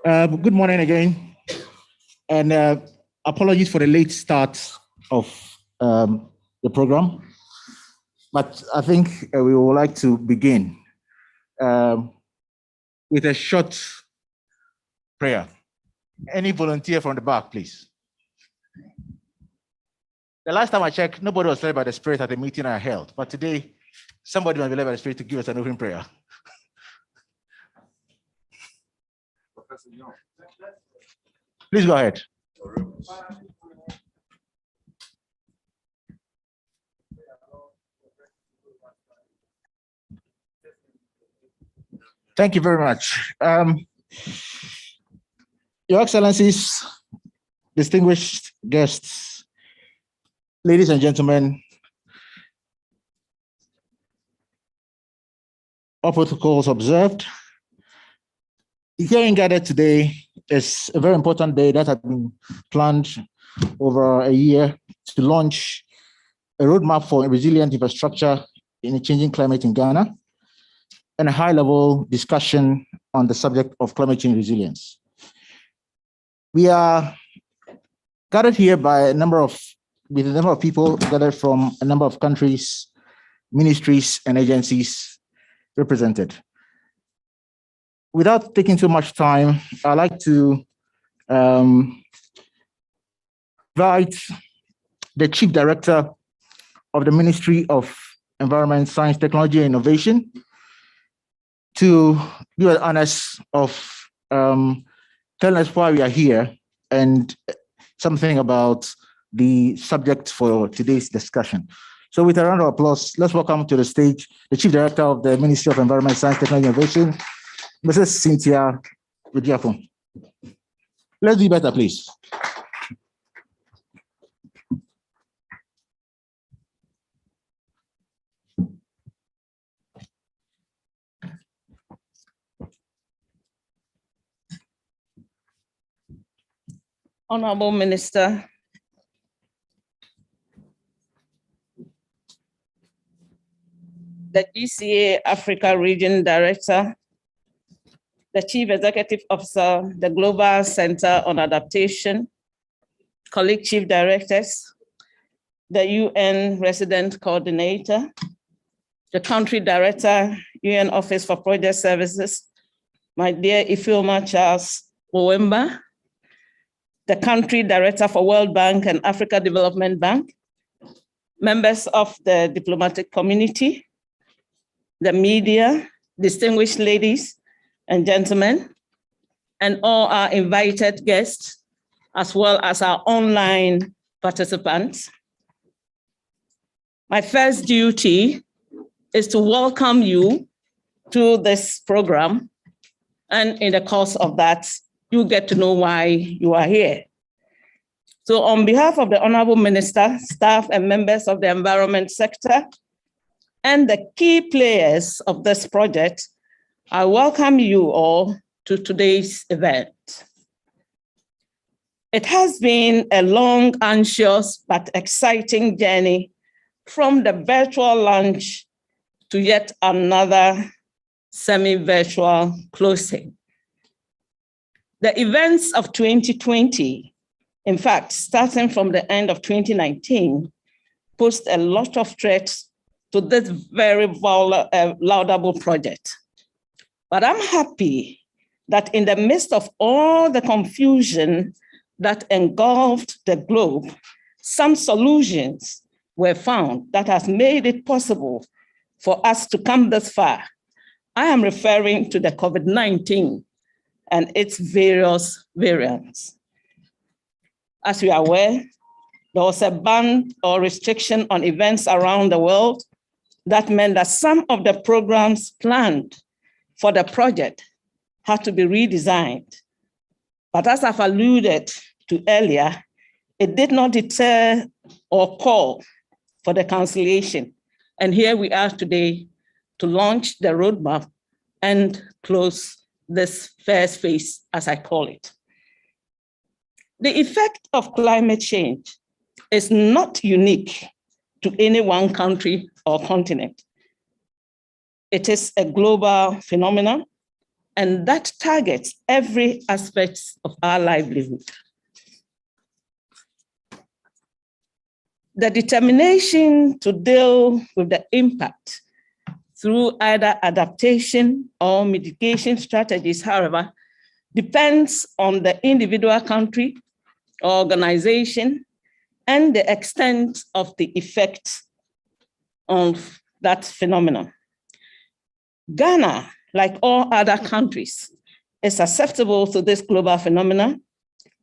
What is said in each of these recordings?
Good morning again, and apologies for the late start of the program, but I think we would like to begin with a short prayer. Any volunteer from the back, please? The last time I checked, nobody was led by the Spirit at the meeting I held, but today, somebody might be led by the Spirit to give us an opening prayer. Please go ahead. Thank you very much. Your Excellencies, distinguished guests, ladies and gentlemen, all protocols observed. The hearing gathered today is a very important day that had been planned over a year to launch a roadmap for resilient infrastructure in a changing climate in Ghana and a high-level discussion on the subject of climate change resilience. We are gathered here with a number of people gathered from a number of countries, ministries, and agencies represented. Without taking too much time, I'd like to invite the Chief Director of the Ministry of Environment, Science, Technology, and Innovation to do an honors of telling us why we are here and something about the subject for today's discussion. So with a round of applause, let's welcome to the stage the Chief Director of the Ministry of Environment, Science, Technology, and Innovation, Mrs. Cynthia Widiafo. Let's do better, please. Honorable Minister, the GCA Africa Region Director, the Chief Executive Officer, the Global Center on Adaptation, colleague Chief Directors, the UN Resident Coordinator, the Country Director, UN Office for Project Services, my dear Ifeoma Charles Owemba, the Country Director for World Bank and Africa Development Bank, members of the diplomatic community, the media, distinguished ladies and gentlemen, and all our invited guests, as well as our online participants. My first duty is to welcome you to this program, and in the course of that, you get to know why you are here. So on behalf of the Honorable Minister, staff and members of the environment sector, and the key players of this project, I welcome you all to today's event. It has been a long, anxious, but exciting journey from the virtual launch to yet another semi-virtual closing. The events of 2020, in fact, starting from the end of 2019, posed a lot of threats to this very laudable project. But I'm happy that in the midst of all the confusion that engulfed the globe, some solutions were found that has made it possible for us to come this far. I am referring to the COVID-19 and its various variants. As we are aware, there was a ban or restriction on events around the world that meant that some of the programs planned for the project had to be redesigned. But as I've alluded to earlier, it did not deter or call for the cancellation. And here we are today to launch the roadmap and close this first phase, as I call it. The effect of climate change is not unique to any one country or continent. It is a global phenomenon, and that targets every aspect of our livelihood. The determination to deal with the impact through either adaptation or mitigation strategies, however, depends on the individual country or organization and the extent of the effect of that phenomenon. Ghana, like all other countries, is susceptible to this global phenomenon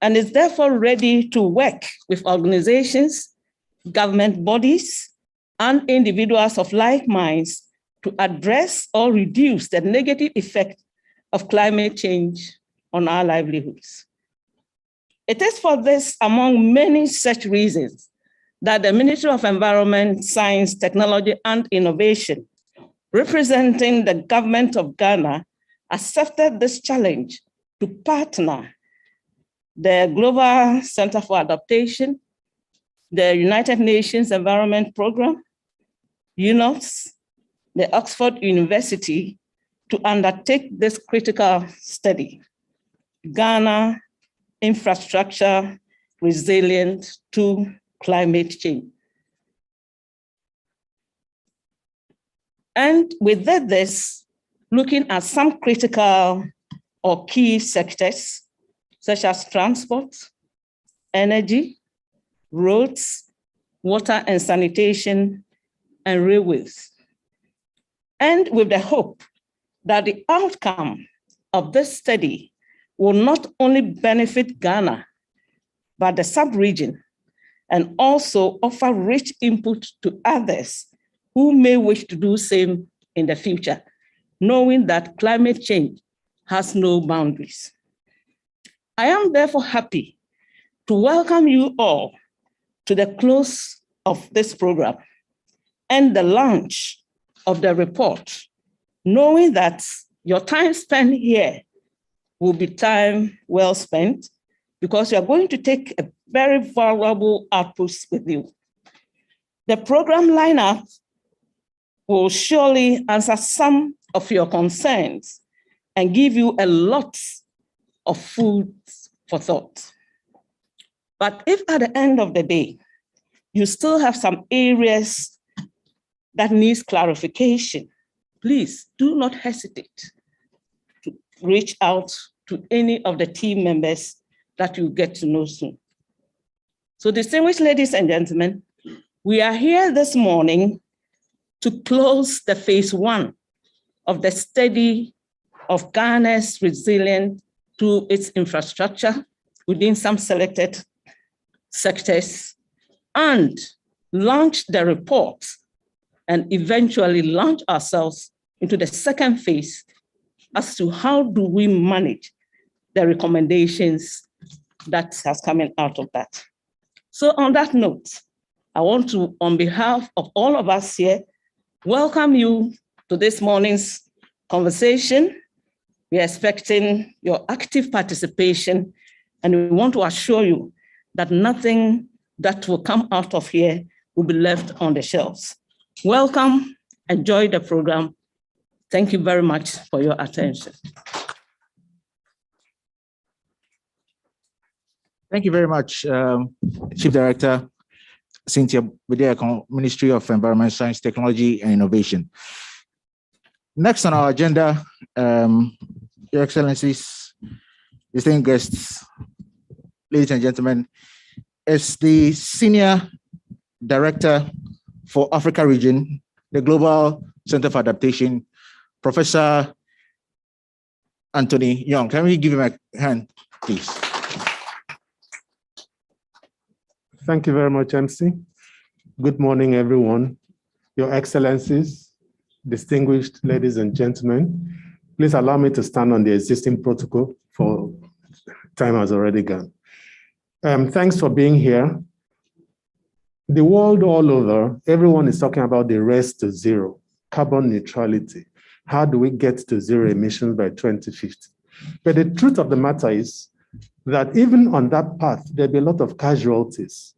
and is therefore ready to work with organizations, government bodies, and individuals of like minds to address or reduce the negative effect of climate change on our livelihoods. It is for this, among many such reasons, that the Ministry of Environment, Science, Technology, and Innovation, representing the government of Ghana, accepted this challenge to partner the Global Center for Adaptation, the United Nations Environment Programme, UNOPS, the Oxford University, to undertake this critical study, Ghana Infrastructure Resilient to Climate Change. And within this, looking at some critical or key sectors, such as transport, energy, roads, water and sanitation, and railways. And with the hope that the outcome of this study will not only benefit Ghana, but the sub-region, and also offer rich input to others who may wish to do same in the future, knowing that climate change has no boundaries. I am therefore happy to welcome you all to the close of this program and the launch of the report, knowing that your time spent here will be time well spent because you are going to take a very valuable output with you. The program lineup will surely answer some of your concerns and give you a lot of food for thought. But if at the end of the day, you still have some areas that needs clarification, please do not hesitate to reach out to any of the team members that you get to know soon. So distinguished ladies and gentlemen, we are here this morning to close the phase 1 of the study of Ghana's resilience to its infrastructure within some selected sectors and launch the report and eventually launch ourselves into the second phase as to how do we manage the recommendations that has coming out of that. So on that note, I want to, on behalf of all of us here, welcome you to this morning's conversation. We are expecting your active participation, and we want to assure you that nothing that will come out of here will be left on the shelves. Welcome, enjoy the program. Thank you very much for your attention. Thank you very much, Chief Director Cynthia Bediako, Ministry of Environment, Science, Technology, and Innovation. Next on our agenda, Your Excellencies, distinguished guests, ladies and gentlemen, is the Senior Director for Africa Region, the Global Center for Adaptation, Professor Anthony Young. Can we give him a hand, please? Thank you very much, MC. Good morning, everyone. Your Excellencies, distinguished ladies and gentlemen, please allow me to stand on the existing protocol for time has already gone. Thanks for being here. The world all over, everyone is talking about the race to zero, carbon neutrality. How do we get to zero emissions by 2050? But the truth of the matter is that even on that path, there'll be a lot of casualties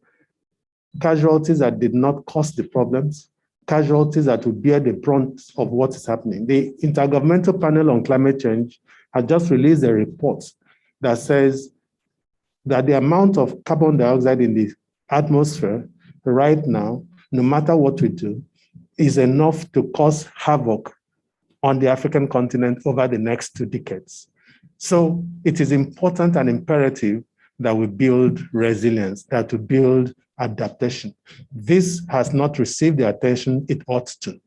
that did not cause the problems, casualties that will bear the brunt of what is happening. The Intergovernmental Panel on Climate Change has just released a report that says that the amount of carbon dioxide in the atmosphere right now, no matter what we do, is enough to cause havoc on the African continent over the next 2 decades. So it is important and imperative that we build resilience, that we build adaptation. This has not received the attention it ought to.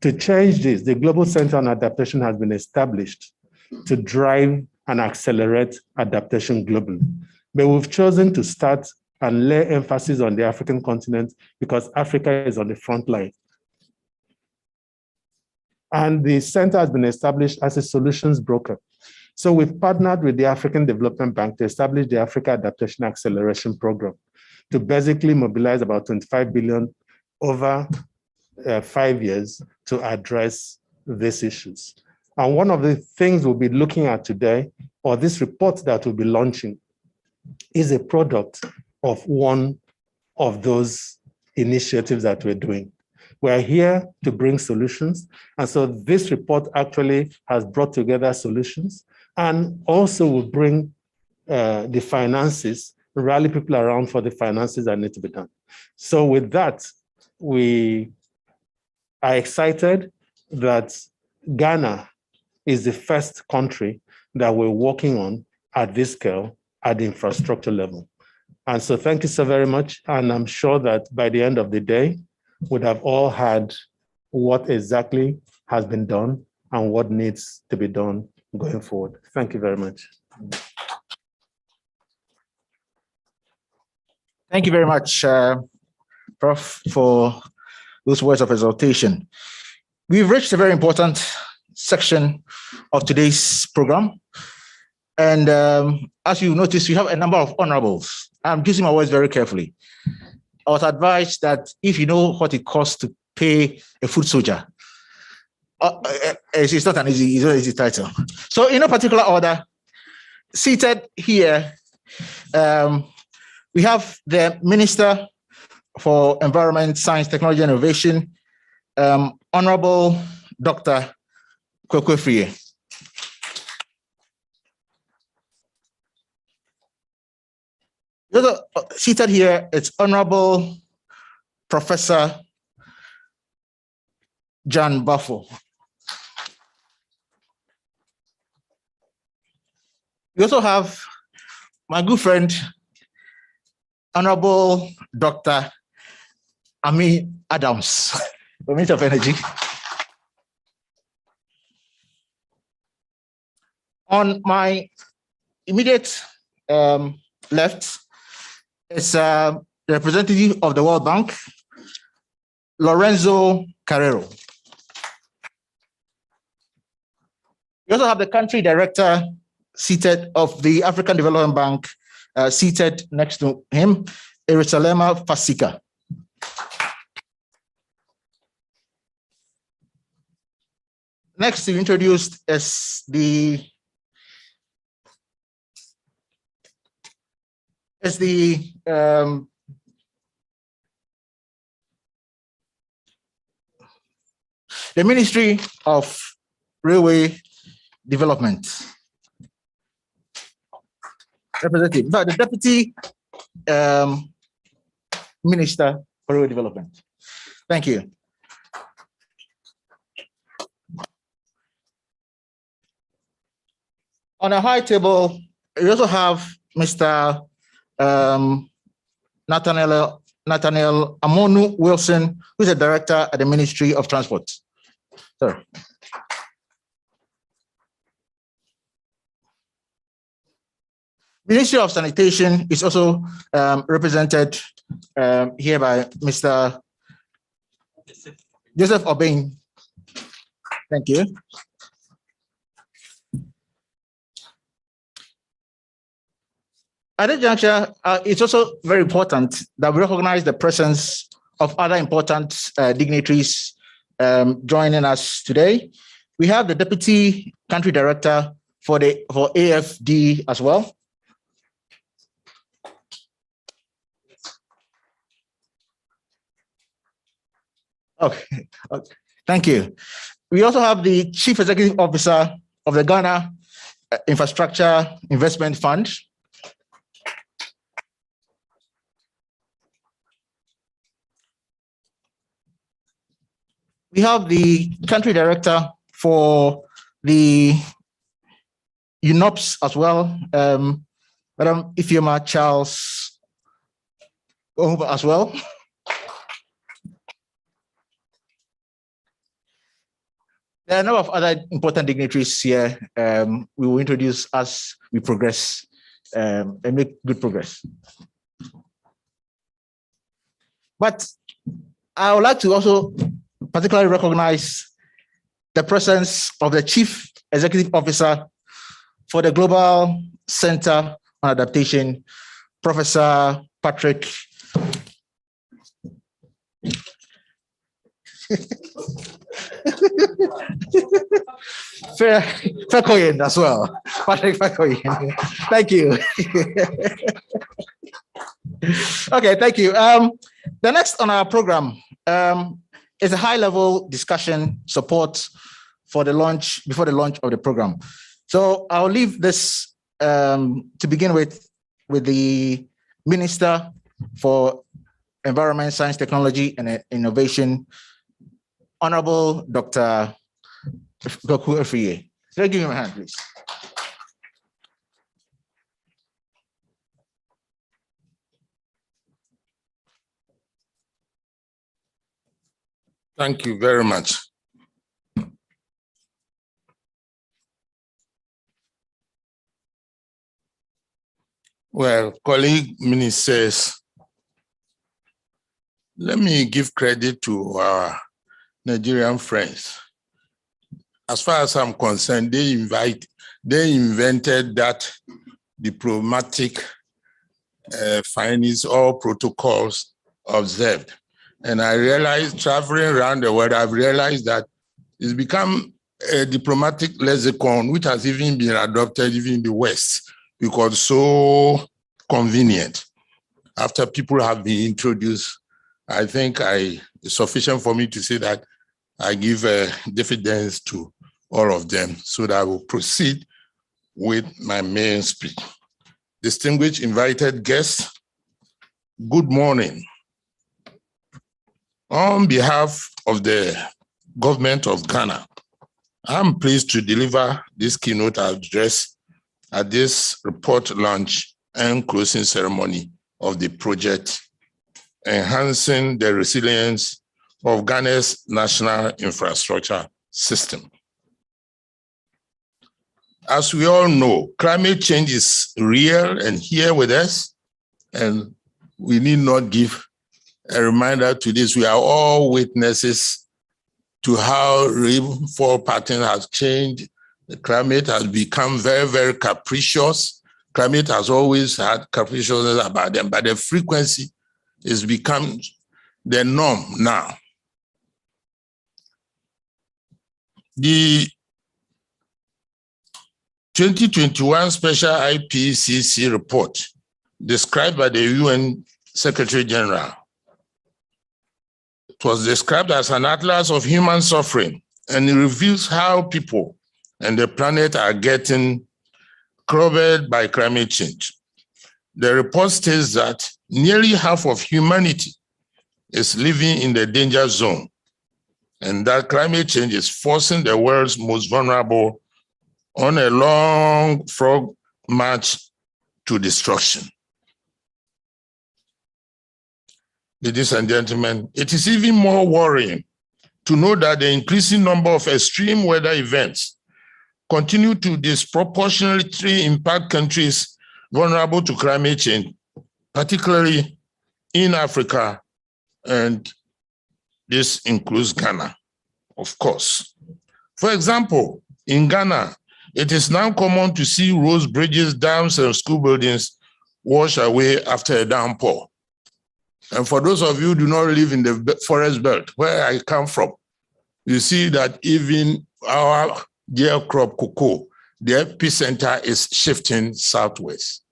To change this, the Global Center on Adaptation has been established to drive and accelerate adaptation globally. But we've chosen to start and lay emphasis on the African continent because Africa is on the front line. And the center has been established as a solutions broker. So we've partnered with the African Development Bank to establish the Africa Adaptation Acceleration Program to basically mobilize about 25 billion over 5 years to address these issues. And one of the things we'll be looking at today, or this report that we'll be launching, is a product of one of those initiatives that we're doing. We're here to bring solutions. And so this report actually has brought together solutions and also will bring the finances, rally people around for the finances that need to be done. So with that, we are excited that Ghana is the first country that we're working on at this scale at the infrastructure level. And so thank you so very much. And I'm sure that by the end of the day, we'd have all had what exactly has been done and what needs to be done going forward. Thank you very much. Thank you very much, Prof, for those words of exaltation. We've reached a very important section of today's program. And as you notice, we have a number of honorables. I'm using my words very carefully. I was advised that if you know what it costs to pay a foot soldier, it's not an easy title. So in no particular order, seated here, we have the Minister for Environment, Science, Technology, and Innovation, Honorable Dr. Kwekwe. Seated here, it's Honorable Professor John Buffo. We also have my good friend, Honorable Dr. Ami Adams, the Minister of Energy. On my immediate left is a representative of the World Bank, Lorenzo Carrero. We also have the country director seated of the African Development Bank, seated next to him, Irisalema Fasika. Next to introduce is the Ministry of Railway Development. Representative, but the Deputy Minister for Railway Development. Thank you. On a high table, we also have Mr. Nathaniel Amonu Wilson, who's a director at the Ministry of Transport. Sorry. Ministry of Sanitation is also represented here by Mr. Joseph Obeng. Thank you. At this juncture, it's also very important that we recognize the presence of other important dignitaries joining us today. We have the Deputy Country Director for AFD as well. Okay, thank you. We also have the Chief Executive Officer of the Ghana Infrastructure Investment Fund. We have the country director for the UNOPS as well, Madam Ifeoma Charles as well. There are a number of other important dignitaries here. We will introduce as we progress and make good progress. But I would like to also particularly recognize the presence of the Chief Executive Officer for the Global Center on Adaptation, Professor Patrick Fekoyen as well. Patrick Fekoyen. Thank you. Okay, thank you. The next on our program is a high-level discussion support for the launch, before the launch of the program. So I'll leave this to begin with the Minister for Environment, Science, Technology, and Innovation, Honorable Dr. Goku Afriye. So give him a hand, please. Thank you very much. Well, colleague ministers, let me give credit to our Nigerian friends. As far as I'm concerned, they invented that diplomatic findings or protocols observed. And I realized, traveling around the world, I've realized that it's become a diplomatic lexicon, which has even been adopted even in the West, because so convenient. After people have been introduced, I think it's sufficient for me to say that I give diffidence to all of them, so that I will proceed with my main speech. Distinguished invited guests, good morning. On behalf of the government of Ghana, I'm pleased to deliver this keynote address at this report launch and closing ceremony of the project, Enhancing the Resilience of Ghana's National Infrastructure System. As we all know, climate change is real and here with us, and we need not give a reminder to this. We are all witnesses to how rainfall pattern has changed. The climate has become very, very capricious. Climate has always had capriciousness about them, but the frequency is become the norm now. The 2021 Special IPCC report, described by the UN Secretary General, it was described as an atlas of human suffering, and it reveals how people and the planet are getting clobbered by climate change. The report states that nearly half of humanity is living in the danger zone, and that climate change is forcing the world's most vulnerable on a long frog march to destruction. Ladies and gentlemen, it is even more worrying to know that the increasing number of extreme weather events continue to disproportionately impact countries vulnerable to climate change, particularly in Africa, and this includes Ghana, of course. For example, in Ghana, it is now common to see roads, bridges, dams, and school buildings wash away after a downpour. And for those of you who do not live in the forest belt, where I come from, you see that even our dear crop cocoa, the epicenter is shifting southwest.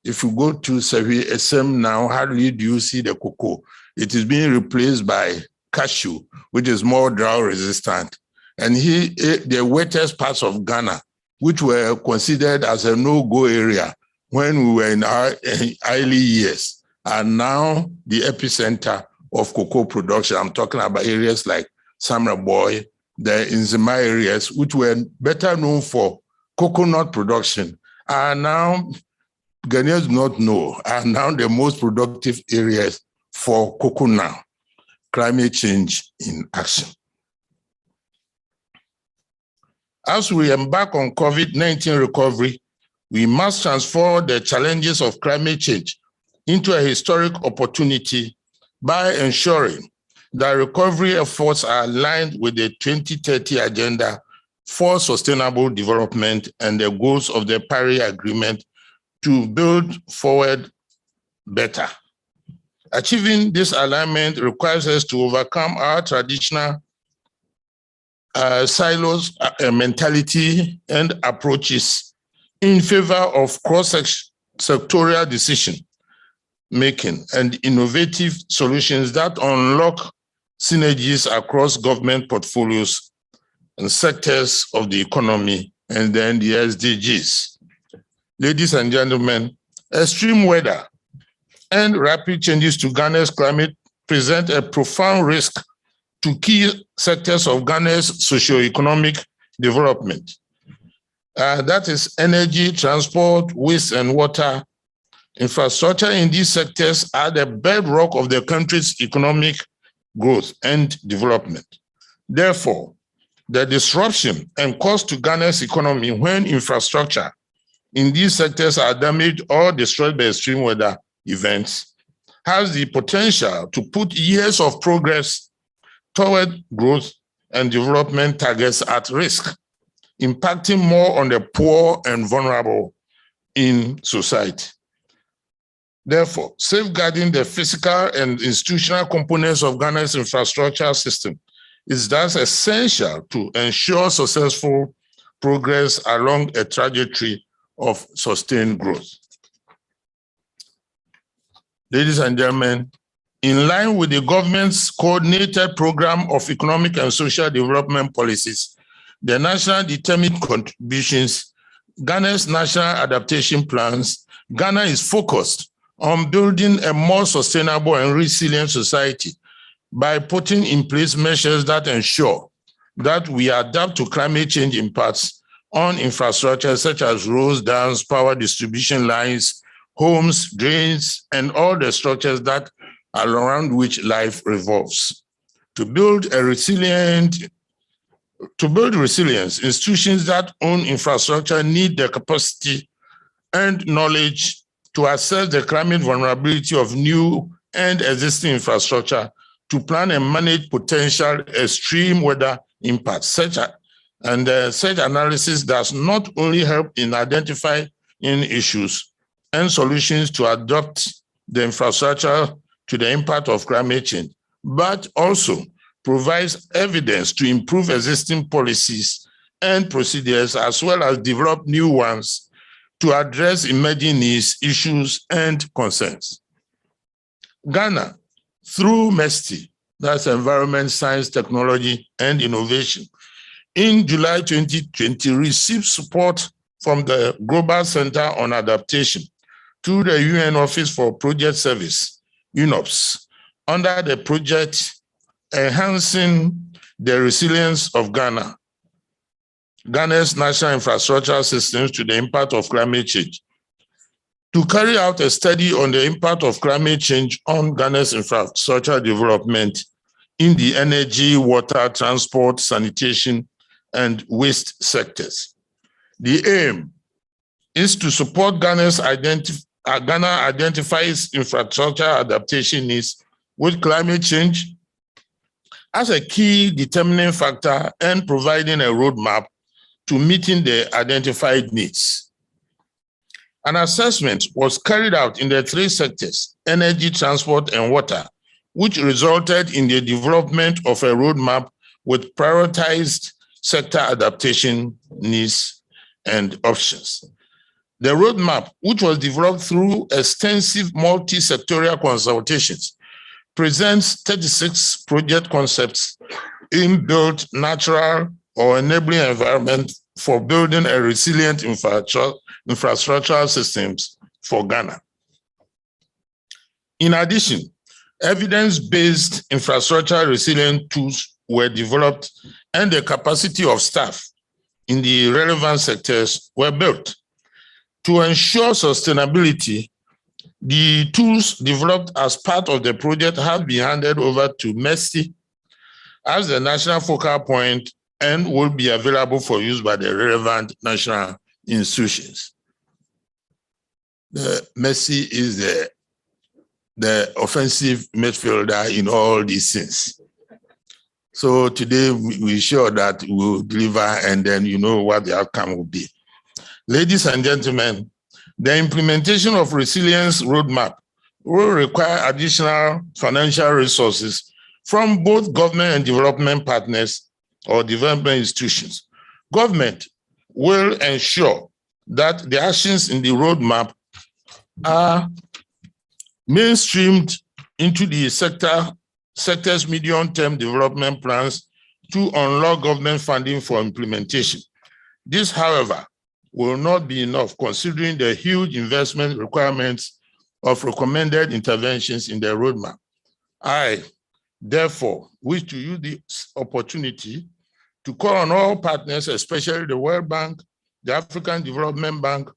If you go to Sevi SM now, hardly do you see the cocoa. It is being replaced by cashew, which is more drought resistant. And the wettest parts of Ghana which were considered as a no-go area when we were in our early years, are now the epicenter of cocoa production. I'm talking about areas like Samraboy, the Nzima areas, which were better known for coconut production, are now, Ghanaians do not know, are now the most productive areas for cocoa now. Climate change in action. As we embark on COVID-19 recovery, we must transform the challenges of climate change into a historic opportunity by ensuring that recovery efforts are aligned with the 2030 Agenda for Sustainable Development and the goals of the Paris Agreement to build forward better. Achieving this alignment requires us to overcome our traditional silos mentality and approaches in favor of cross-sectorial decision-making and innovative solutions that unlock synergies across government portfolios and sectors of the economy, and then the SDGs. Ladies and gentlemen, extreme weather and rapid changes to Ghana's climate present a profound risk to key sectors of Ghana's socio-economic development. That is energy, transport, waste, and water. Infrastructure in these sectors are the bedrock of the country's economic growth and development. Therefore, the disruption and cost to Ghana's economy when infrastructure in these sectors are damaged or destroyed by extreme weather events has the potential to put years of progress toward growth and development targets at risk, impacting more on the poor and vulnerable in society. Therefore, safeguarding the physical and institutional components of Ghana's infrastructure system is thus essential to ensure successful progress along a trajectory of sustained growth. Ladies and gentlemen, in line with the government's coordinated program of economic and social development policies, the national determined contributions, Ghana's national adaptation plans, Ghana is focused on building a more sustainable and resilient society by putting in place measures that ensure that we adapt to climate change impacts on infrastructure such as roads, dams, power distribution lines, homes, drains, and all the structures that are around which life revolves. To build resilience, institutions that own infrastructure need the capacity and knowledge to assess the climate vulnerability of new and existing infrastructure, to plan and manage potential extreme weather impacts. Such analysis does not only help in identifying issues and solutions to adapt the infrastructure to the impact of climate change, but also provides evidence to improve existing policies and procedures, as well as develop new ones to address emerging needs, issues, and concerns. Ghana, through MESTI, that's Environment, Science, Technology, and Innovation, in July 2020, received support from the Global Center on Adaptation to the UN Office for Project Service, UNOPS, under the project Enhancing the Resilience of Ghana, Ghana's national infrastructure systems to the impact of climate change, to carry out a study on the impact of climate change on Ghana's infrastructure development in the energy, water, transport, sanitation, and waste sectors. The aim is to support Ghana identifies infrastructure adaptation needs with climate change as a key determining factor and providing a roadmap to meeting the identified needs. An assessment was carried out in the three sectors, energy, transport, and water, which resulted in the development of a roadmap with prioritized sector adaptation needs and options. The roadmap, which was developed through extensive multi-sectorial consultations, presents 36 project concepts in built natural or enabling environment for building a resilient infrastructural systems for Ghana. In addition, evidence-based infrastructure resilient tools were developed and the capacity of staff in the relevant sectors were built. To ensure sustainability, the tools developed as part of the project have been handed over to MESTI as the national focal point and will be available for use by the relevant national institutions. The MESTI is the offensive midfielder in all these things. So today we're sure that we'll deliver and then you know what the outcome will be. Ladies and gentlemen, the implementation of resilience roadmap will require additional financial resources from both government and development partners or development institutions. Government will ensure that the actions in the roadmap are mainstreamed into the sector's medium-term development plans to unlock government funding for implementation. This, however, will not be enough considering the huge investment requirements of recommended interventions in the roadmap. I, therefore, wish to use this opportunity to call on all partners, especially the World Bank, the African Development Bank,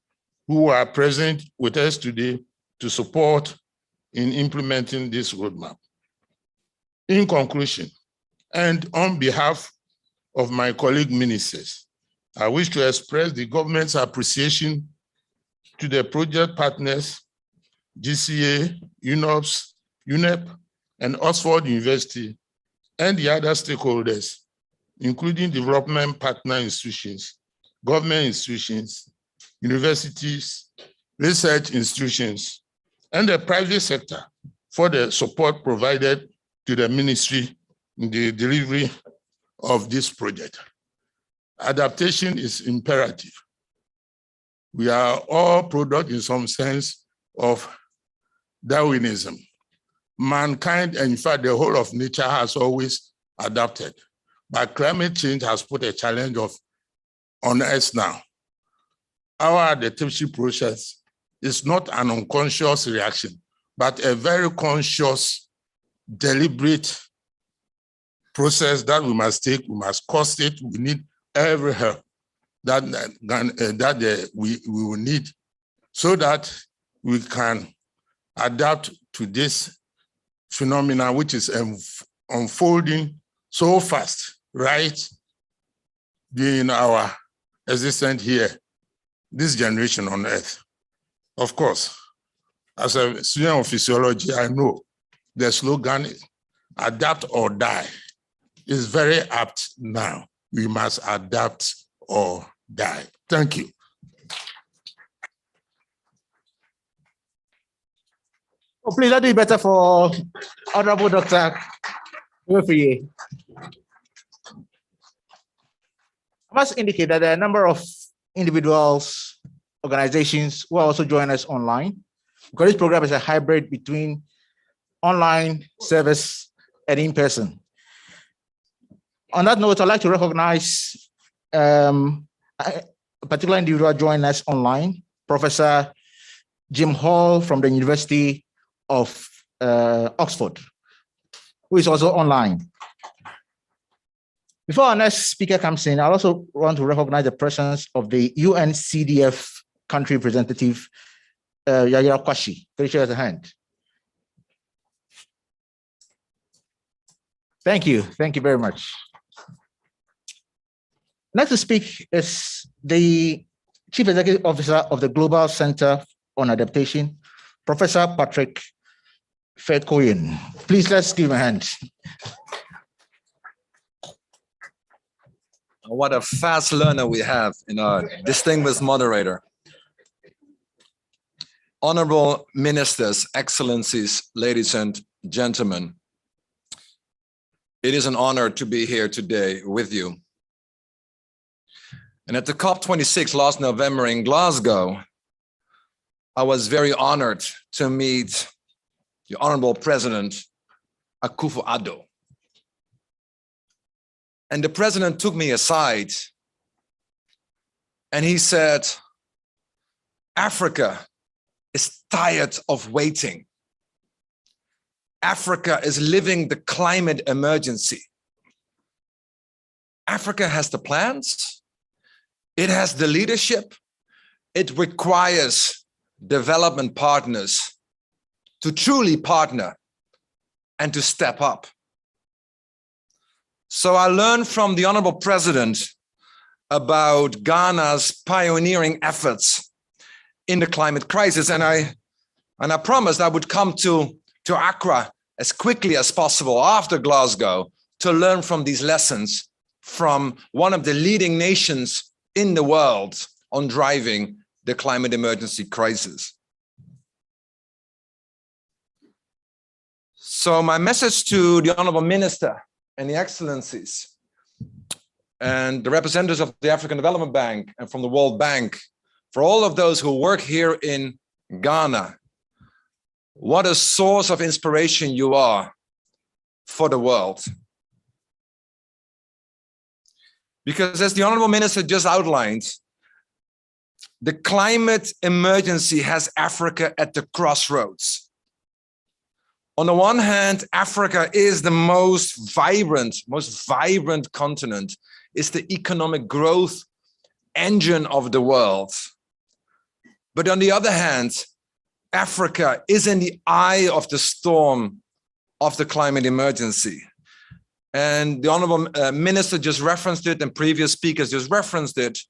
who are present with us today to support in implementing this roadmap. In conclusion, and on behalf of my colleague ministers, I wish to express the government's appreciation to the project partners, GCA, UNOPS, UNEP, and Oxford University, and the other stakeholders, including development partner institutions, government institutions, universities, research institutions, and the private sector for the support provided to the ministry in the delivery of this project. Adaptation is imperative. We are all product in some sense of Darwinism. Mankind, and in fact, the whole of nature has always adapted. But climate change has put a challenge on us now. Our adaptation process is not an unconscious reaction, but a very conscious, deliberate process that we must take. We must cost it. We need every help that we will need so that we can adapt to this phenomenon which is unfolding so fast, right during our existence here, this generation on Earth. Of course, as a student of physiology, I know the slogan, adapt or die, is very apt now. We must adapt or die. Thank you. Oh, please, that'd be better for Honorable Dr. Wilfrey. I must indicate that there are a number of individuals, organizations who are also joining us online, because this program is a hybrid between online service and in person. On that note, I'd like to recognize a particular individual joining us online, Professor Jim Hall from the University of Oxford, who is also online. Before our next speaker comes in, I also want to recognize the presence of the UNCDF country representative, Yaya Kwashi. Can you show us a hand? Thank you. Thank you very much. Next to speak is the Chief Executive Officer of the Global Center on Adaptation, Professor Patrick Fedkoyen. Please, let's give him a hand. What a fast learner we have in our distinguished moderator. Honorable ministers, excellencies, ladies and gentlemen, it is an honor to be here today with you. And at the COP26 last November in Glasgow, I was very honored to meet the Honorable President Akufo-Addo. And the president took me aside And he said, Africa is tired of waiting. Africa is living the climate emergency. Africa has the plans. It has the leadership. It requires development partners to truly partner and to step up. So I learned from the Honorable President about Ghana's pioneering efforts in the climate crisis. And I promised I would come to Accra as quickly as possible after Glasgow to learn from these lessons from one of the leading nations in the world on driving the climate emergency crisis. So my message to the Honorable Minister and the Excellencies and the representatives of the African Development Bank and from the World Bank, for all of those who work here in Ghana, what a source of inspiration you are for the world. Because as the Honorable Minister just outlined, the climate emergency has Africa at the crossroads. On the one hand, Africa is the most vibrant continent, is the economic growth engine of the world. But on the other hand, Africa is in the eye of the storm of the climate emergency. And the Honorable Minister just referenced it, and previous speakers just referenced it.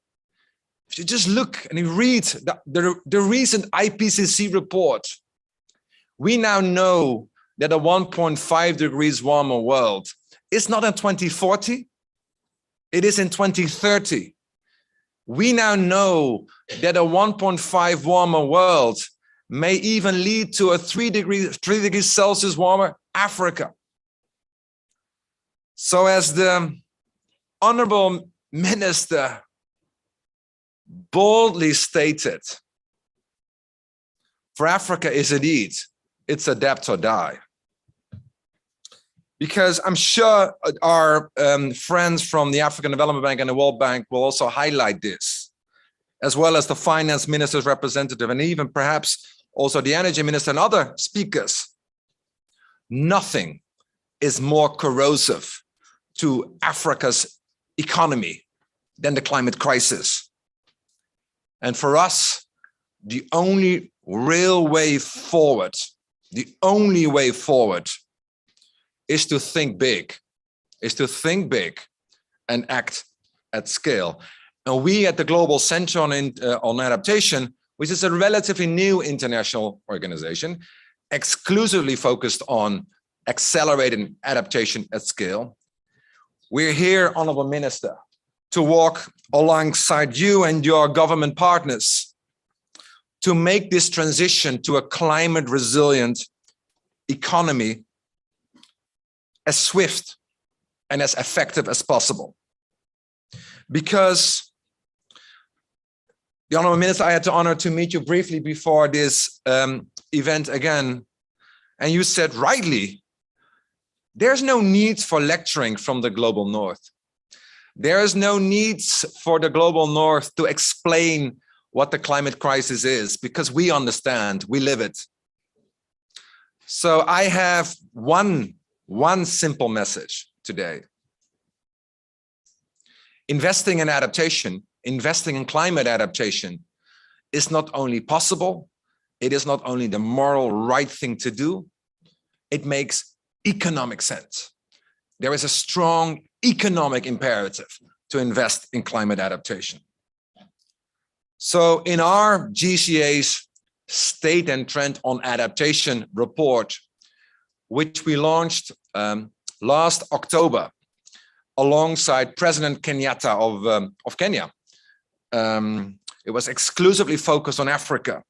If you just look and you read the recent IPCC report, we now know that a 1.5 degrees warmer world is not in 2040, it is in 2030. We now know that a 1.5 warmer world may even lead to a 3 degrees Celsius warmer Africa. So as the Honorable Minister boldly stated, for Africa is indeed, it's adapt or die. Because I'm sure our friends from the African Development Bank and the World Bank will also highlight this, as well as the finance minister's representative, and even perhaps also the energy minister and other speakers. Nothing is more corrosive to Africa's economy than the climate crisis. And for us, the only real way forward, is to think big, and act at scale. And we at the Global Center on Adaptation, which is a relatively new international organization, exclusively focused on accelerating adaptation at scale. We're here, Honorable Minister, to walk alongside you and your government partners to make this transition to a climate resilient economy as swift and as effective as possible. Because, the Honorable Minister, I had the honor to meet you briefly before this event again, and you said rightly, there's no need for lecturing from the Global North. There is no need for the Global North to explain what the climate crisis is, because we understand, we live it. So I have one simple message today. Investing in adaptation, investing in climate adaptation is not only possible, it is not only the moral right thing to do, it makes economic sense. There is a strong economic imperative to invest in climate adaptation. So in our GCA's State and Trend on Adaptation report, which we launched last October alongside President Kenyatta of Kenya, it was exclusively focused on Africa.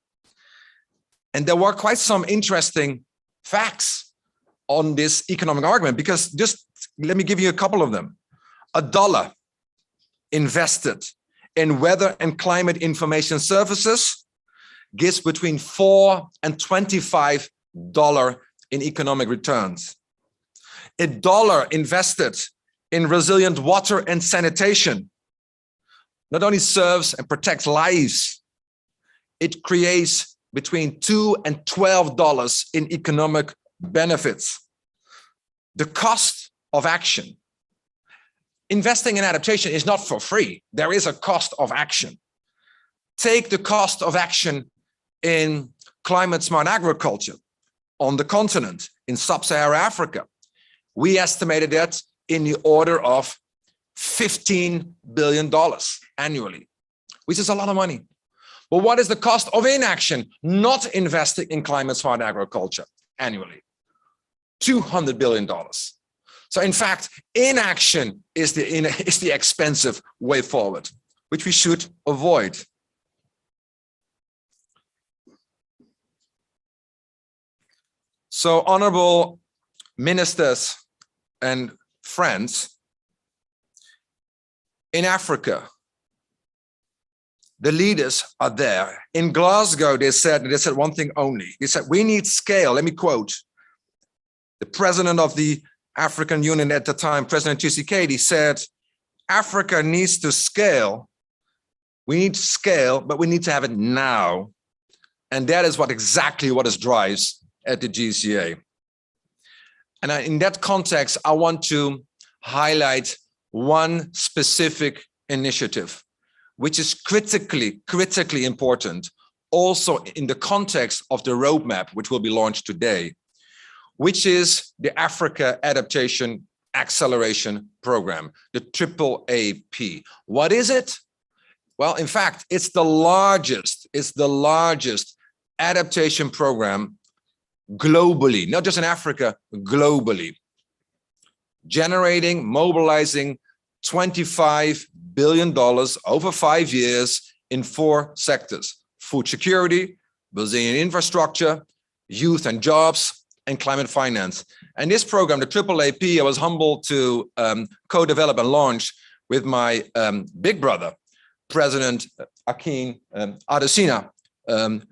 And there were quite some interesting facts on this economic argument, because just let me give you a couple of them. $1 invested in weather and climate information services gives between $4 and $25 in economic returns. $1 invested in resilient water and sanitation not only serves and protects lives, it creates between $2 and $12 in economic benefits. The cost of action. Investing in adaptation is not for free. There is a cost of action. Take the cost of action in climate smart agriculture on the continent, in sub-Saharan Africa. We estimated that in the order of $15 billion annually, which is a lot of money. But what is the cost of inaction, not investing in climate smart agriculture annually? $200 billion. So in fact, inaction is the expensive way forward, which we should avoid. So honorable ministers and friends, in Africa, the leaders are there. In Glasgow, they said one thing only. They said, we need scale. Let me quote the president of the African Union at the time, President Tshisekedi, said, Africa needs to scale. We need scale, but we need to have it now. And that is exactly what is drives at the GCA. And in that context, I want to highlight one specific initiative, which is critically important, also in the context of the roadmap, which will be launched today, which is the Africa Adaptation Acceleration Program, the AAAP. What is it? Well, in fact, it's the largest adaptation program globally, not just in Africa, globally, mobilizing $25 billion over 5 years in 4 sectors: food security, Brazilian infrastructure, youth and jobs, and climate finance. And this program, the AAAP, I was humbled to co-develop and launch with my big brother, President Akin Adesina,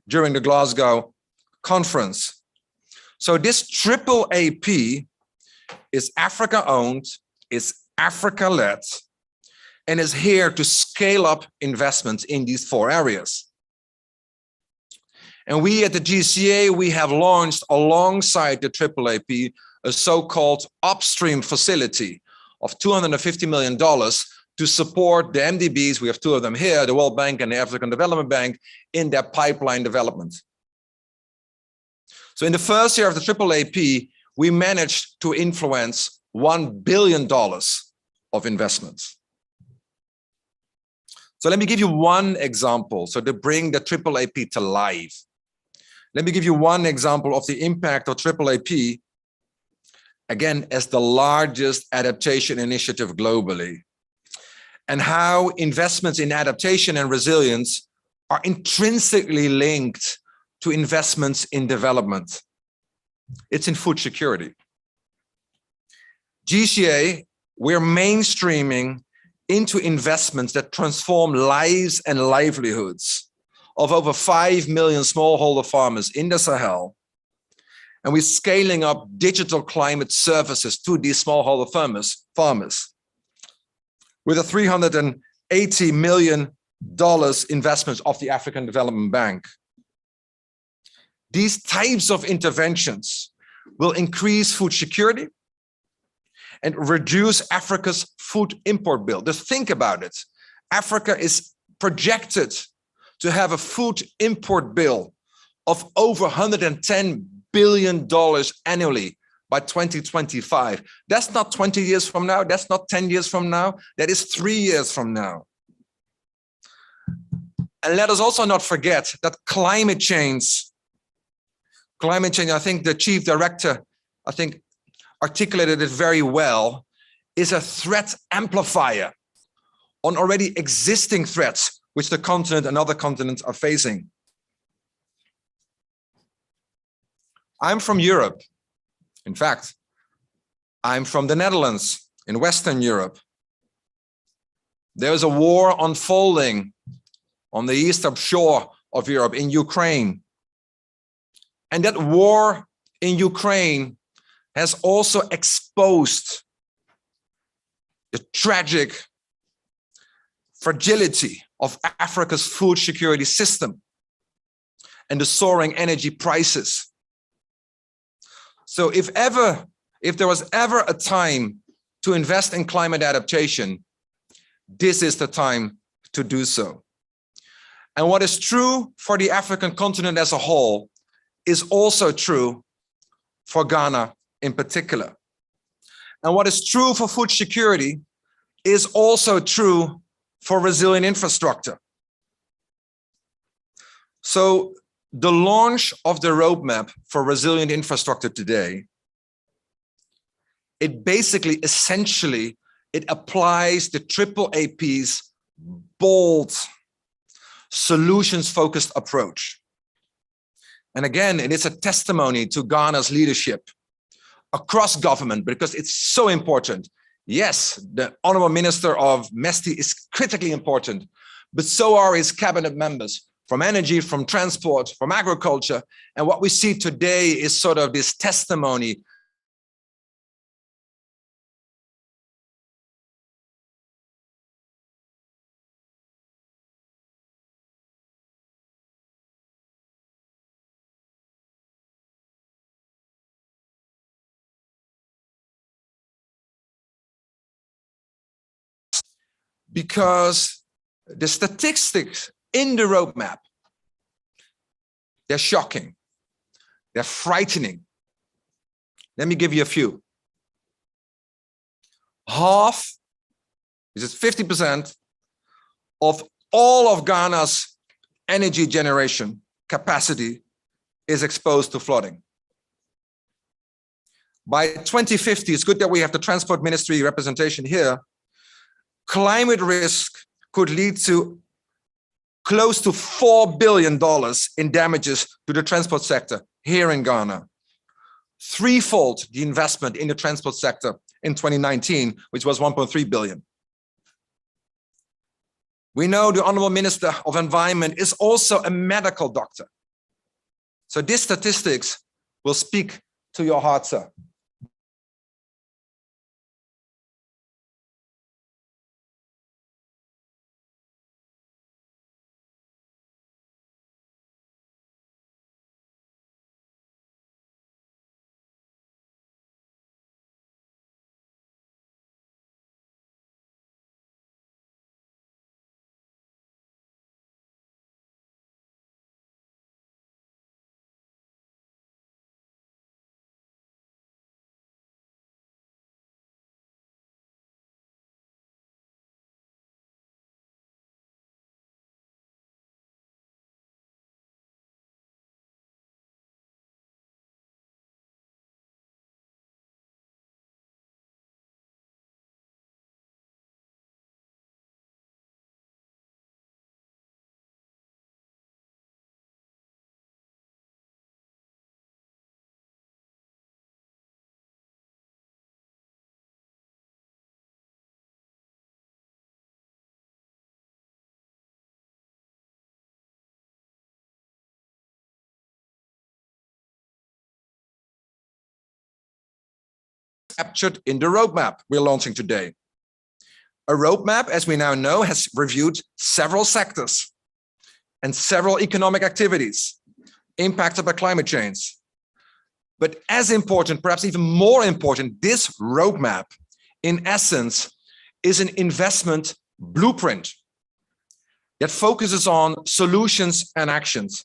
during the Glasgow conference. So this AAAP is Africa-owned, is Africa-led, and is here to scale up investments in these 4 areas. And we at the GCA, we have launched alongside the AAAP a so-called upstream facility of $250 million to support the MDBs. We have 2 of them here, the World Bank and the African Development Bank, in their pipeline development. So in the first year of the AAAP, we managed to influence $1 billion of investments. So let me give you one example, so to bring the AAAP to life. Let me give you one example of the impact of AAAP, again, as the largest adaptation initiative globally, and how investments in adaptation and resilience are intrinsically linked to investments in development. It's in food security. GCA, we're mainstreaming into investments that transform lives and livelihoods of over 5 million smallholder farmers in the Sahel. And we're scaling up digital climate services to these smallholder farmers with a $380 million investment of the African Development Bank. These types of interventions will increase food security and reduce Africa's food import bill. Just think about it. Africa is projected to have a food import bill of over $110 billion annually by 2025. That's not 20 years from now. That's not 10 years from now. That is 3 years from now. And let us also not forget that climate change, I think the chief director, articulated it very well, is a threat amplifier on already existing threats which the continent and other continents are facing. I'm from Europe. In fact, I'm from the Netherlands in Western Europe. There's a war unfolding on the eastern shore of Europe in Ukraine. And that war in Ukraine has also exposed the tragic fragility of Africa's food security system and the soaring energy prices. So if there was ever a time to invest in climate adaptation, this is the time to do so. And what is true for the African continent as a whole is also true for Ghana in particular. And what is true for food security is also true for resilient infrastructure. So the launch of the roadmap for resilient infrastructure today, it basically, essentially, it applies the AAAP's bold, solutions-focused approach. And again, it is a testimony to Ghana's leadership across government, because it's so important. Yes, the Honorable Minister of MESTI is critically important, but so are his cabinet members from energy, from transport, from agriculture. And what we see today is sort of this testimony because the statistics in the roadmap, they're shocking, they're frightening. Let me give you a few. Half, this is 50% of all of Ghana's energy generation capacity is exposed to flooding. By 2050, it's good that we have the Transport Ministry representation here. Climate risk could lead to close to $4 billion in damages to the transport sector here in Ghana. Threefold the investment in the transport sector in 2019, which was 1.3 billion. We know the Honorable Minister of Environment is also a medical doctor. So these statistics will speak to your heart, sir. Captured in the roadmap we're launching today. A roadmap, as we now know, has reviewed several sectors and several economic activities impacted by climate change. But as important, perhaps even more important, this roadmap, in essence, is an investment blueprint that focuses on solutions and actions.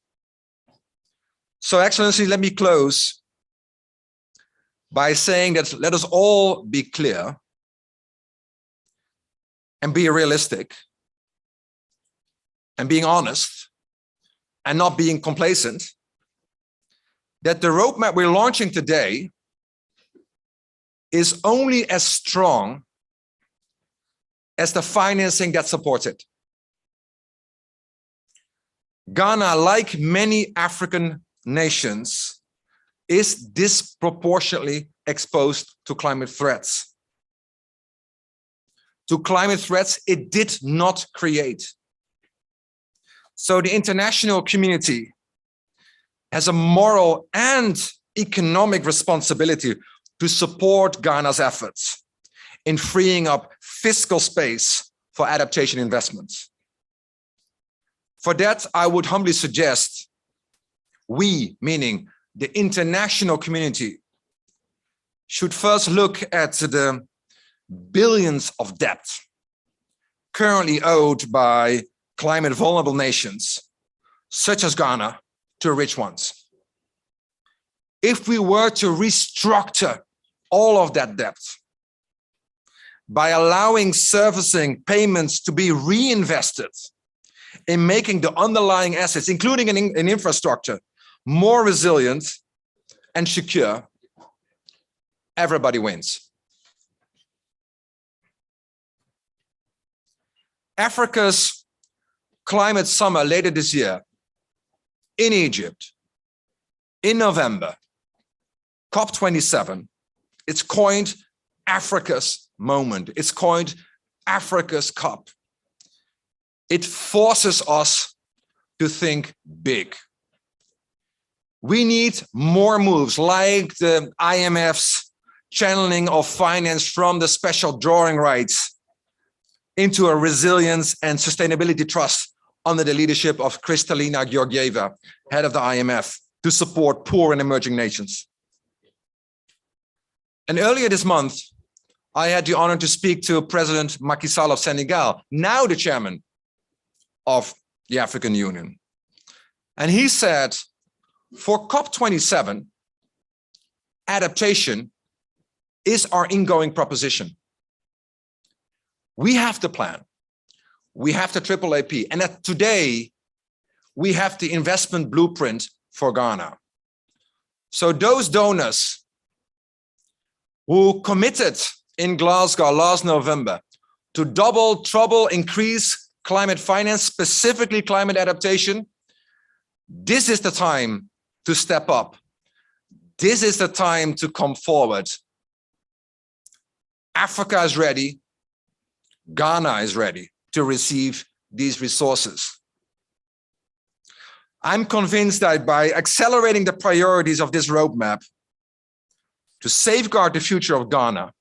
So, Excellency, let me close by saying that let us all be clear and be realistic and being honest and not being complacent, that the roadmap we're launching today is only as strong as the financing that supports it. Ghana, like many African nations, is disproportionately exposed to climate threats. To climate threats it did not create. So the international community has a moral and economic responsibility to support Ghana's efforts in freeing up fiscal space for adaptation investments. For that, I would humbly suggest we, meaning the international community, should first look at the billions of debt currently owed by climate vulnerable nations, such as Ghana, to rich ones. If we were to restructure all of that debt by allowing servicing payments to be reinvested in making the underlying assets, including in infrastructure, more resilient and secure, everybody wins. Africa's climate summer later this year in Egypt, in November, COP27, it's coined Africa's moment. It's coined Africa's COP. It forces us to think big. We need more moves like the IMF's channeling of finance from the special drawing rights into a resilience and sustainability trust under the leadership of Kristalina Georgieva, head of the IMF, to support poor and emerging nations. And earlier this month, I had the honor to speak to President Macky Sall of Senegal, now the chairman of the African Union. And he said, for COP27, adaptation is our ingoing proposition. We have the plan. We have the AAAP. And that today, we have the investment blueprint for Ghana. So those donors who committed in Glasgow last November to double, trouble, increase climate finance, specifically climate adaptation, this is the time to step up. This is the time to come forward. Africa is ready. Ghana is ready to receive these resources. I'm convinced that by accelerating the priorities of this roadmap to safeguard the future of Ghana,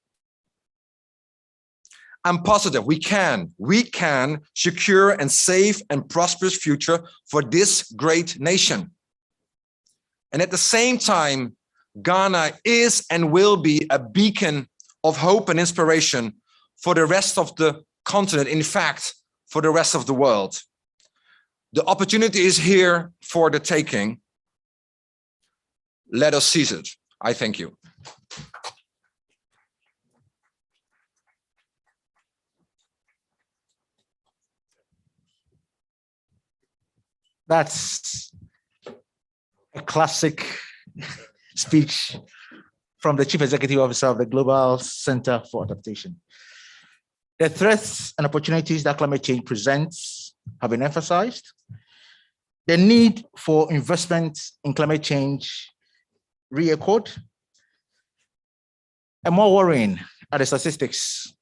I'm positive we can secure and safe and prosperous future for this great nation. And at the same time, Ghana is and will be a beacon of hope and inspiration for the rest of the continent, in fact, for the rest of the world. The opportunity is here for the taking. Let us seize it. I thank you. That's a classic speech from the Chief Executive Officer of the Global Center for Adaptation. The threats and opportunities that climate change presents have been emphasized. The need for investment in climate change re-echoed. And more worrying are the statistics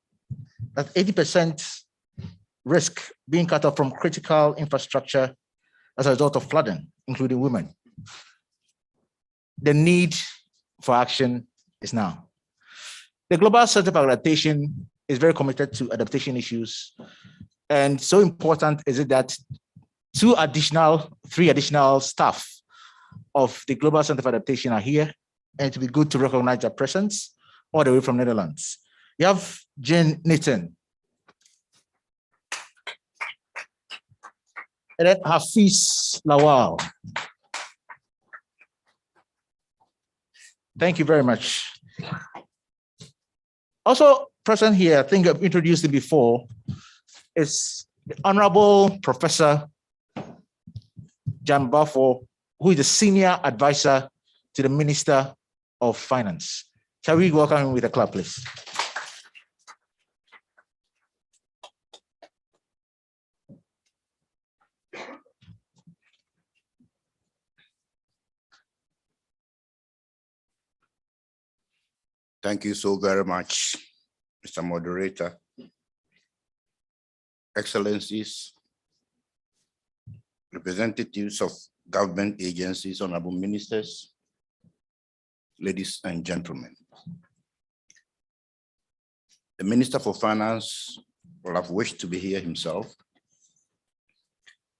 that 80% risk being cut off from critical infrastructure as a result of flooding, including women. The need for action is now. The Global Center for Adaptation is very committed to adaptation issues. And so important is it that three additional staff of the Global Center for Adaptation are here, and it would be good to recognize their presence all the way from Netherlands. You have Jane Nathan. And then Hafiz Lawal. Thank you very much. Also present here, I think I've introduced him before, is the Honorable Professor Jan Bafo, who is the Senior Advisor to the Minister of Finance. Shall we welcome him with a clap, please? Thank you so very much, Mr. Moderator. Excellencies, representatives of government agencies, honorable ministers, ladies and gentlemen. The Minister for Finance would have wished to be here himself.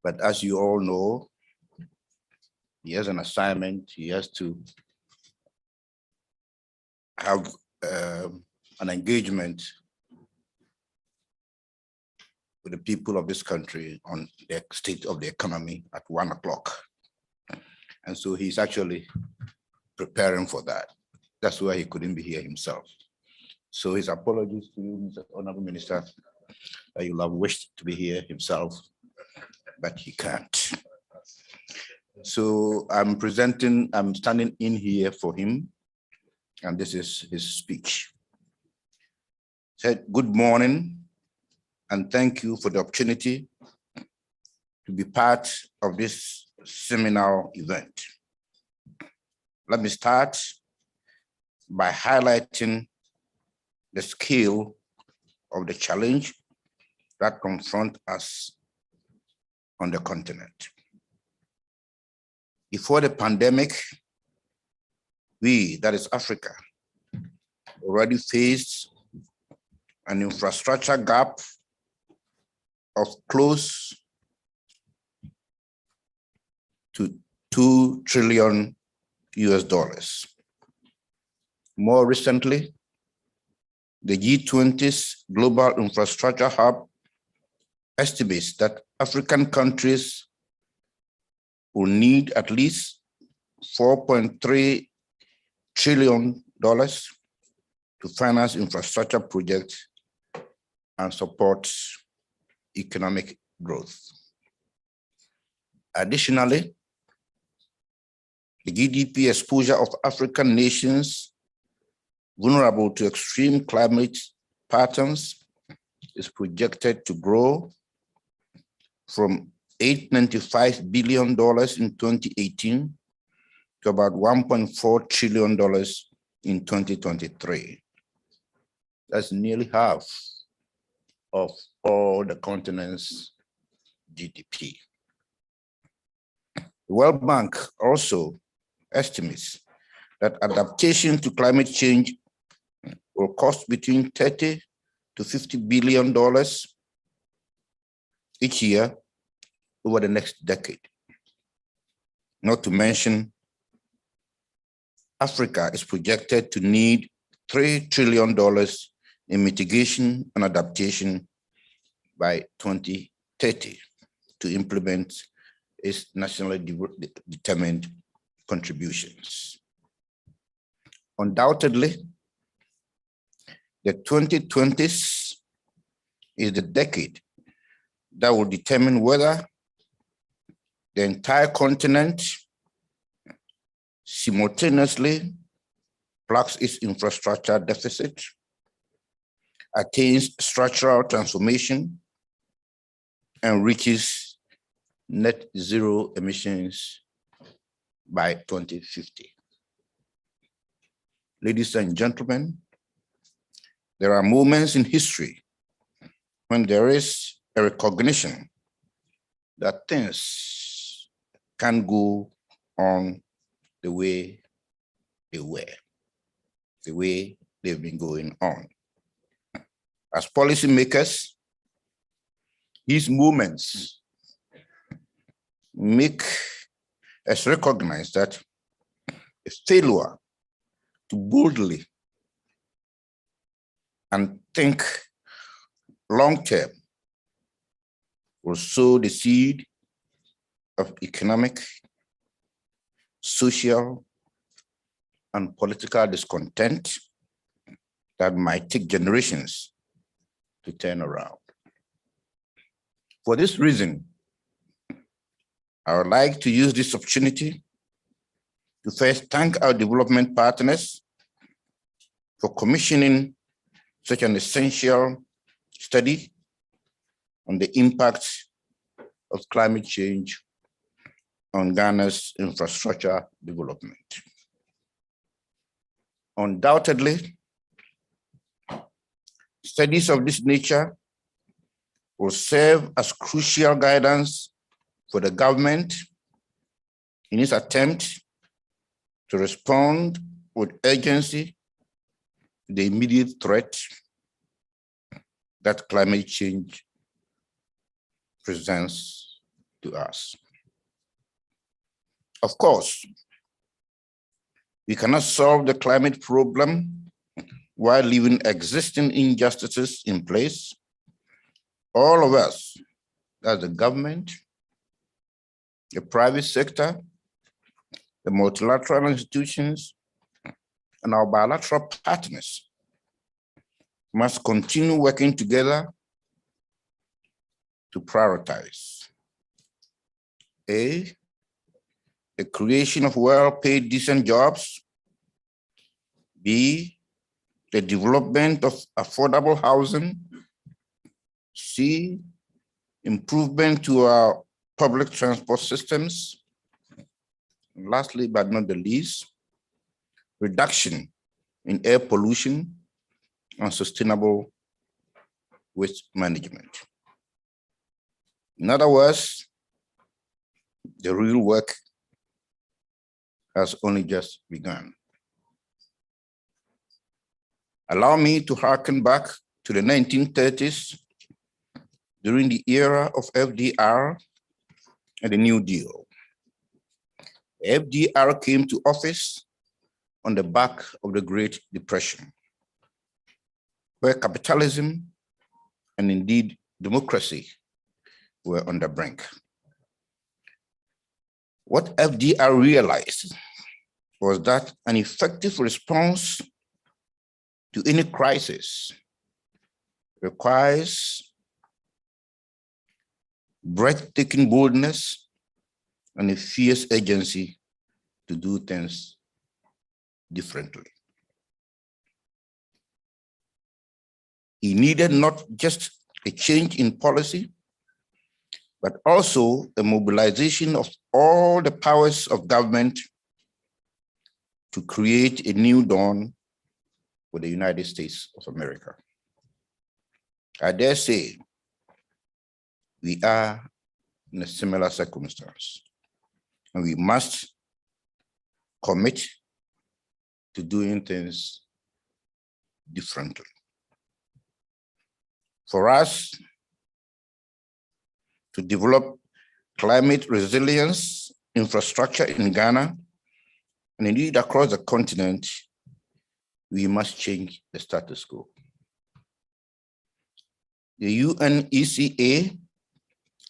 But as you all know, he has an assignment. He has to have an engagement with the people of this country on the state of the economy at 1 o'clock. And so he's actually preparing for that. That's why he couldn't be here himself. So his apologies to you, Mr. Honorable Minister, that you'll have wished to be here himself, but he can't. So I'm standing in here for him, and this is his speech. Said, good morning, and thank you for the opportunity to be part of this seminal event. Let me start by highlighting the scale of the challenge that confront us on the continent. Before the pandemic, we, that is Africa, already faced an infrastructure gap of close to $2 trillion. More recently, the G20's Global Infrastructure Hub estimates that African countries will need at least $4.3 trillion to finance infrastructure projects and support economic growth. Additionally, the GDP exposure of African nations vulnerable to extreme climate patterns is projected to grow from $895 billion in 2018 to about $1.4 trillion in 2023. That's nearly half of all the continent's GDP. The World Bank also estimates that adaptation to climate change will cost between $30 to $50 billion each year over the next decade. Not to mention, Africa is projected to need $3 trillion in mitigation and adaptation by 2030 to implement its nationally determined contributions. Undoubtedly, the 2020s is the decade that will determine whether the entire continent simultaneously plugs its infrastructure deficit, attains structural transformation, and reaches net zero emissions by 2050. Ladies and gentlemen, there are moments in history when there is a recognition that things can't go on the way they were, the way they've been going on. As policymakers, these moments make us recognize that a failure to boldly and think long-term will sow the seed of economic, social, and political discontent that might take generations to turn around. For this reason, I would like to use this opportunity to first thank our development partners for commissioning such an essential study on the impact of climate change on Ghana's infrastructure development. Undoubtedly, studies of this nature will serve as crucial guidance for the government in its attempt to respond with urgency to the immediate threat that climate change presents to us. Of course, we cannot solve the climate problem while leaving existing injustices in place. All of us, that's the government, the private sector, the multilateral institutions, and our bilateral partners must continue working together to prioritize A, the creation of well-paid, decent jobs, B, the development of affordable housing, C, improvement to our public transport systems, and lastly, but not the least, reduction in air pollution and sustainable waste management. In other words, the real work has only just begun. Allow me to harken back to the 1930s during the era of FDR and the New Deal. FDR came to office on the back of the Great Depression, where capitalism and indeed democracy were on the brink. What FDR realized was that an effective response to any crisis requires breathtaking boldness and a fierce urgency to do things differently. He needed not just a change in policy, but also the mobilization of all the powers of government to create a new dawn for the United States of America. I dare say we are in a similar circumstance, and we must commit to doing things differently. For us to develop climate resilience infrastructure in Ghana and indeed across the continent, we must change the status quo. The UNECA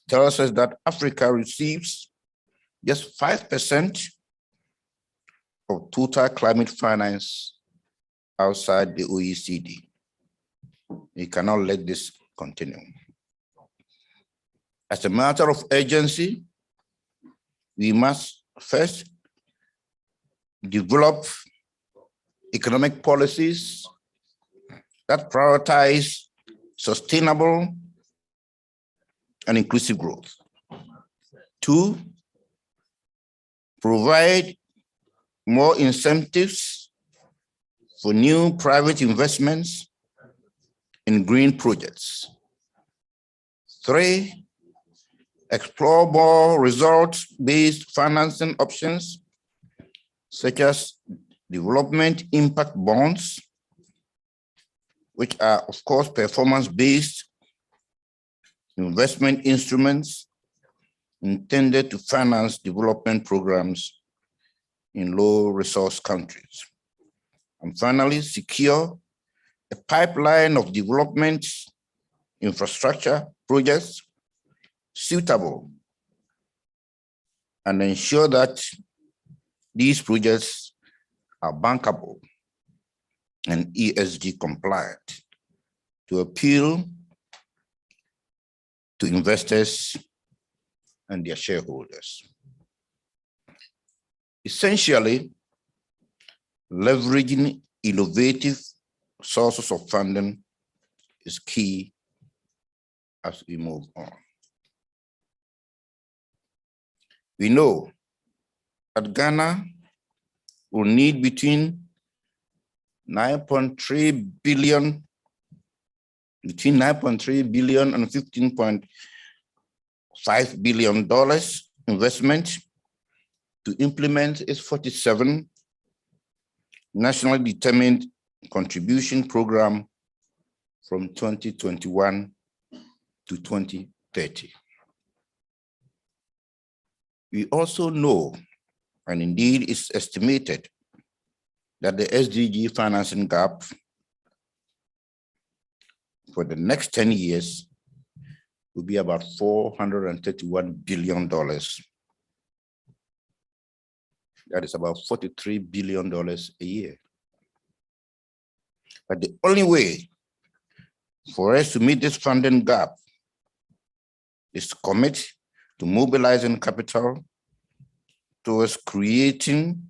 tells us that Africa receives just 5% of total climate finance outside the OECD. We cannot let this continue. As a matter of urgency, we must first develop economic policies that prioritize sustainable and inclusive growth. 2, provide more incentives for new private investments in green projects. 3, explore more results-based financing options, such as development impact bonds, which are, of course, performance-based investment instruments intended to finance development programs in low-resource countries. And finally, secure a pipeline of development infrastructure projects suitable and ensure that these projects are bankable and ESG compliant to appeal to investors and their shareholders. Essentially, leveraging innovative sources of funding is key as we move on. We know that Ghana will need between 9.3 billion and $15.5 billion investment to implement its 47 nationally determined contribution program from 2021 to 2030. We also know, and indeed it's estimated, that the SDG financing gap for the next 10 years will be about $431 billion. That is about $43 billion a year. But the only way for us to meet this funding gap is to commit to mobilizing capital towards creating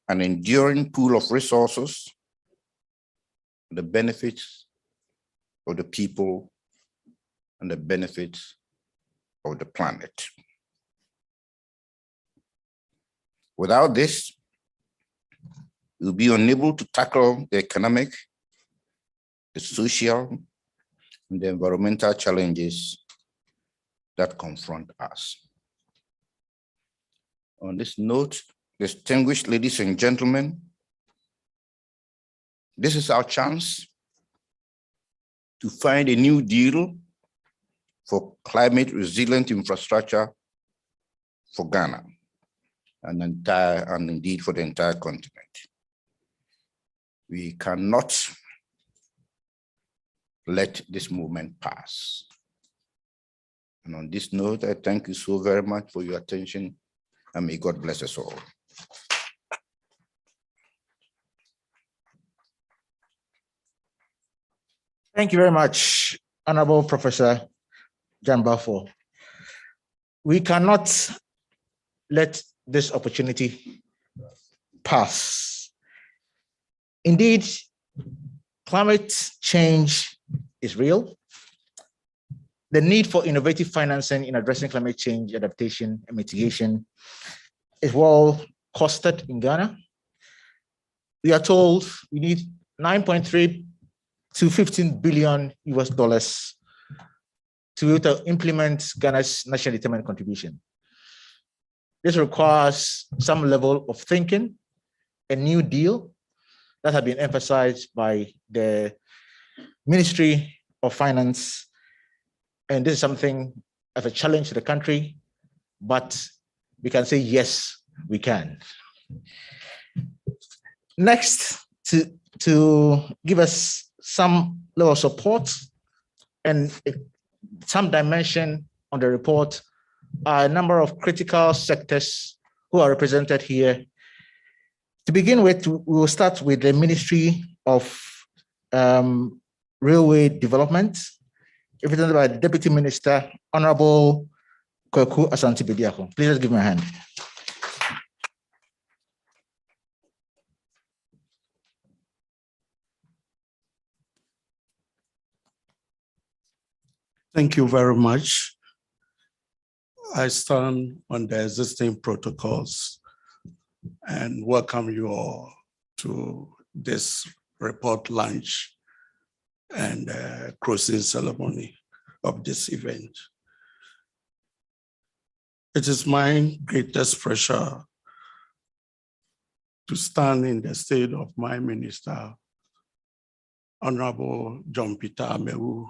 an enduring pool of resources, the benefits of the people and the benefits of the planet. Without this, we'll be unable to tackle the economic, the social, and the environmental challenges that confront us. On this note, distinguished ladies and gentlemen, this is our chance to find a new deal for climate resilient infrastructure for Ghana and indeed for the entire continent. We cannot let this movement pass. And on this note, I thank you so very much for your attention, and may God bless us all. Thank you very much, Honorable Professor John Balfour. We cannot let this opportunity pass. Indeed, climate change is real. The need for innovative financing in addressing climate change, adaptation, and mitigation is well costed in Ghana. We are told we need 9.3 to 15 billion US dollars to be able to implement Ghana's nationally determined contribution. This requires some level of thinking, a new deal that has been emphasized by the Ministry of Finance. And this is something of a challenge to the country, but we can say, yes, we can. Next, to give us some level of support and some dimension on the report are a number of critical sectors who are represented here. To begin with, we will start with the Ministry of Railway Development, represented by the Deputy Minister, Honorable Kwaku Asante-Bediako. Please give me a hand. Thank you very much. I stand on the existing protocols and welcome you all to this report launch and closing ceremony of this event. It is my greatest pleasure to stand in the stead of my minister, Honorable John Peter Amewu,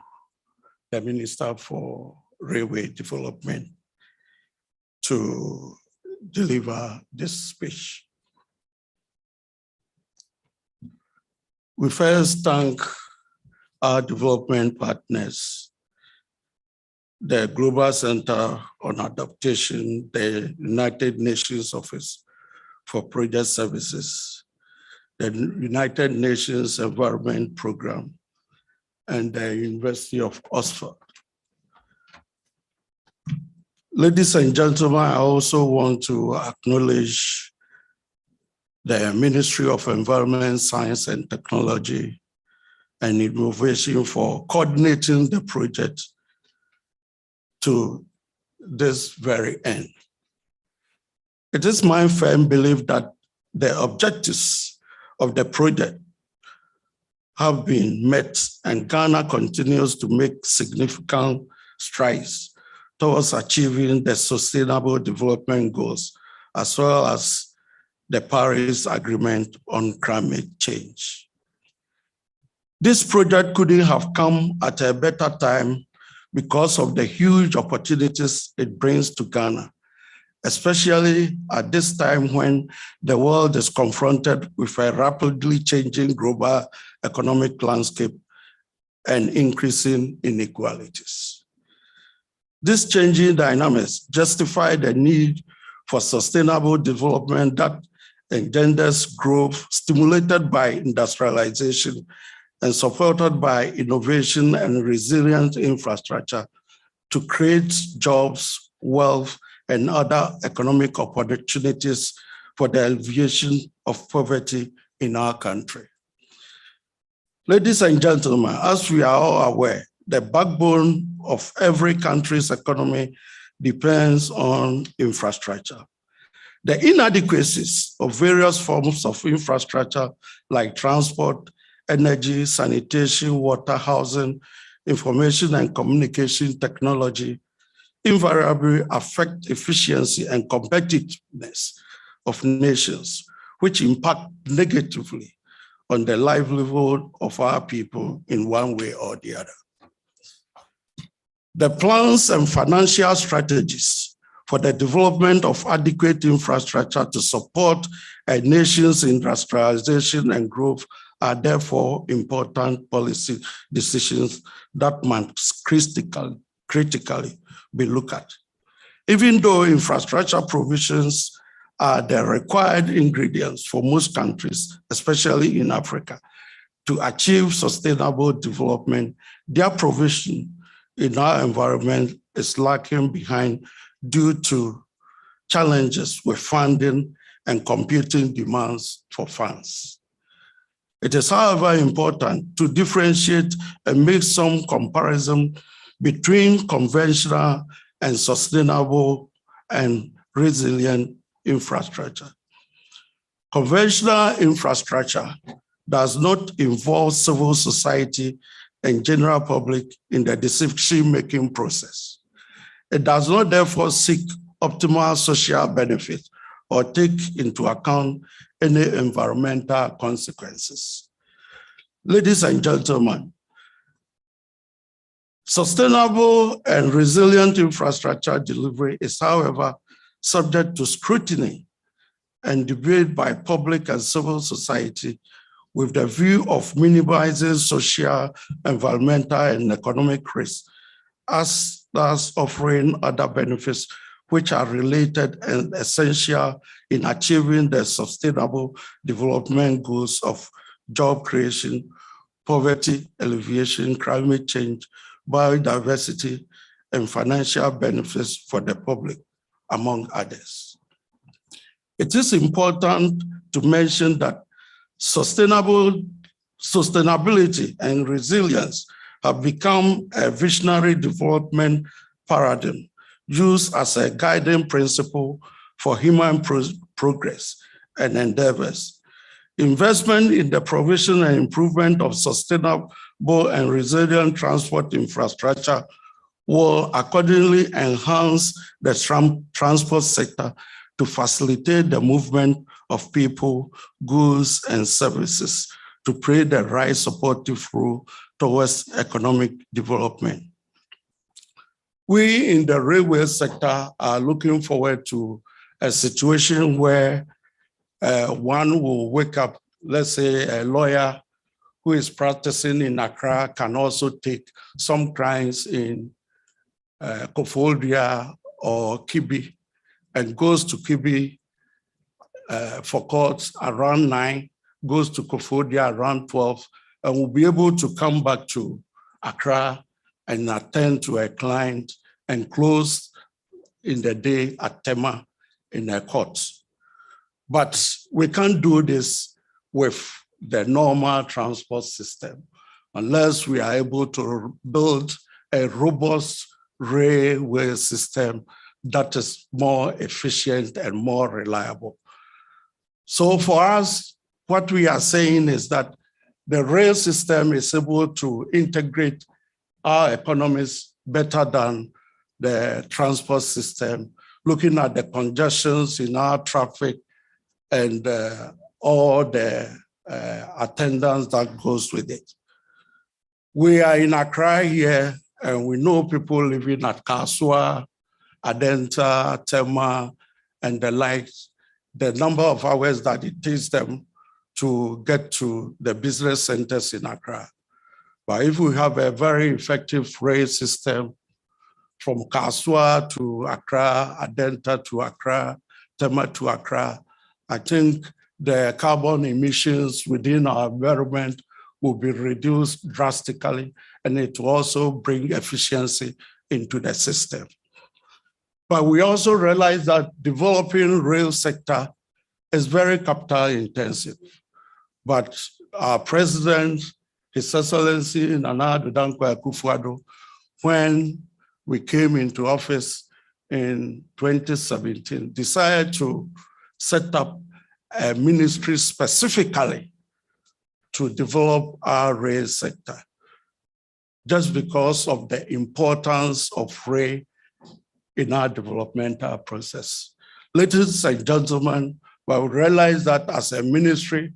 the Minister for Railway Development, to deliver this speech. We first thank our development partners, the Global Center on Adaptation, the United Nations Office for Project Services, the United Nations Environment Program, and the University of Oxford. Ladies and gentlemen, I also want to acknowledge the Ministry of Environment, Science and Technology and Innovation for coordinating the project to this very end. It is my firm belief that the objectives of the project have been met, and Ghana continues to make significant strides towards achieving the Sustainable Development Goals, as well as the Paris Agreement on climate change. This project couldn't have come at a better time because of the huge opportunities it brings to Ghana, especially at this time when the world is confronted with a rapidly changing global economic landscape and increasing inequalities. This changing dynamics justify the need for sustainable development that engenders growth stimulated by industrialization and supported by innovation and resilient infrastructure to create jobs, wealth, and other economic opportunities for the alleviation of poverty in our country. Ladies and gentlemen, as we are all aware, the backbone of every country's economy depends on infrastructure. The inadequacies of various forms of infrastructure like transport, energy, sanitation, water, housing, information and communication technology invariably affect efficiency and competitiveness of nations, which impact negatively on the livelihood of our people in one way or the other. The plans and financial strategies for the development of adequate infrastructure to support a nation's industrialization and growth are therefore important policy decisions that must critically be looked at. Even though infrastructure provisions are the required ingredients for most countries, especially in Africa, to achieve sustainable development, their provision in our environment is lacking behind due to challenges with funding and competing demands for funds. It is, however, important to differentiate and make some comparison between conventional and sustainable and resilient infrastructure. Conventional infrastructure does not involve civil society and general public in the decision-making process. It does not therefore seek optimal social benefit or take into account any environmental consequences. Ladies and gentlemen, sustainable and resilient infrastructure delivery is, however, subject to scrutiny and debate by public and civil society with the view of minimizing social, environmental, and economic risks, as offering other benefits which are related and essential in achieving the sustainable development goals of job creation, poverty alleviation, climate change, biodiversity, and financial benefits for the public, among others. It is important to mention that sustainability and resilience have become a visionary development paradigm used as a guiding principle for human progress and endeavors. Investment in the provision and improvement of sustainable and resilient transport infrastructure will accordingly enhance the transport sector to facilitate the movement of people, goods, and services to play the right supportive role towards economic development. We in the railway sector are looking forward to a situation where one will wake up, let's say a lawyer who is practicing in Accra can also take some clients in Koforidua or Kibi and goes to Kibi for courts around 9, goes to Koforidua around 12, and will be able to come back to Accra and attend to a client and close in the day at Tema in a court. But we can't do this with the normal transport system unless we are able to build a robust railway system that is more efficient and more reliable. So for us, what we are saying is that the rail system is able to integrate our economies better than the transport system, looking at the congestions in our traffic and all the attendance that goes with it. We are in Accra here, and we know people living at Kaswa, Adenta, Tema, and the likes, the number of hours that it takes them to get to the business centers in Accra. But if we have a very effective rail system from Kaswa to Accra, Adenta to Accra, Tema to Accra, I think the carbon emissions within our environment will be reduced drastically, and it will also bring efficiency into the system. But we also realize that developing rail sector is very capital intensive. But our president, His Excellency Nana Addo Dankwa Akufo-Addo, when we came into office in 2017, decided to set up a ministry specifically to develop our rail sector, just because of the importance of rail in our developmental process. Ladies and gentlemen, we realize that as a ministry,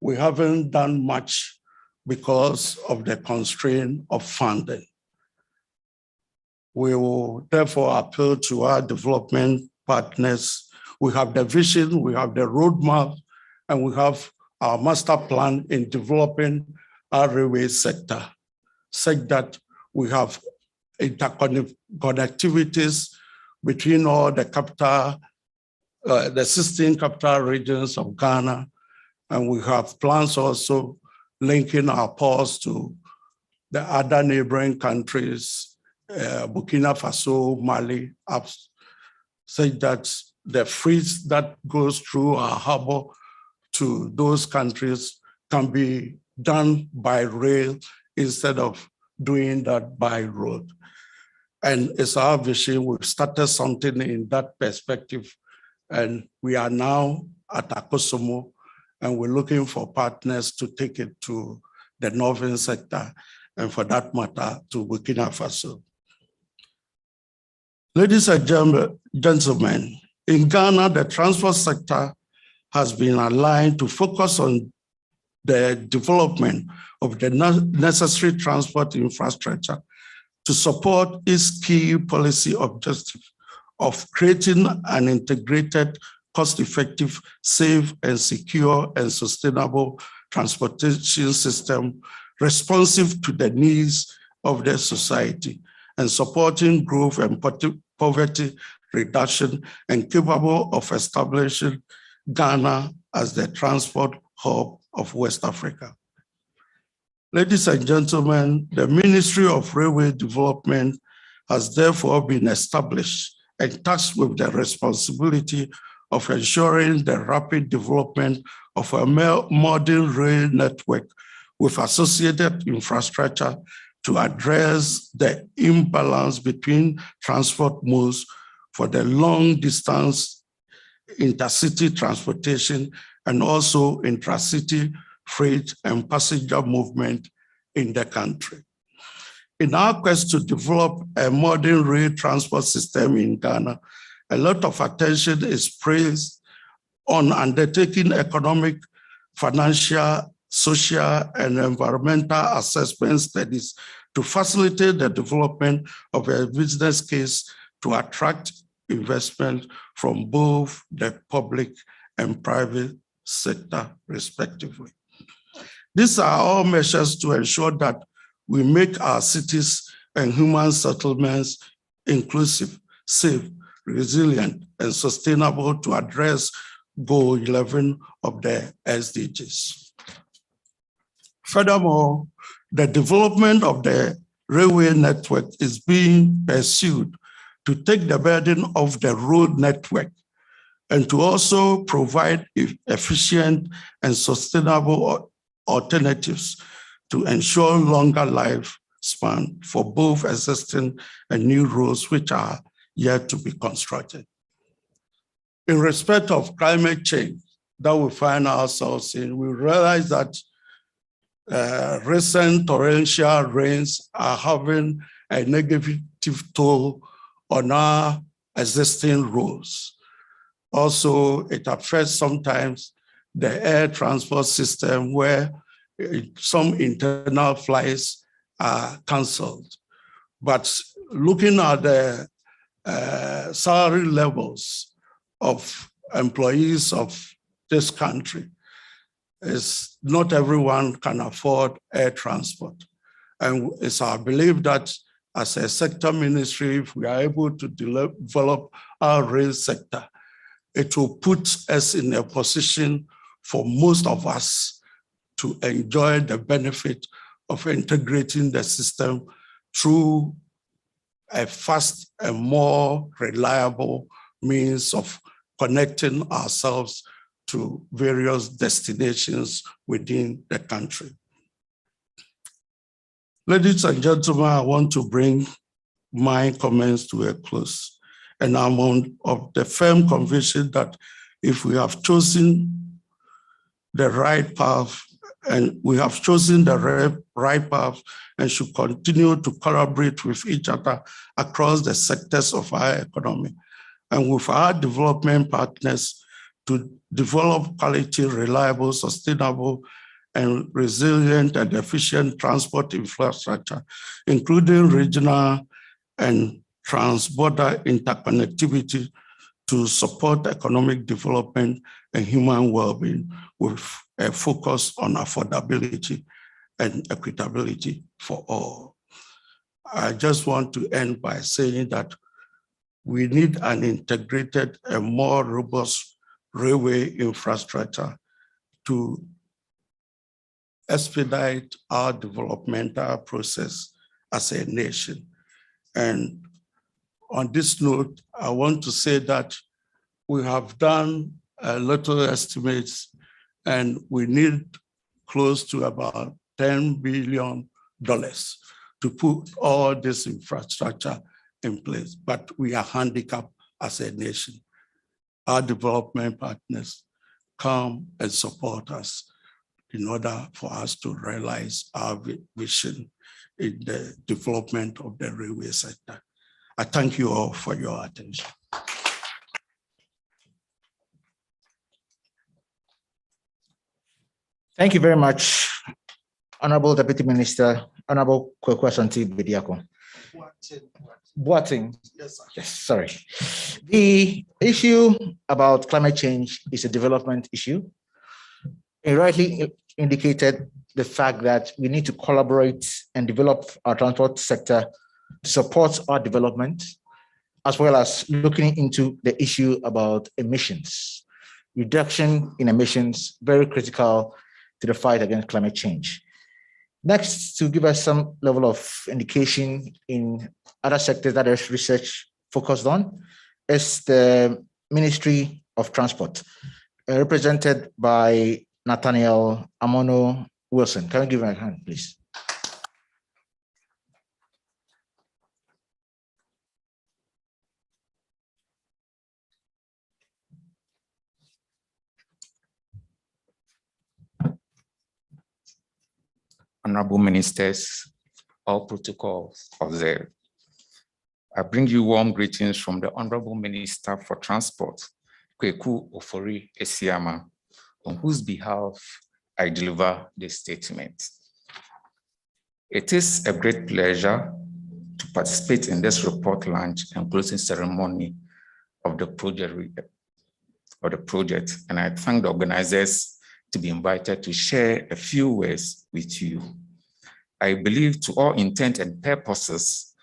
we haven't done much because of the constraint of funding. We will therefore appeal to our development partners. We have the vision, we have the roadmap, and we have our master plan in developing our railway sector, such that we have interconnectivities between all the capital, the 16 capital regions of Ghana, and we have plans also linking our ports to the other neighboring countries, Burkina Faso, Mali, such that the freight that goes through our harbor to those countries can be done by rail instead of doing that by road. And it's our vision. We've started something in that perspective, and we are now at Akosombo, and we're looking for partners to take it to the northern sector, and for that matter, to Burkina Faso. Ladies and gentlemen, in Ghana, the transport sector has been aligned to focus on the development of the necessary transport infrastructure to support its key policy objective of creating an integrated, cost-effective, safe and secure and sustainable transportation system responsive to the needs of the society and supporting growth and poverty reduction and capable of establishing Ghana as the transport hub of West Africa. Ladies and gentlemen, the Ministry of Railway Development has therefore been established and tasked with the responsibility of ensuring the rapid development of a modern rail network with associated infrastructure to address the imbalance between transport modes for the long distance intercity transportation and also intracity freight and passenger movement in the country. In our quest to develop a modern rail transport system in Ghana, a lot of attention is placed on undertaking economic, financial, social, and environmental assessment studies to facilitate the development of a business case to attract investment from both the public and private sector, respectively. These are all measures to ensure that we make our cities and human settlements inclusive, safe, resilient, and sustainable to address Goal 11 of the SDGs. Furthermore, the development of the railway network is being pursued to take the burden of the road network and to also provide efficient and sustainable alternatives to ensure longer lifespan for both existing and new roads which are yet to be constructed. In respect of climate change that we find ourselves in, we realize that recent torrential rains are having a negative toll on our existing roads. Also, it affects sometimes the air transport system where some internal flights are cancelled. But looking at the salary levels of employees of this country, is not everyone can afford air transport. And it's our belief that as a sector ministry, if we are able to develop our rail sector, it will put us in a position for most of us to enjoy the benefit of integrating the system through a fast and more reliable means of connecting ourselves to various destinations within the country. Ladies and gentlemen, I want to bring my comments to a close. And I'm of the firm conviction that if we have chosen the right path, and we have chosen the right path and should continue to collaborate with each other across the sectors of our economy and with our development partners to develop quality, reliable, sustainable, and resilient and efficient transport infrastructure, including regional and trans-border interconnectivity to support economic development and human well-being with a focus on affordability and equitability for all. I just want to end by saying that we need an integrated and more robust railway infrastructure to expedite our developmental process as a nation. And on this note, I want to say that we have done a little estimates and we need close to about $10 billion to put all this infrastructure in place, but we are handicapped as a nation. Our development partners come and support us in order for us to realize our vision in the development of the railway sector. I thank you all for your attention. Thank you very much, Honorable Deputy Minister, Honorable Kwekwasanti Bediako. Boating. Yes, sir. Yes, sorry. The issue about climate change is a development issue. It rightly indicated the fact that we need to collaborate and develop our transport sector to support our development, as well as looking into the issue about emissions. Reduction in emissions, very critical to the fight against climate change. Next, to give us some level of indication in other sectors that there's research focused on, is the Ministry of Transport, represented by Nathaniel Amono Wilson. Can you give me a hand, please? Honorable Ministers, all protocols observed. I bring you warm greetings from the Honorable Minister for Transport, Kweku Ofori Esiama, on whose behalf I deliver this statement. It is a great pleasure to participate in this report launch and closing ceremony of the project, and I thank the organizers to be invited to share a few words with you. I believe to all intent and purposes,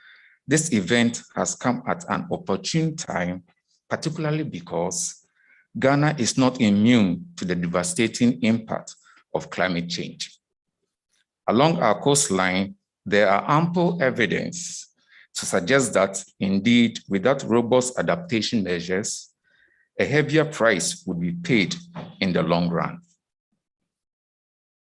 this event has come at an opportune time, particularly because Ghana is not immune to the devastating impact of climate change. Along our coastline, there are ample evidence to suggest that indeed, without robust adaptation measures, a heavier price would be paid in the long run.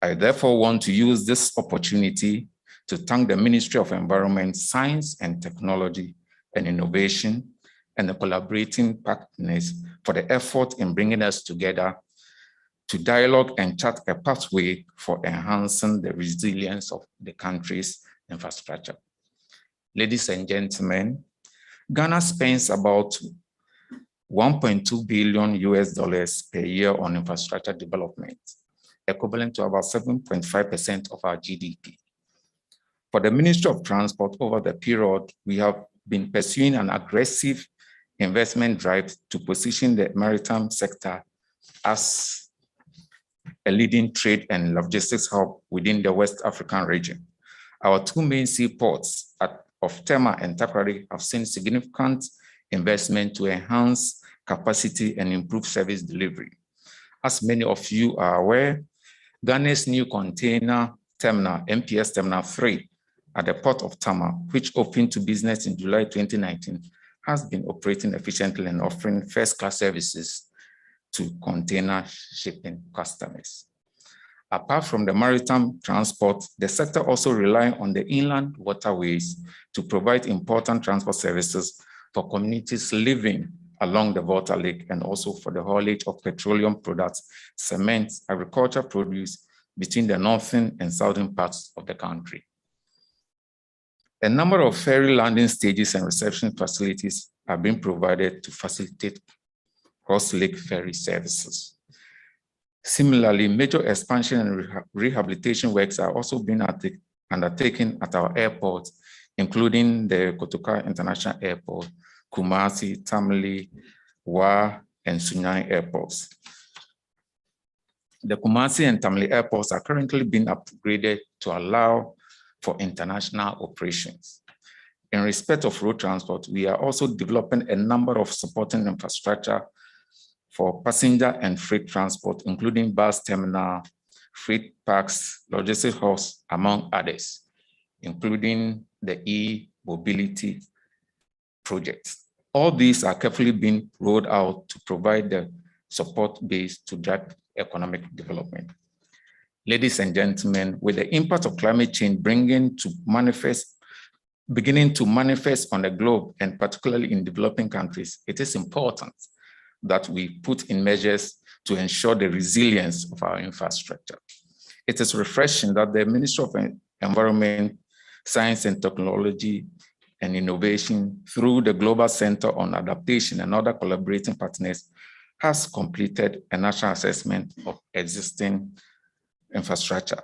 I therefore want to use this opportunity to thank the Ministry of Environment, Science and Technology and Innovation and the collaborating partners for the effort in bringing us together to dialogue and chart a pathway for enhancing the resilience of the country's infrastructure. Ladies and gentlemen, Ghana spends about $1.2 billion per year on infrastructure development, equivalent to about 7.5% of our GDP. For the Ministry of Transport, over the period, we have been pursuing an aggressive investment drive to position the maritime sector as a leading trade and logistics hub within the West African region. Our two main seaports of Tema and Takoradi have seen significant investment to enhance capacity and improve service delivery. As many of you are aware, Ghana's new container terminal, MPS Terminal 3, at the port of Tama, which opened to business in July 2019, has been operating efficiently and offering first-class services to container shipping customers. Apart from the maritime transport, the sector also relies on the inland waterways to provide important transport services for communities living along the Volta Lake and also for the haulage of petroleum products, cement, agricultural produce between the northern and southern parts of the country. A number of ferry landing stages and reception facilities have been provided to facilitate cross-lake ferry services. Similarly, major expansion and rehabilitation works are also being undertaken at our airports, including the Kotoka International Airport, Kumasi, Tamale, Wa, and Sunyani airports. The Kumasi and Tamale airports are currently being upgraded to allow for international operations. In respect of road transport, we are also developing a number of supporting infrastructure for passenger and freight transport, including bus terminal, freight parks, logistics hubs, among others, including the e-mobility projects. All these are carefully being rolled out to provide the support base to drive economic development. Ladies and gentlemen, with the impact of climate change beginning to manifest on the globe, and particularly in developing countries, it is important that we put in measures to ensure the resilience of our infrastructure. It is refreshing that the Ministry of Environment, Science and Technology and Innovation, through the Global Center on Adaptation and other collaborating partners, has completed a national assessment of existing infrastructure.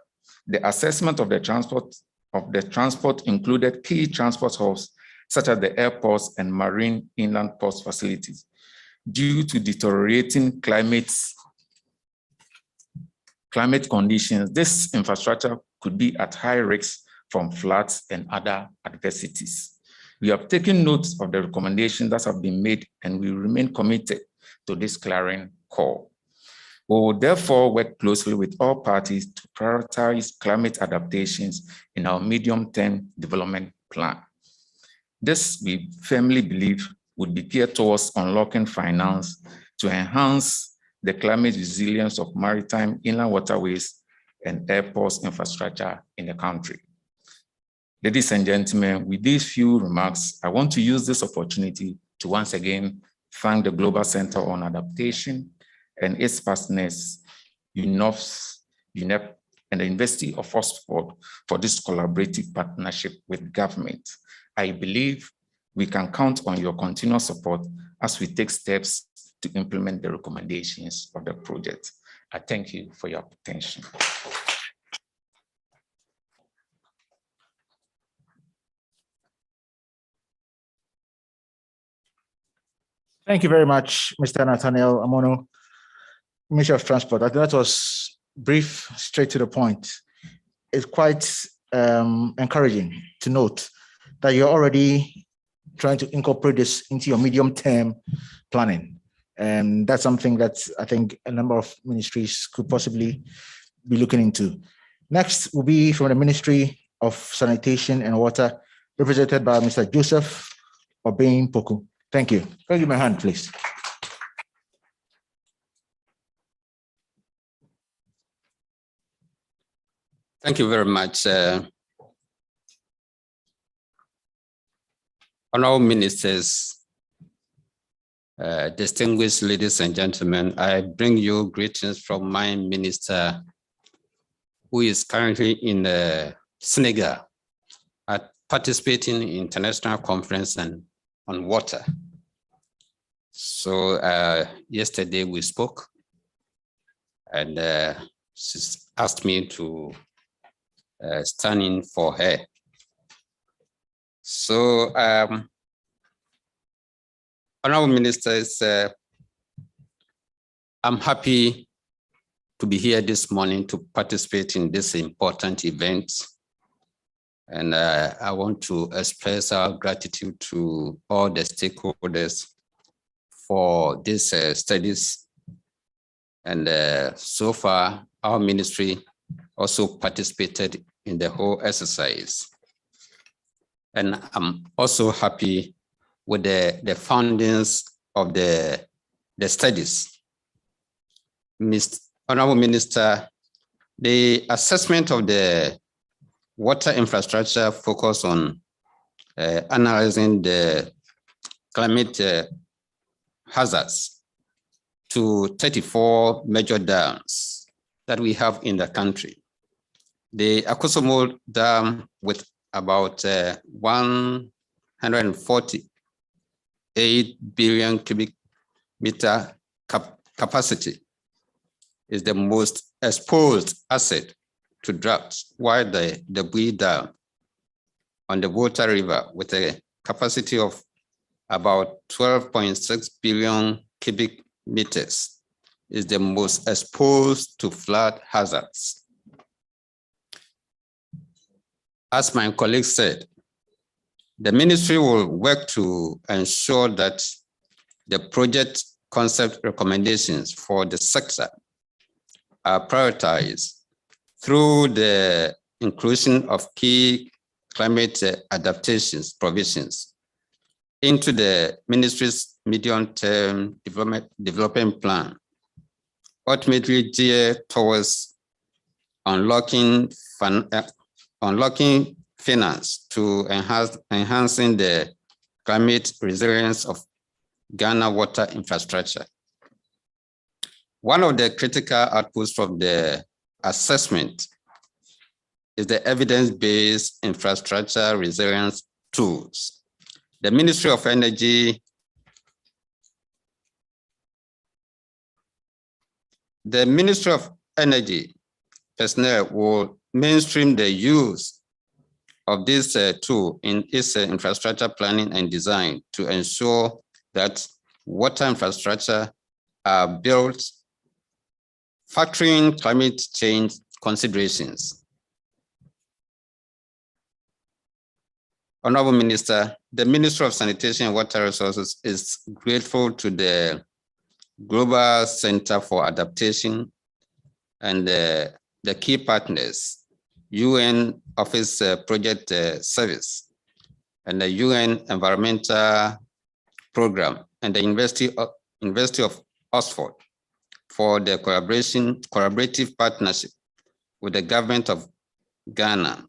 The assessment of the transport included key transport hubs, such as the airports and marine inland port facilities. Due to deteriorating climate conditions, this infrastructure could be at high risk from floods and other adversities. We have taken note of the recommendations that have been made, and we remain committed to this clarion call. We will therefore work closely with all parties to prioritize climate adaptations in our medium-term development plan. This, we firmly believe, would be geared towards unlocking finance to enhance the climate resilience of maritime, inland waterways, and airports infrastructure in the country. Ladies and gentlemen, with these few remarks, I want to use this opportunity to once again thank the Global Center on Adaptation and its partners, UNEP, and the University of Oxford for this collaborative partnership with government. I believe we can count on your continuous support as we take steps to implement the recommendations of the project. I thank you for your attention. Thank you very much, Mr. Nathaniel Amono, Minister of Transport. I think that was brief, straight to the point. It's quite encouraging to note that you're already trying to incorporate this into your medium-term planning. And that's something that I think a number of ministries could possibly be looking into. Next will be from the Ministry of Sanitation and Water, represented by Mr. Joseph Obeng Poku. Thank you. Can you give me a hand, please? Thank you very much. Honorable ministers, distinguished ladies and gentlemen, I bring you greetings from my minister, who is currently in Senegal, participating in international conference on water. So yesterday we spoke, and she asked me to stand in for her So, Honorable Ministers, I'm happy to be here this morning to participate in this important event. And I want to express our gratitude to all the stakeholders for these studies. And so far, our ministry also participated in the whole exercise. And I'm also happy with the findings of the studies. Honorable Minister, the assessment of the water infrastructure focus on analyzing the climate hazards to 34 major dams that we have in the country. The Akusumo Dam with about 148 billion cubic meter capacity is the most exposed asset to drought, while the Bui Dam on the Volta River with a capacity of about 12.6 billion cubic meters is the most exposed to flood hazards. As my colleague said, the ministry will work to ensure that the project concept recommendations for the sector are prioritized through the inclusion of key climate adaptations provisions into the ministry's medium-term development plan, ultimately geared towards unlocking finance to enhancing the climate resilience of Ghana water infrastructure. One of the critical outputs from the assessment is the evidence-based infrastructure resilience tools. The Ministry of Energy personnel will mainstream the use of this tool in its infrastructure planning and design to ensure that water infrastructure are built factoring climate change considerations. Honorable Minister, the Ministry of Sanitation and Water Resources is grateful to the Global Center for Adaptation and the key partners, UN Office Project Service, and the UN Environmental Program, and the University of Oxford for the collaborative partnership with the government of Ghana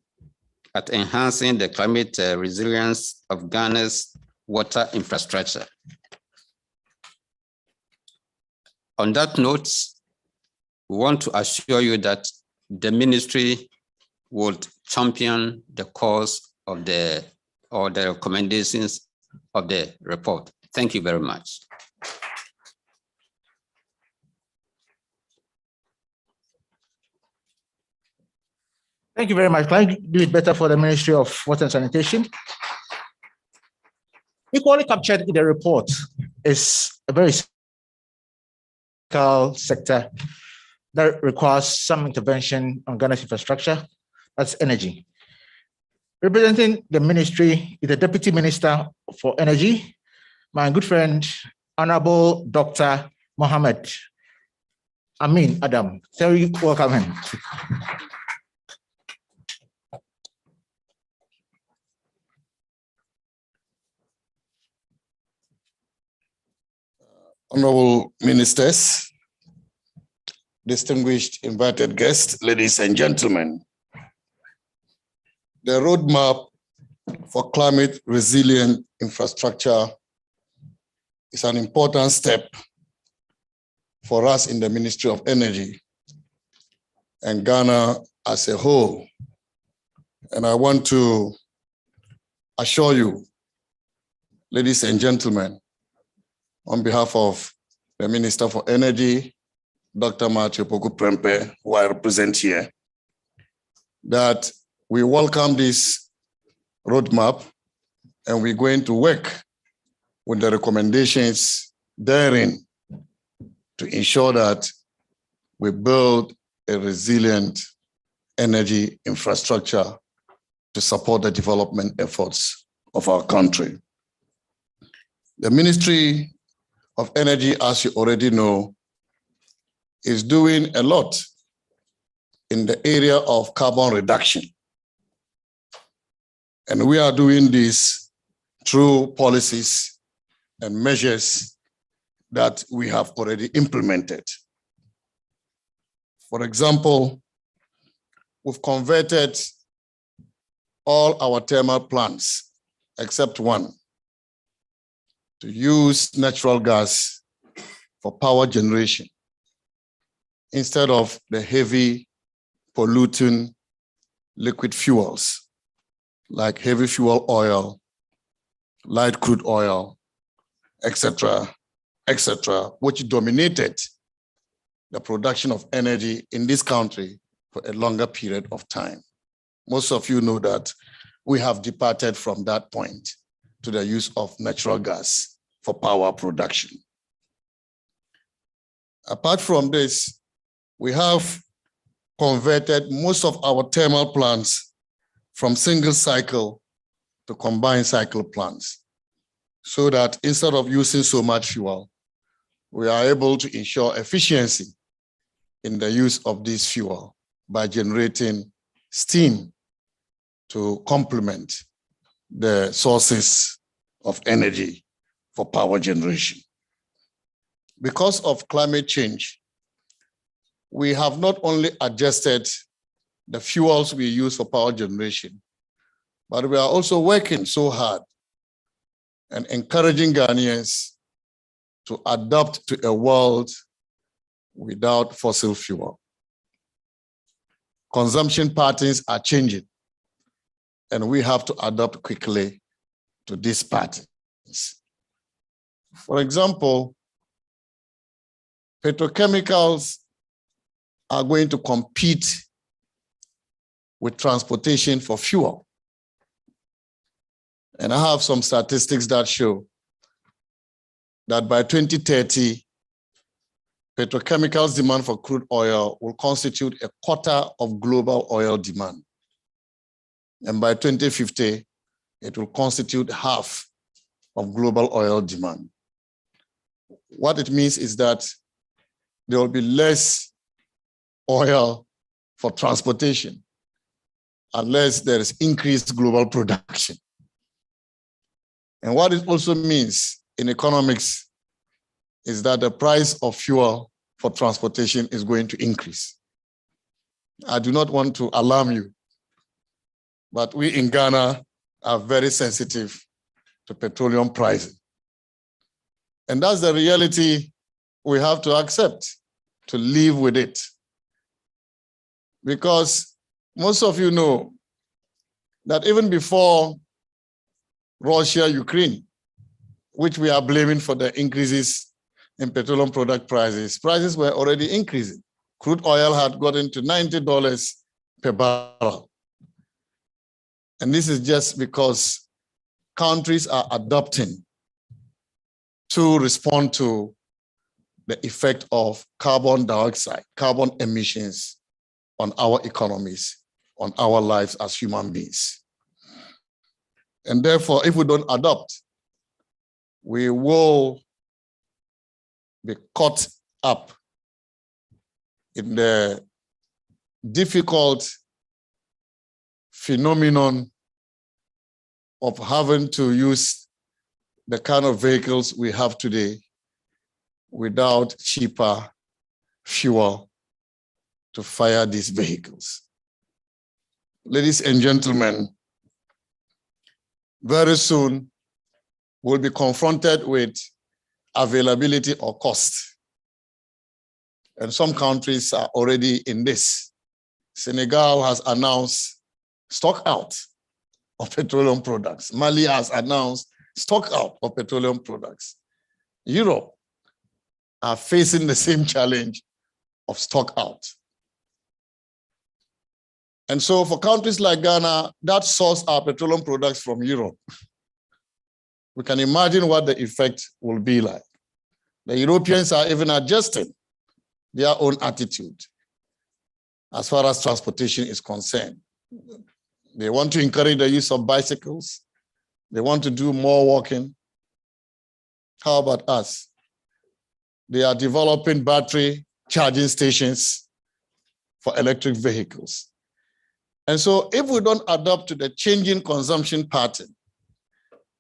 at enhancing the climate resilience of Ghana's water infrastructure. On that note, we want to assure you that the ministry would champion the cause of the recommendations of the report. Thank you very much. Thank you very much. Can I do it better for the Ministry of Water and Sanitation? Equally captured in the report is a very critical sector that requires some intervention on Ghana's infrastructure. That's energy. Representing the ministry is the Deputy Minister for Energy, my good friend, Honorable Dr. Mohammed Amin Adam. Very welcome him. Honorable ministers, distinguished invited guests, ladies and gentlemen, the roadmap for climate resilient infrastructure is an important step for us in the Ministry of Energy and Ghana as a whole. And I want to assure you, ladies and gentlemen, on behalf of the Minister for Energy, Dr. Matthew Poku-Prempeh, who I represent here, that we welcome this roadmap And we're going to work with the recommendations therein to ensure that we build a resilient energy infrastructure to support the development efforts of our country. The Ministry of Energy, as you already know, is doing a lot in the area of carbon reduction. And we are doing this through policies and measures that we have already implemented. For example, we've converted all our thermal plants, except one, to use natural gas for power generation instead of the heavy polluting liquid fuels like heavy fuel oil, light crude oil, etc., which dominated the production of energy in this country for a longer period of time. Most of you know that we have departed from that point to the use of natural gas for power production. Apart from this, we have converted most of our thermal plants from single cycle to combined cycle plants, so that instead of using so much fuel, we are able to ensure efficiency in the use of this fuel by generating steam to complement the sources of energy for power generation. Because of climate change, we have not only adjusted the fuels we use for power generation, but we are also working so hard and encouraging Ghanaians to adapt to a world without fossil fuel. Consumption patterns are changing, and we have to adapt quickly to these patterns. For example, petrochemicals are going to compete with transportation for fuel. And I have some statistics that show that by 2030, petrochemicals demand for crude oil will constitute a quarter of global oil demand. And by 2050, it will constitute half of global oil demand. What it means is that there will be less oil for transportation unless there is increased global production. And what it also means in economics is that the price of fuel for transportation is going to increase. I do not want to alarm you, but we in Ghana are very sensitive to petroleum pricing. And that's the reality we have to accept, to live with it. Because most of you know that even before Russia, Ukraine, which we are blaming for the increases in petroleum product prices, prices were already increasing. Crude oil had gotten to $90 per barrel. And this is just because countries are adopting to respond to the effect of carbon dioxide, carbon emissions on our economies, on our lives as human beings. And therefore, if we don't adopt, we will be caught up in the difficult phenomenon of having to use the kind of vehicles we have today without cheaper fuel to fire these vehicles. Ladies and gentlemen, very soon we'll be confronted with availability or cost. And some countries are already in this. Senegal has announced stock out of petroleum products. Mali has announced stock out of petroleum products. Europe are facing the same challenge of stock out. And so for countries like Ghana that source our petroleum products from Europe, we can imagine what the effect will be like. The Europeans are even adjusting their own attitude as far as transportation is concerned. They want to encourage the use of bicycles. They want to do more walking. How about us? They are developing battery charging stations for electric vehicles. And so if we don't adapt to the changing consumption pattern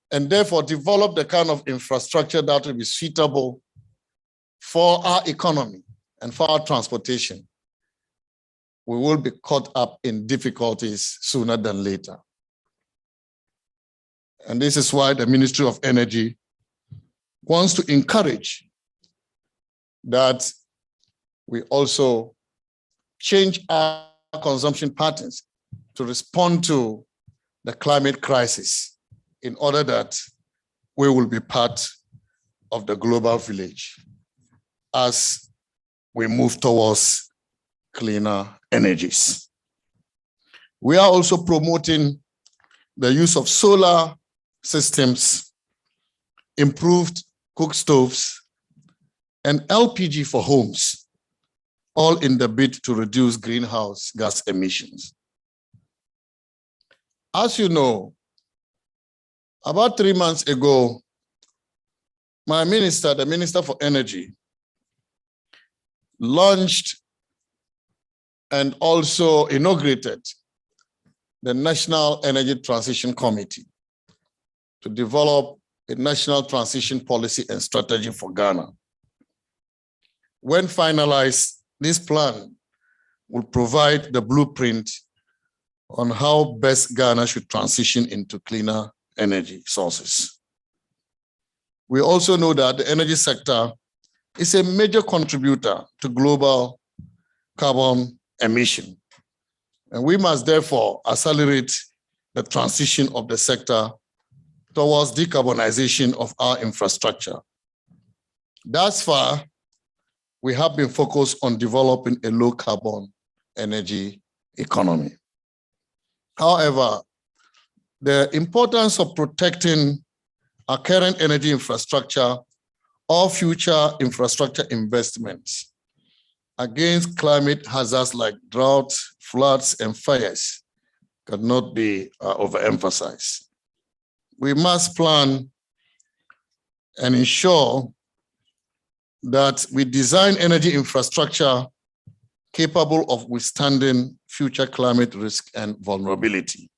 and therefore develop the kind of infrastructure that will be suitable for our economy and for our transportation, we will be caught up in difficulties sooner than later. And this is why the Ministry of Energy wants to encourage that we also change our consumption patterns to respond to the climate crisis in order that we will be part of the global village as we move towards cleaner energies. We are also promoting the use of solar systems, improved cook stoves, and LPG for homes, all in the bid to reduce greenhouse gas emissions. As you know, about 3 months ago, my minister, the Minister for Energy, launched and also inaugurated the National Energy Transition Committee to develop a national transition policy and strategy for Ghana. When finalized, this plan will provide the blueprint on how best Ghana should transition into cleaner energy sources. We also know that the energy sector is a major contributor to global carbon emission. And we must therefore accelerate the transition of the sector towards decarbonization of our infrastructure. Thus far, we have been focused on developing a low carbon energy economy. However, the importance of protecting our current energy infrastructure or future infrastructure investments against climate hazards like drought, floods, and fires cannot be overemphasized. We must plan and ensure that we design energy infrastructure capable of withstanding future climate risk and vulnerability.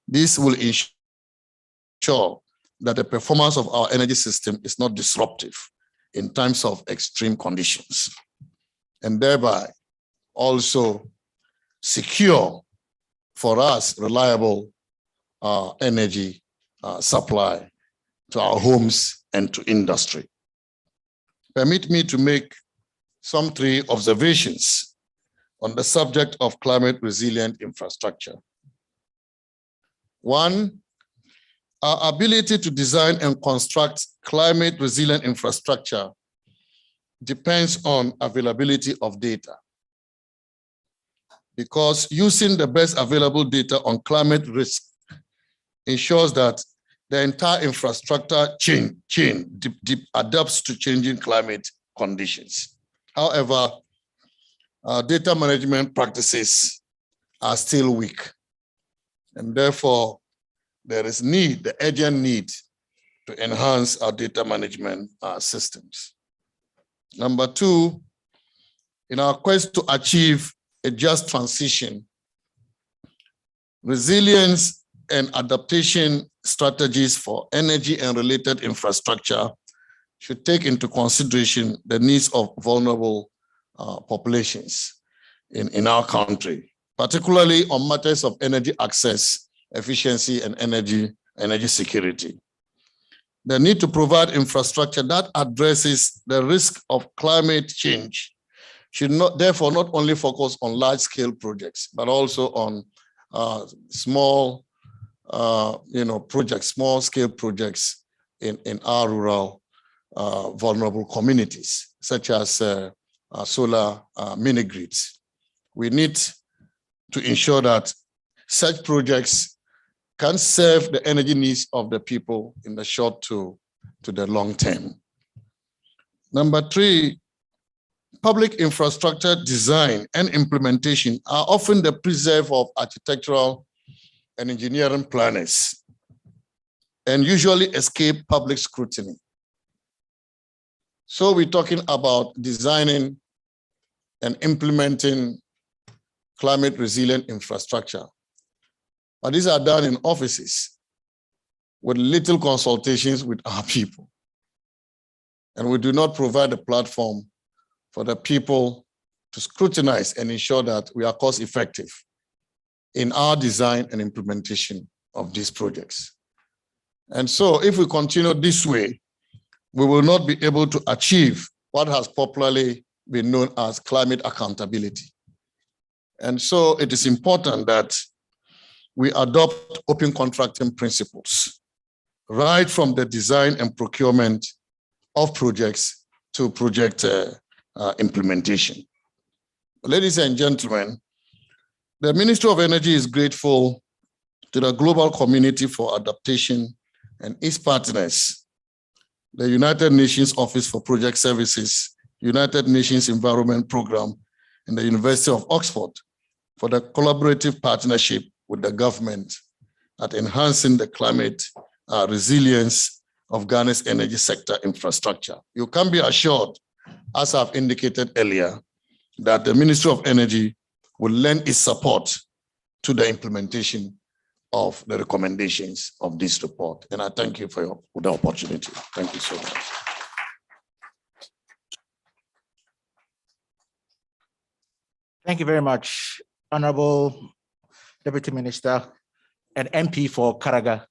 This will ensure that the performance of our energy system is not disruptive in times of extreme conditions, and thereby also secure for us reliable energy supply to our homes and to industry. Permit me to make some 3 observations on the subject of climate resilient infrastructure. 1, our ability to design and construct climate resilient infrastructure depends on availability of data, because using the best available data on climate risk ensures that the entire infrastructure chain adapts to changing climate conditions. However, data management practices are still weak, and therefore there is the urgent need to enhance our data management systems. Number 2, in our quest to achieve a just transition, resilience and adaptation strategies for energy and related infrastructure should take into consideration the needs of vulnerable populations in our country, particularly on matters of energy access, efficiency, and energy security. The need to provide infrastructure that addresses the risk of climate change should therefore not only focus on large-scale projects, but also on small projects, small-scale projects in our rural vulnerable communities, such as solar mini-grids. We need to ensure that such projects can serve the energy needs of the people in the short to the long term. Number 3, public infrastructure design and implementation are often the preserve of architectural and engineering planners and usually escape public scrutiny. So we're talking about designing and implementing climate resilient infrastructure. But these are done in offices with little consultations with our people. And we do not provide a platform for the people to scrutinize and ensure that we are cost effective in our design and implementation of these projects. And so if we continue this way, we will not be able to achieve what has popularly been known as climate accountability. And so it is important that we adopt open contracting principles, right from the design and procurement of projects to project implementation. Ladies and gentlemen, the Ministry of Energy is grateful to the global community for adaptation and its partners, the United Nations Office for Project Services, United Nations Environment Programme, and the University of Oxford for the collaborative partnership with the government at enhancing the climate resilience of Ghana's energy sector infrastructure. You can be assured, as I've indicated earlier, that the Ministry of Energy will lend its support to the implementation of the recommendations of this report. And I thank you for the opportunity. Thank you so much. Thank you very much, Honorable Deputy Minister and MP for Karaga.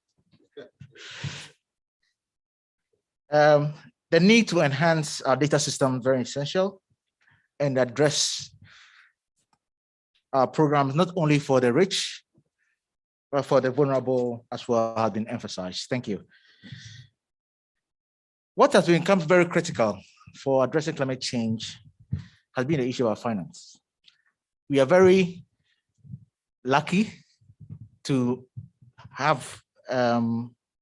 The need to enhance our data system is very essential and address our programs not only for the rich, but for the vulnerable as well has been emphasized. Thank you. What has become very critical for addressing climate change has been the issue of finance. We are very lucky to have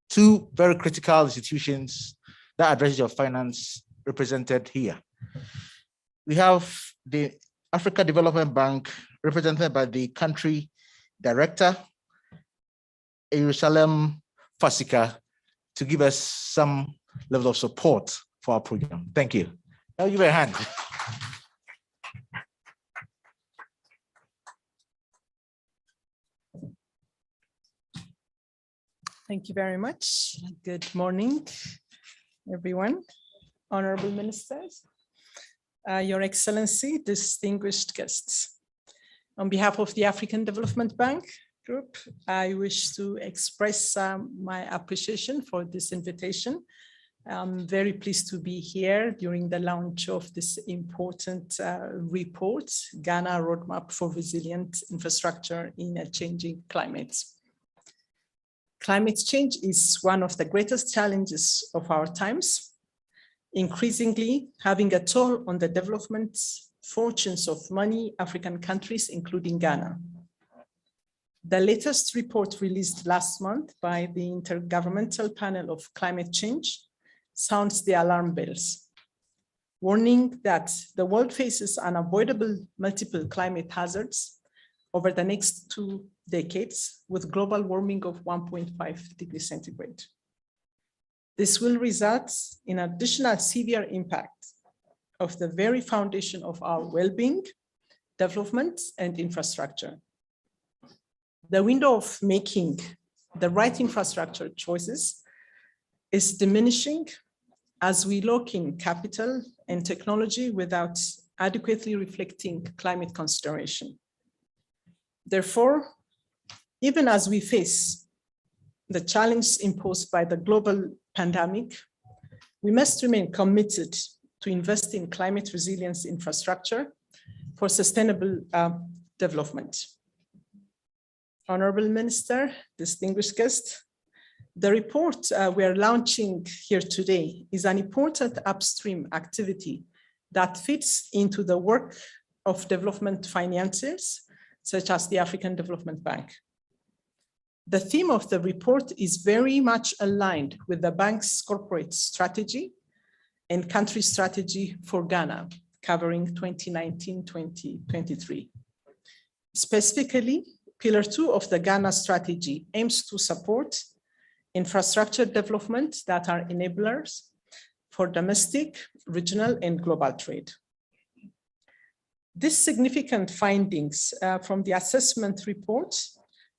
two very critical institutions that address your finance represented here. We have the Africa Development Bank represented by the country director, Jerusalem Fasika, to give us some level of support for our program. Thank you. I'll give you a hand. Thank you very much. Good morning, everyone, honorable ministers, Your Excellency, distinguished guests. On behalf of the African Development Bank Group, I wish to express my appreciation for this invitation. I'm very pleased to be here during the launch of this important report, Ghana Roadmap for Resilient Infrastructure in a Changing Climate. Climate change is one of the greatest challenges of our times, increasingly having a toll on the development fortunes of many African countries, including Ghana. The latest report released last month by the Intergovernmental Panel of Climate Change sounds the alarm bells, warning that the world faces unavoidable multiple climate hazards over the next 2 decades with global warming of 1.5 degrees centigrade. This will result in additional severe impact of the very foundation of our well-being, development, and infrastructure. The window of making the right infrastructure choices is diminishing as we lock in capital and technology without adequately reflecting climate consideration. Therefore, even as we face the challenge imposed by the global pandemic, we must remain committed to invest in climate resilience infrastructure for sustainable development. Honorable Minister, distinguished guest, the report we are launching here today is an important upstream activity that fits into the work of development financiers, such as the African Development Bank. The theme of the report is very much aligned with the bank's corporate strategy and country strategy for Ghana, covering 2019-2023. Specifically, Pillar 2 of the Ghana strategy aims to support infrastructure development that are enablers for domestic, regional, and global trade. These significant findings from the assessment report,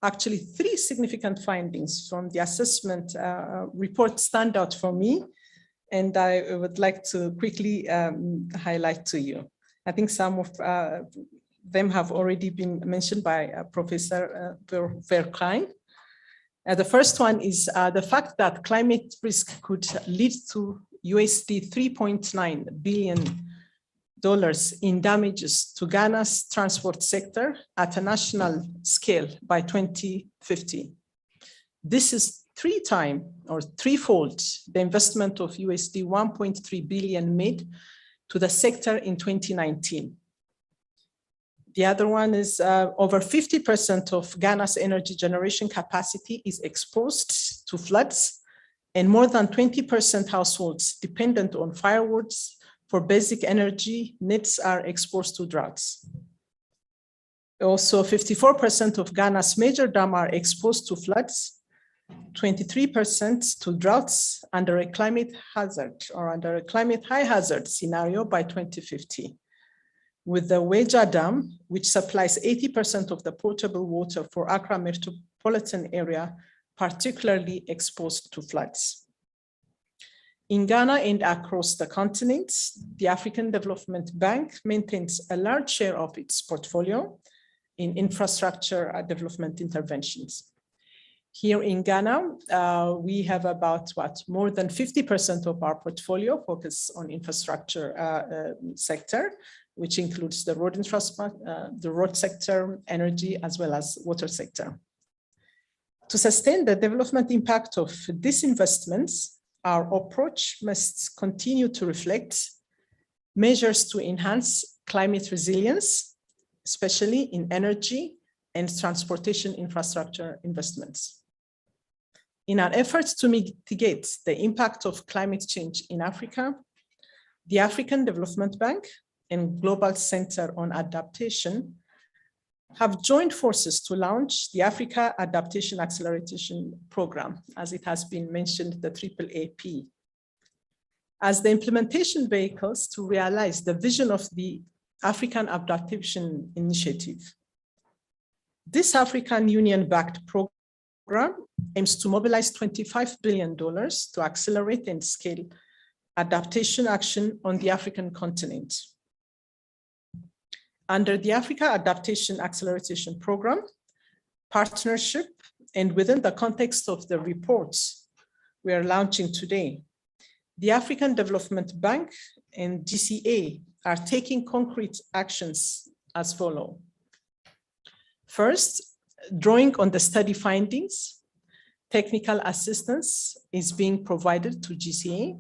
actually 3 significant findings from the assessment report stand out for me, and I would like to quickly highlight to you. I think some of them have already been mentioned by Professor Verklein. The first one is the fact that climate risk could lead to USD $3.9 billion in damages to Ghana's transport sector at a national scale by 2050. This is threefold the investment of USD 1.3 billion made to the sector in 2019. The other one is over 50% of Ghana's energy generation capacity is exposed to floods, and more than 20% households dependent on firewoods for basic energy needs are exposed to droughts. Also, 54% of Ghana's major dams are exposed to floods, 23% to droughts under a climate hazard or under a climate high hazard scenario by 2050. With the Weja Dam, which supplies 80% of the potable water for Accra metropolitan area, particularly exposed to floods. In Ghana and across the continent, the African Development Bank maintains a large share of its portfolio in infrastructure development interventions. Here in Ghana, we have about more than 50% of our portfolio focused on infrastructure sector, which includes the road infrastructure, the road sector, energy, as well as water sector. To sustain the development impact of these investments, our approach must continue to reflect measures to enhance climate resilience, especially in energy and transportation infrastructure investments. In our efforts to mitigate the impact of climate change in Africa, the African Development Bank and Global Center on Adaptation have joined forces to launch the Africa Adaptation Acceleration Program, as it has been mentioned, the AAAP, as the implementation vehicles to realize the vision of the African Adaptation Initiative. This African Union-backed program aims to mobilize $25 billion to accelerate and scale adaptation action on the African continent. Under the Africa Adaptation Acceleration Program, partnership, and within the context of the reports we are launching today, the African Development Bank and GCA are taking concrete actions as follows. First, drawing on the study findings, technical assistance is being provided to GCA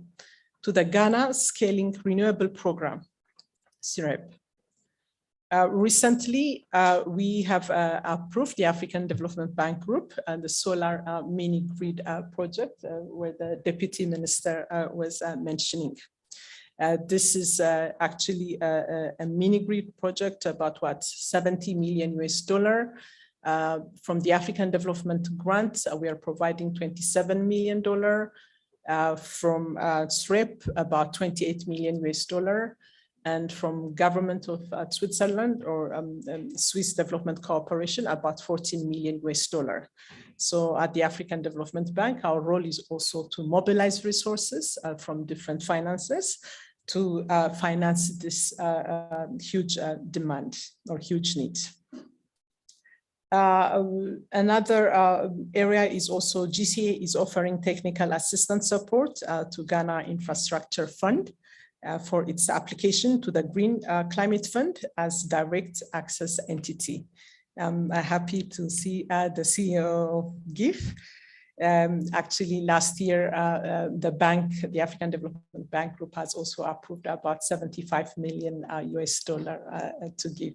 to the Ghana Scaling Renewable Program, CREP. Recently, we have approved the African Development Bank Group and the solar mini grid project where the Deputy Minister was mentioning. This is actually a mini grid project about 70 million US dollar. From the African Development Grant, we are providing $27 million. From SREP, about 28 million US dollar. And from government of Switzerland or Swiss Development Corporation, about 14 million US dollar. So at the African Development Bank, our role is also to mobilize resources from different finances to finance this huge demand or huge need. Another area is also GCA is offering technical assistance support to Ghana Infrastructure Fund for its application to the Green Climate Fund as direct access entity. I'm happy to see the CEO of GIF. Actually, last year, the bank, the African Development Bank Group, has also approved about 75 million US dollar to GIF.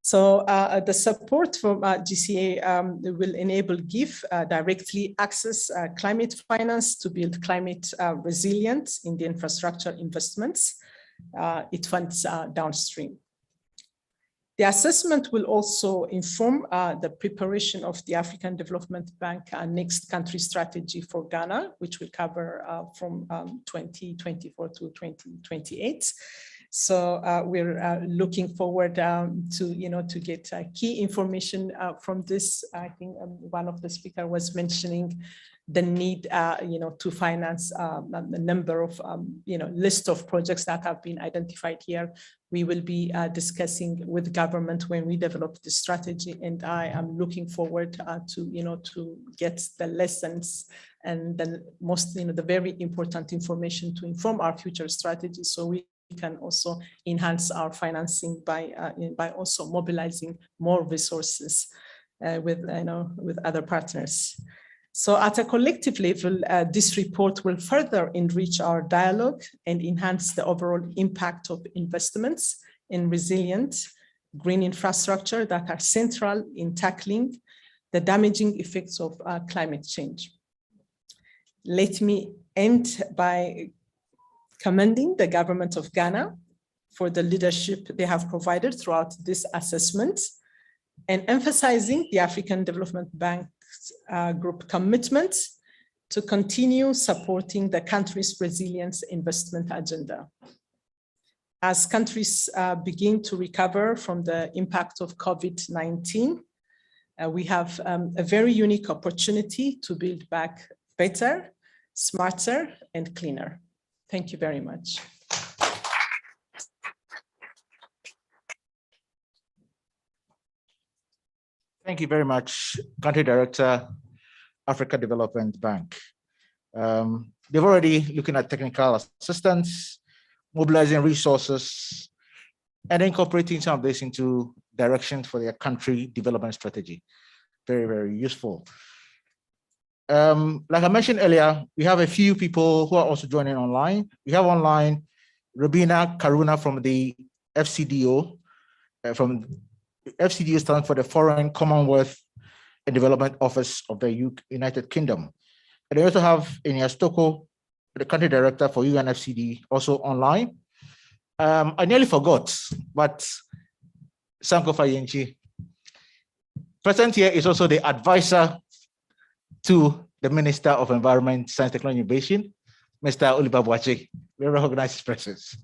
So the support from GCA will enable GIF directly access climate finance to build climate resilience in the infrastructure investments it funds downstream. The assessment will also inform the preparation of the African Development Bank next country strategy for Ghana, which will cover from 2024 to 2028. So we're looking forward to get key information from this. I think one of the speakers was mentioning the need, to finance a number of, list of projects that have been identified here. We will be discussing with government when we develop the strategy, and I am looking forward to get the lessons and the most, the very important information to inform our future strategy, so we can also enhance our financing by also mobilizing more resources with other partners. So at a collective level, this report will further enrich our dialogue and enhance the overall impact of investments in resilient green infrastructure that are central in tackling the damaging effects of climate change. Let me end by commending the government of Ghana for the leadership they have provided throughout this assessment, and emphasizing the African Development Bank Group commitment to continue supporting the country's resilience investment agenda. As countries begin to recover from the impact of COVID-19, we have a very unique opportunity to build back better, smarter, and cleaner. Thank you very much. Thank you very much, Country Director, Africa Development Bank. They've already looking at technical assistance, mobilizing resources, and incorporating some of this into directions for their country development strategy. Very, very useful. Like I mentioned earlier, we have a few people who are also joining online. We have online Rabina Karuna from the FCDO. FCDO stands for the Foreign, Commonwealth and Development Office of the United Kingdom. And we also have Inya Stoko, the Country Director for UNFCD, also online. I nearly forgot, but Sankofa Yenchi. Present here is also the advisor to the Minister of Environment, Science, Technology, and Innovation, Mr. Oliver Boache. We recognize his presence.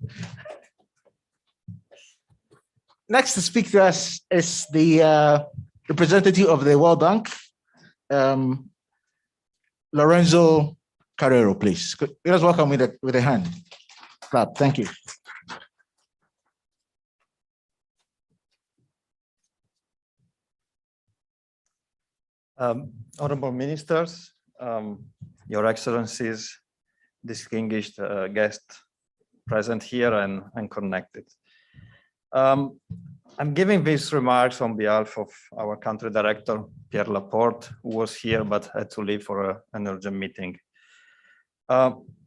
Next to speak to us is the representative of the World Bank, Lorenzo Carrero, please. Let us welcome with a hand clap. Thank you. Honorable Ministers, Your Excellencies, distinguished guests present here and connected. I'm giving these remarks on behalf of our country director, Pierre Laporte, who was here but had to leave for an urgent meeting.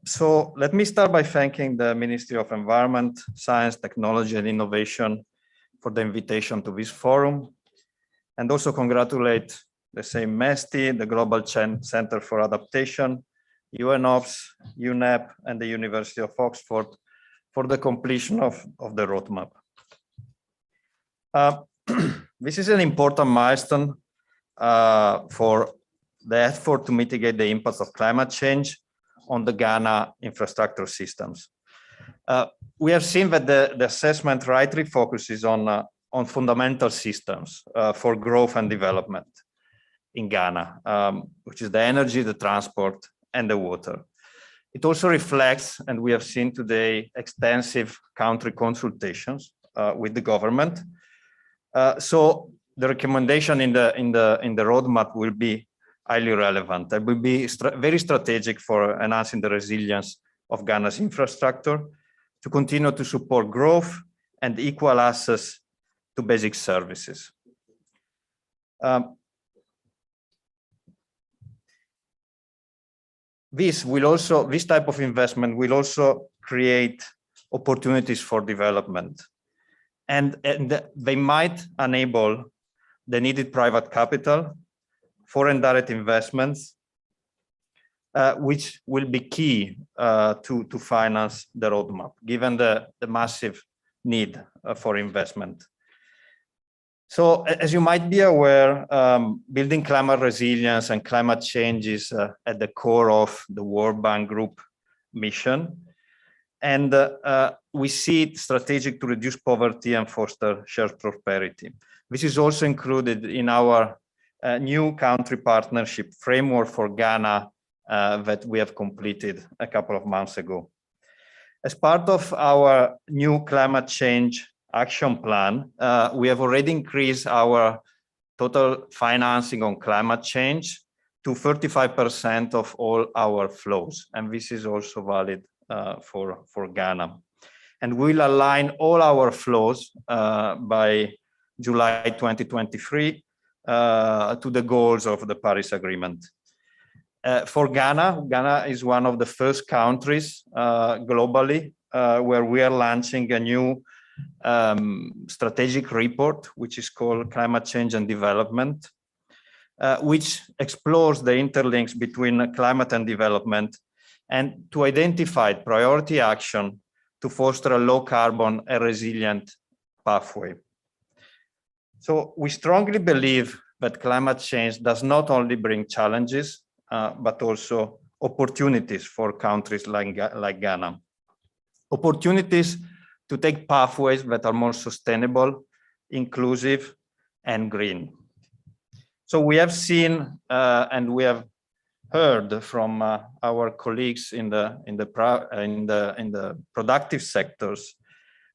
So let me start by thanking the Ministry of Environment, Science, Technology, and Innovation for the invitation to this forum, and also congratulate the same MESTI, the Global Center for Adaptation, UNOPS, UNEP, and the University of Oxford for the completion of the roadmap. This is an important milestone for the effort to mitigate the impacts of climate change on the Ghana infrastructure systems. We have seen that the assessment rightly focuses on fundamental systems for growth and development in Ghana, which is the energy, the transport, and the water. It also reflects, and we have seen today, extensive country consultations with the government. So the recommendation in the roadmap will be highly relevant. It will be very strategic for enhancing the resilience of Ghana's infrastructure, to continue to support growth and equal access to basic services. This type of investment will also create opportunities for development. and they might enable the needed private capital, foreign direct investments, which will be key to finance the roadmap, given the massive need for investment. So as you might be aware, building climate resilience and climate change is at the core of the World Bank Group mission. And we see it strategic to reduce poverty and foster shared prosperity. This is also included in our new country partnership framework for Ghana that we have completed a couple of months ago. As part of our new climate change action plan, we have already increased our total financing on climate change to 35% of all our flows. And this is also valid for Ghana. And we'll align all our flows by July 2023 to the goals of the Paris Agreement. For Ghana, Ghana is one of the first countries globally where we are launching a new strategic report, which is called Climate Change and Development, which explores the interlinks between climate and development and to identify priority action to foster a low carbon and resilient pathway. So we strongly believe that climate change does not only bring challenges, but also opportunities for countries like Ghana. Opportunities to take pathways that are more sustainable, inclusive, and green. So we have seen and we have heard from our colleagues in the productive sectors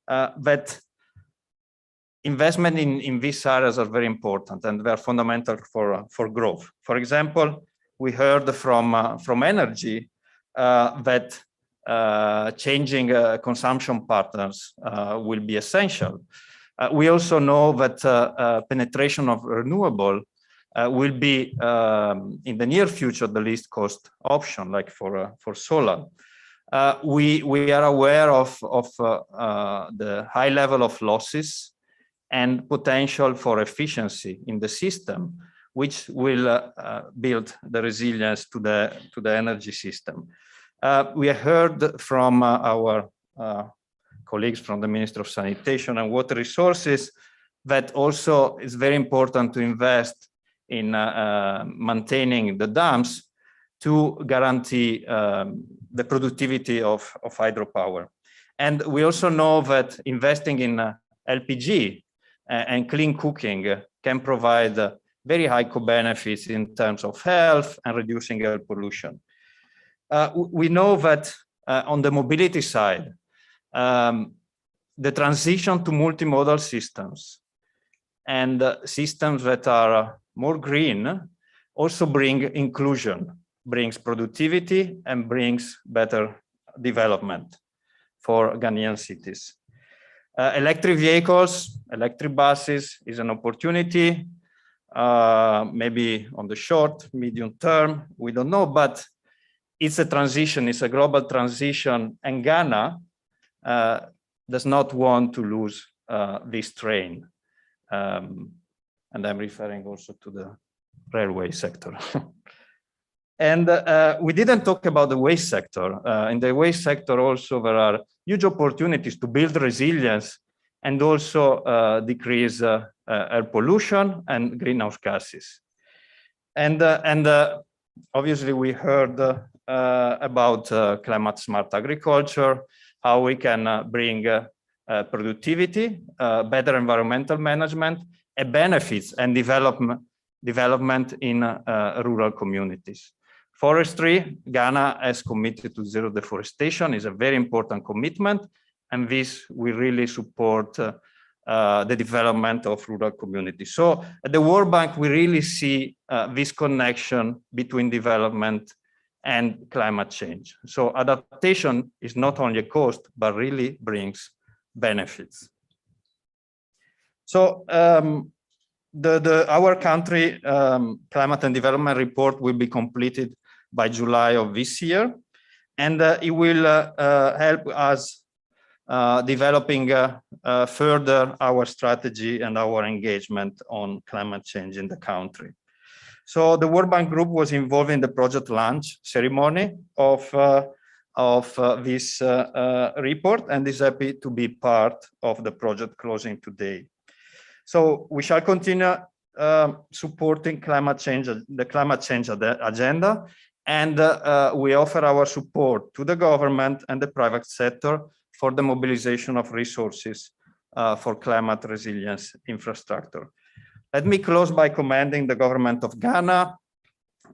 that investment in these areas are very important and they're fundamental for growth. For example, we heard from energy that changing consumption patterns will be essential. We also know that penetration of renewable will be in the near future the least cost option, like for solar. We are aware of the high level of losses and potential for efficiency in the system, which will build the resilience to the energy system. We heard from our colleagues from the Ministry of Sanitation and Water Resources that also it's very important to invest in maintaining the dams to guarantee the productivity of hydropower. And we also know that investing in LPG and clean cooking can provide very high co-benefits in terms of health and reducing air pollution. We know that on the mobility side, the transition to multimodal systems and systems that are more green also bring inclusion, brings productivity, and brings better development for Ghanaian cities. Electric vehicles, electric buses is an opportunity, maybe on the short, medium term, we don't know, but it's a transition, it's a global transition, and Ghana does not want to lose this train. And I'm referring also to the railway sector. And we didn't talk about the waste sector. In the waste sector also, there are huge opportunities to build resilience and also decrease air pollution and greenhouse gases. And obviously we heard about climate smart agriculture, how we can bring productivity, better environmental management, and benefits and development in rural communities. Forestry, Ghana has committed to zero deforestation, is a very important commitment, and this will really support the development of rural communities. So at the World Bank, we really see this connection between development and climate change. So adaptation is not only a cost, but really brings benefits. So our country climate and development report will be completed by July of this year, and it will help us developing further our strategy and our engagement on climate change in the country. So the World Bank Group was involved in the project launch ceremony of this report and is happy to be part of the project closing today. So we shall continue supporting climate change, the climate change agenda, and we offer our support to the government and the private sector for the mobilization of resources for climate resilience infrastructure. Let me close by commending the government of Ghana,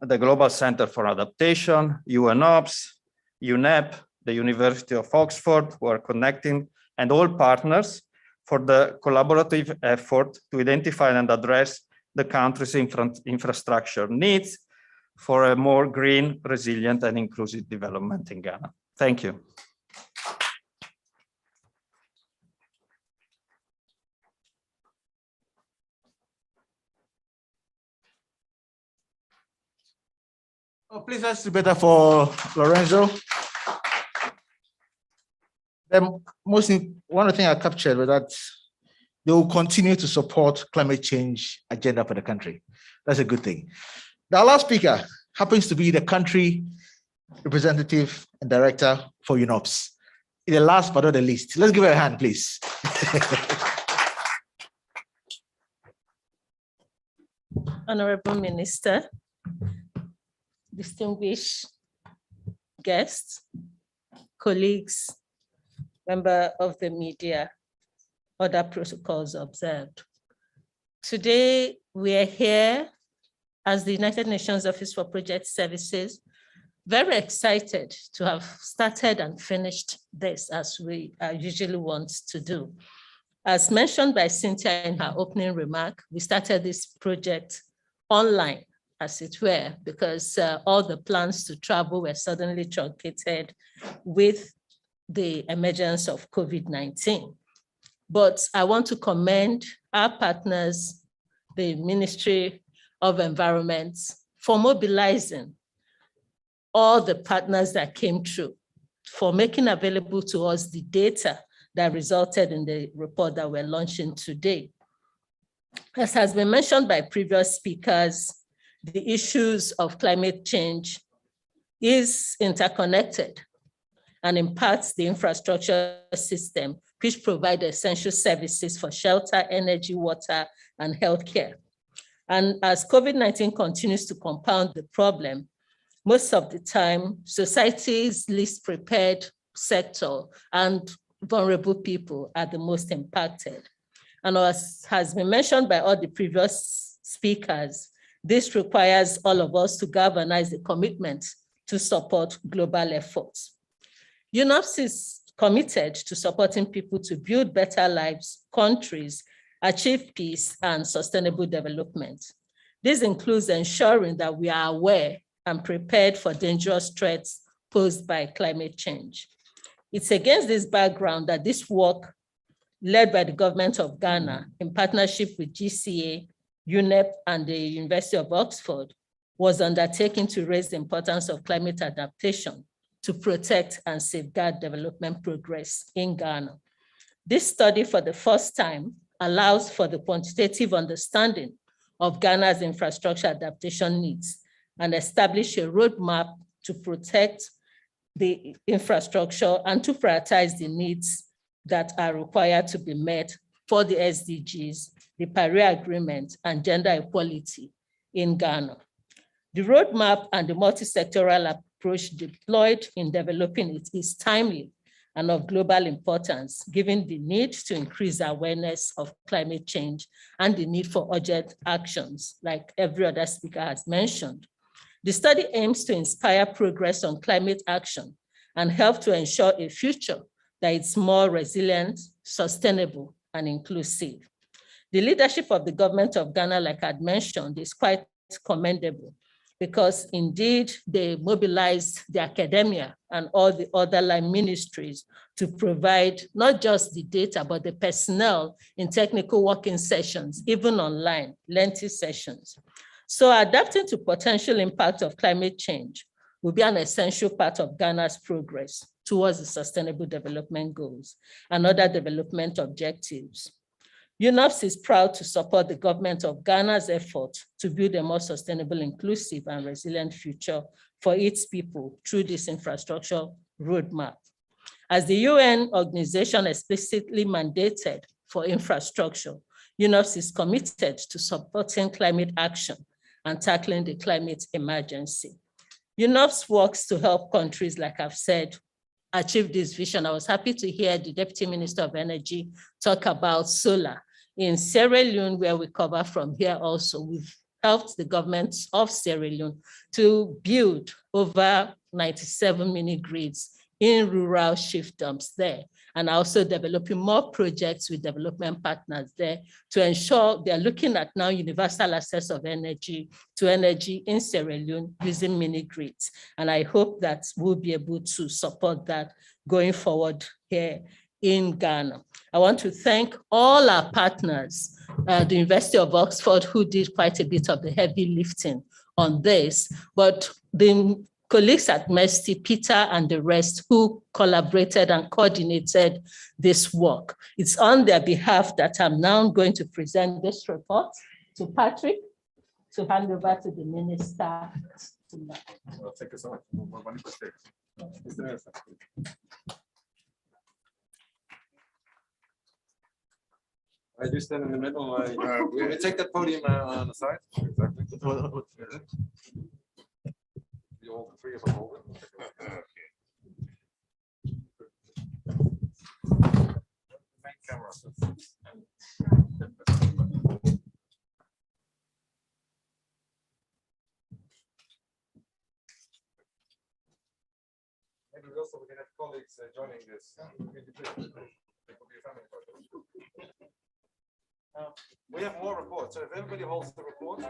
the Global Center for Adaptation, UNOPS, UNEP, the University of Oxford, who are connecting, and all partners for the collaborative effort to identify and address the country's infrastructure needs for a more green, resilient, and inclusive development in Ghana. Thank you. Oh, please, let's do better for Lorenzo. One of the things I captured was that they will continue to support climate change agenda for the country. That's a good thing. The last speaker happens to be the country representative and director for UNOPS. The last but not the least. Let's give her a hand, please. Honorable Minister, distinguished guests, colleagues, member of the media, other protocols observed. Today, we are here as the United Nations Office for Project Services, very excited to have started and finished this as we usually want to do. As mentioned by Cynthia in her opening remark, we started this project online, as it were, because all the plans to travel were suddenly truncated with the emergence of COVID-19. But I want to commend our partners, the Ministry of Environment, for mobilizing all the partners that came through, for making available to us the data that resulted in the report that we're launching today. As has been mentioned by previous speakers, the issues of climate change is interconnected and impacts the infrastructure system, which provide essential services for shelter, energy, water, and healthcare. And as COVID-19 continues to compound the problem, most of the time, society's least prepared sector and vulnerable people are the most impacted. And as has been mentioned by all the previous speakers, this requires all of us to galvanize the commitment to support global efforts. UNOPS is committed to supporting people to build better lives, countries, achieve peace and sustainable development. This includes ensuring that we are aware and prepared for dangerous threats posed by climate change. It's against this background that this work, led by the government of Ghana in partnership with GCA, UNEP, and the University of Oxford, was undertaken to raise the importance of climate adaptation to protect and safeguard development progress in Ghana. This study, for the first time, allows for the quantitative understanding of Ghana's infrastructure adaptation needs and establish a roadmap to protect the infrastructure and to prioritize the needs that are required to be met for the SDGs, the Paris Agreement, and gender equality in Ghana. The roadmap and the multi-sectoral approach deployed in developing it is timely and of global importance, given the need to increase awareness of climate change and the need for urgent actions, like every other speaker has mentioned. The study aims to inspire progress on climate action and help to ensure a future that is more resilient, sustainable, and inclusive. The leadership of the government of Ghana, like I'd mentioned, is quite commendable, because indeed they mobilized the academia and all the other line ministries to provide not just the data, but the personnel in technical working sessions, even online, lengthy sessions. So adapting to potential impact of climate change will be an essential part of Ghana's progress towards the Sustainable Development Goals and other development objectives. UNOPS is proud to support the government of Ghana's effort to build a more sustainable, inclusive, and resilient future for its people through this infrastructure roadmap. As the UN organization explicitly mandated for infrastructure, UNOPS is committed to supporting climate action and tackling the climate emergency. UNOPS works to help countries, like I've said, achieve this vision. I was happy to hear the Deputy Minister of Energy talk about solar. In Sierra Leone, where we cover from here also, we've helped the government of Sierra Leone to build over 97 mini grids in rural shift dumps there, and also developing more projects with development partners there to ensure they're looking at now universal access of energy to energy in Sierra Leone using mini grids. And I hope that we'll be able to support that going forward here in Ghana. I want to thank all our partners, the University of Oxford, who did quite a bit of the heavy lifting on this, but the colleagues at MESTI, Peter and the rest, who collaborated and coordinated this work. It's on their behalf that I'm now going to present this report to Patrick to hand over to the minister. Thank you so much. I do stand in the middle. We take that podium on the side. Exactly. All three of us hold it. Main camera. Maybe we also can have colleagues joining this. We have more reports, so if everybody holds the report.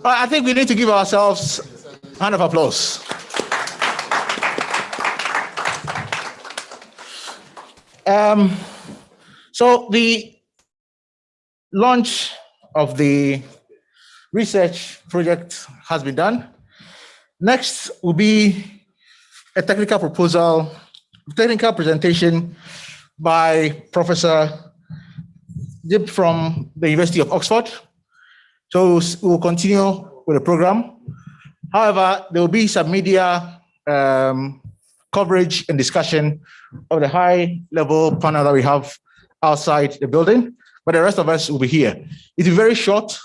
I think we need to give ourselves a round of applause. So the launch of the research project has been done. Next will be a technical presentation by Professor Dib from the University of Oxford. So we'll continue with the program. However, there will be some media coverage and discussion of the high-level panel that we have outside the building, but the rest of us will be here. It'll be very short,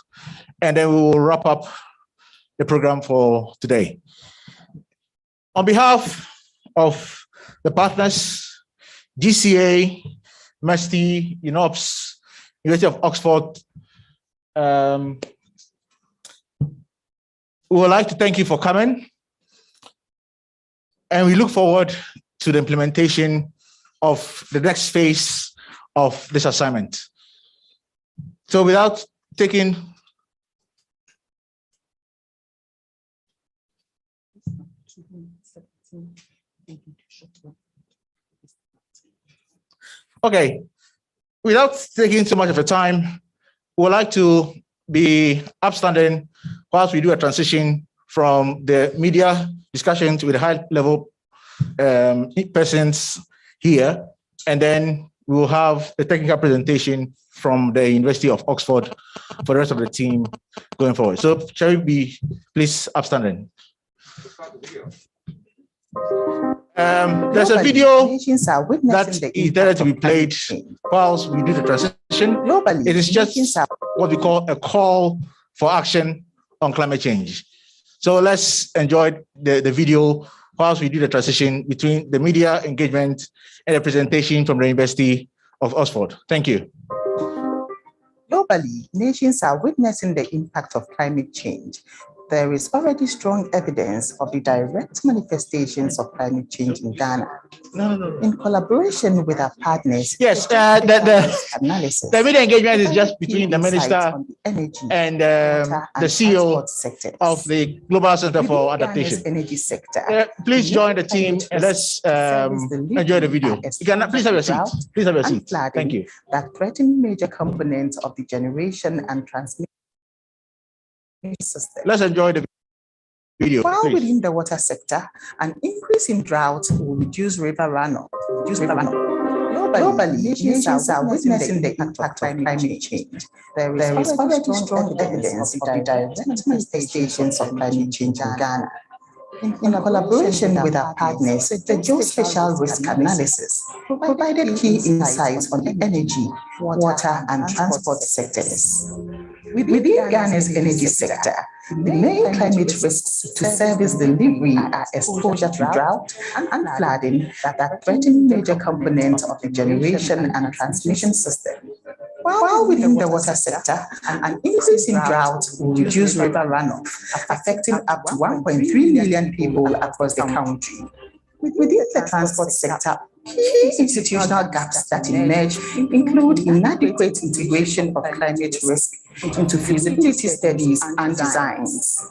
and then we will wrap up the program for today. On behalf of the partners, GCA, MESTI, UNOPS, University of Oxford, we would like to thank you for coming, and we look forward to the implementation of the next phase of this assignment. So without taking too much of the time, we would like to be upstanding whilst we do a transition from the media discussions with high-level persons here, and then we will have a technical presentation from the University of Oxford for the rest of the team going forward. So shall we be please upstanding? There's a video that is there to be played whilst we do the transition. It is just what we call a call for action on climate change. So let's enjoy the video whilst we do the transition between the media engagement and the presentation from the University of Oxford. Thank you. Globally, nations are witnessing the impact of climate change. There is already strong evidence of the direct manifestations of climate change in Ghana. In collaboration with our partners, yes, the media engagement is just between the minister and the CEO of the Global Center for Adaptation. Energy sector. Please join the team and let's enjoy the video. You can please have your seat. Please have your seat. Thank you. That threaten major components of the generation and transmission system. Let's enjoy the video. While within the water sector, an increase in drought will reduce river runoff. Globally, nations are witnessing the impact of climate change. There is already strong evidence of the direct manifestations of climate change in Ghana. In collaboration with our partners, the geospatial risk analysis provided key insights on the energy, water, and transport sectors. Within Ghana's energy sector, the main climate risks to service delivery are exposure to drought and flooding that threaten major components of the generation and transmission system. While within the water sector, an increase in drought will reduce river runoff, affecting up to 1.3 million people across the country. Within the transport sector, key institutional gaps that emerge include inadequate integration of climate risk into feasibility studies and designs.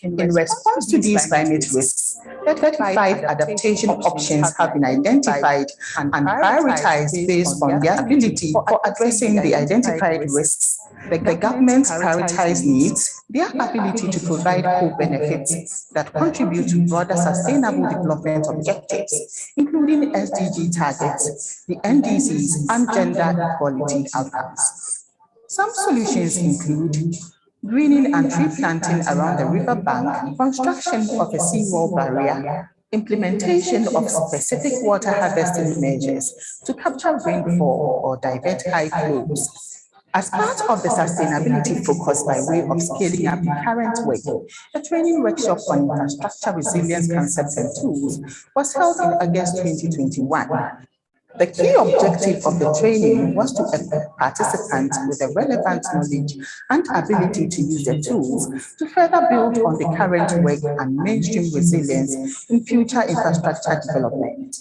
In response to these climate risks, 35 adaptation options have been identified and prioritized based on their ability for addressing the identified risks. The government's prioritized needs, their ability to provide co-benefits that contribute to broader sustainable development objectives, including SDG targets, the NDCs, and gender equality outcomes. Some solutions include greening and tree planting around the river bank, construction of a seawall barrier, implementation of specific water harvesting measures to capture rainfall or divert high flows. As part of the sustainability focus by way of scaling up the current work, a training workshop on infrastructure resilience concepts and tools was held in August 2021. The key objective of the training was to equip participants with the relevant knowledge and ability to use the tools to further build on the current work and mainstream resilience in future infrastructure development.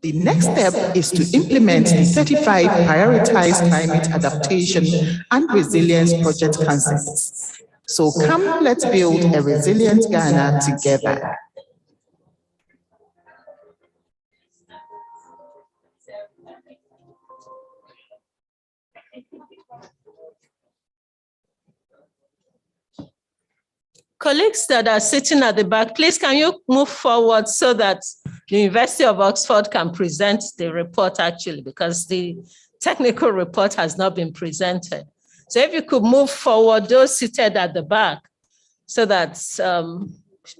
The next step is to implement the 35 prioritized climate adaptation and resilience project concepts. So come, let's build a resilient Ghana together. Colleagues that are sitting at the back, please can you move forward so that the University of Oxford can present the report actually, because the technical report has not been presented. So if you could move forward, those seated at the back, so that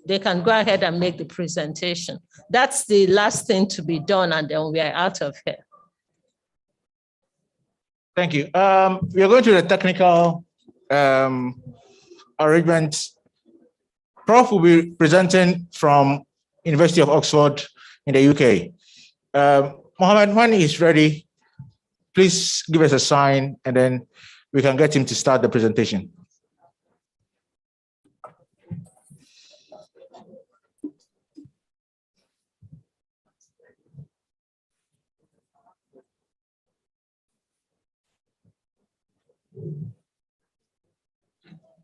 they can go ahead and make the presentation. That's the last thing to be done, and then we are out of here. Thank you. We are going to the technical arrangement. Prof will be presenting from University of Oxford in the UK. Mohammed, when he's ready, please give us a sign and then we can get him to start the presentation.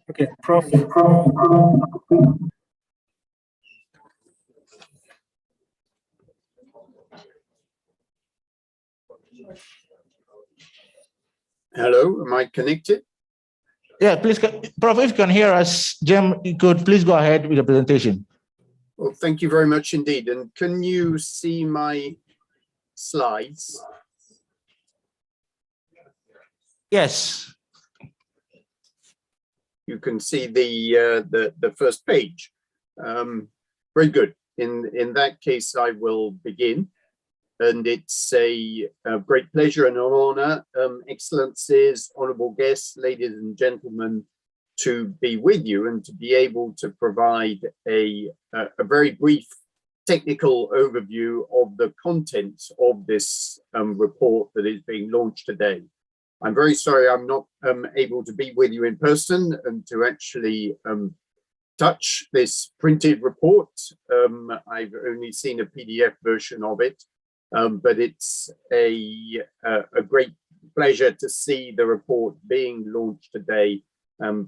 Okay, Prof. Hello, am I connected? Yeah, please, Prof, if you can hear us, Jim, you could please go ahead with the presentation. Well, thank you very much indeed. And can you see my slides? Yes. You can see the first page. Very good. In that case, I will begin. And it's a great pleasure and an honor, excellencies, honorable guests, ladies and gentlemen, to be with you and to be able to provide a very brief technical overview of the contents of this report that is being launched today. I'm very sorry I'm not able to be with you in person and to actually touch this printed report. I've only seen a PDF version of it. But it's a great pleasure to see the report being launched today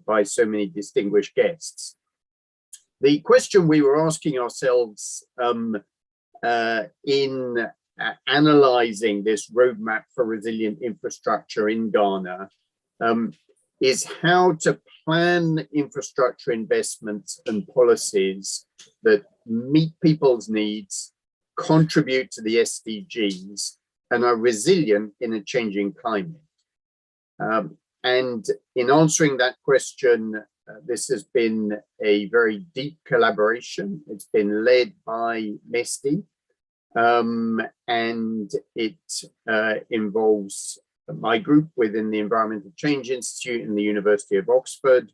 by so many distinguished guests. The question we were asking ourselves in analyzing this roadmap for resilient infrastructure in Ghana is how to plan infrastructure investments and policies that meet people's needs, contribute to the SDGs, and are resilient in a changing climate. And in answering that question, this has been a very deep collaboration. It's been led by MESTI, and it involves my group within the Environmental Change Institute in the University of Oxford,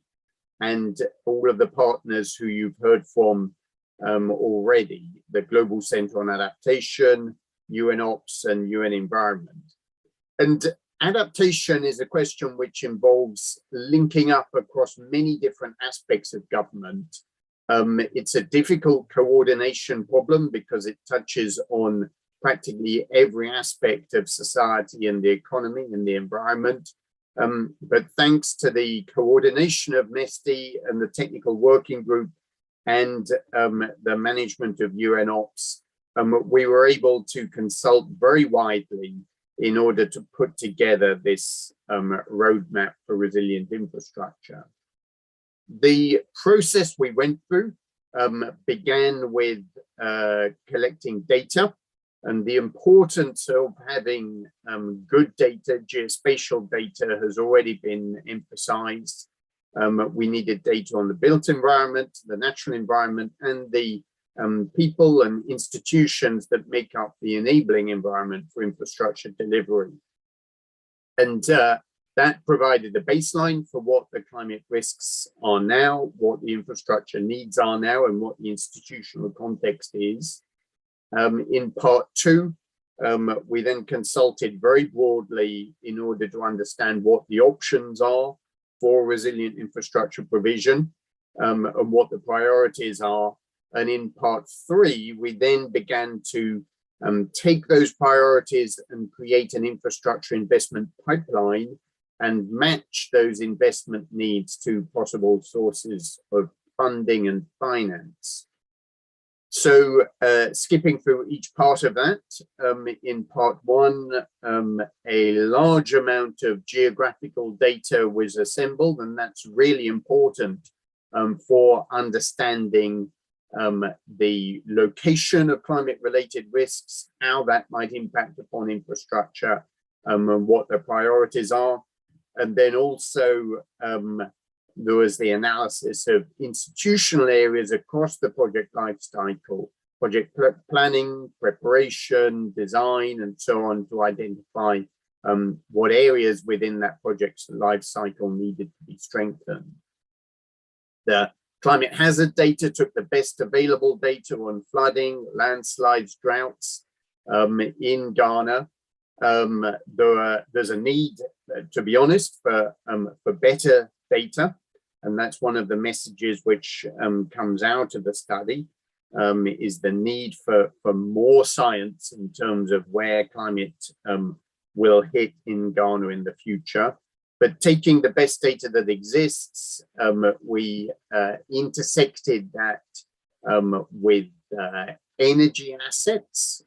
and all of the partners who you've heard from already, the Global Center on Adaptation, UNOPS, and UN Environment. And adaptation is a question which involves linking up across many different aspects of government. It's a difficult coordination problem because it touches on practically every aspect of society and the economy and the environment. But thanks to the coordination of MESTI and the technical working group and the management of UNOPS, we were able to consult very widely in order to put together this roadmap for resilient infrastructure. The process we went through began with collecting data, and the importance of having good data, geospatial data, has already been emphasized. We needed data on the built environment, the natural environment, and the people and institutions that make up the enabling environment for infrastructure delivery. And that provided a baseline for what the climate risks are now, what the infrastructure needs are now, and what the institutional context is. In part two, we then consulted very broadly in order to understand what the options are for resilient infrastructure provision and what the priorities are. And in part three, we then began to take those priorities and create an infrastructure investment pipeline and match those investment needs to possible sources of funding and finance. So skipping through each part of that, in part one, a large amount of geographical data was assembled, and that's really important for understanding the location of climate-related risks, how that might impact upon infrastructure, and what the priorities are. And then also there was the analysis of institutional areas across the project life cycle, project planning, preparation, design, and so on, to identify what areas within that project's life cycle needed to be strengthened. The climate hazard data took the best available data on flooding, landslides, droughts in Ghana. There's a need, to be honest, for better data, and that's one of the messages which comes out of the study, is the need for more science in terms of where climate will hit in Ghana in the future. But taking the best data that exists, we intersected that with energy assets,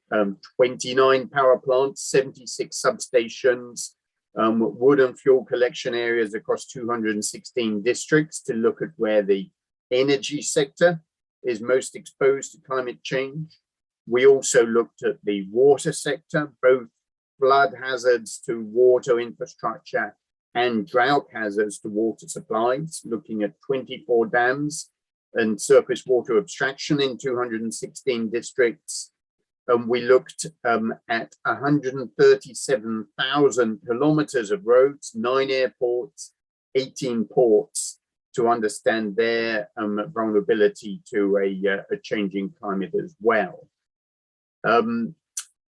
29 power plants, 76 substations, wood and fuel collection areas across 216 districts to look at where the energy sector is most exposed to climate change. We also looked at the water sector, both flood hazards to water infrastructure and drought hazards to water supplies, looking at 24 dams and surface water abstraction in 216 districts. And we looked at 137,000 kilometers of roads, 9 airports, 18 ports, to understand their vulnerability to a changing climate as well.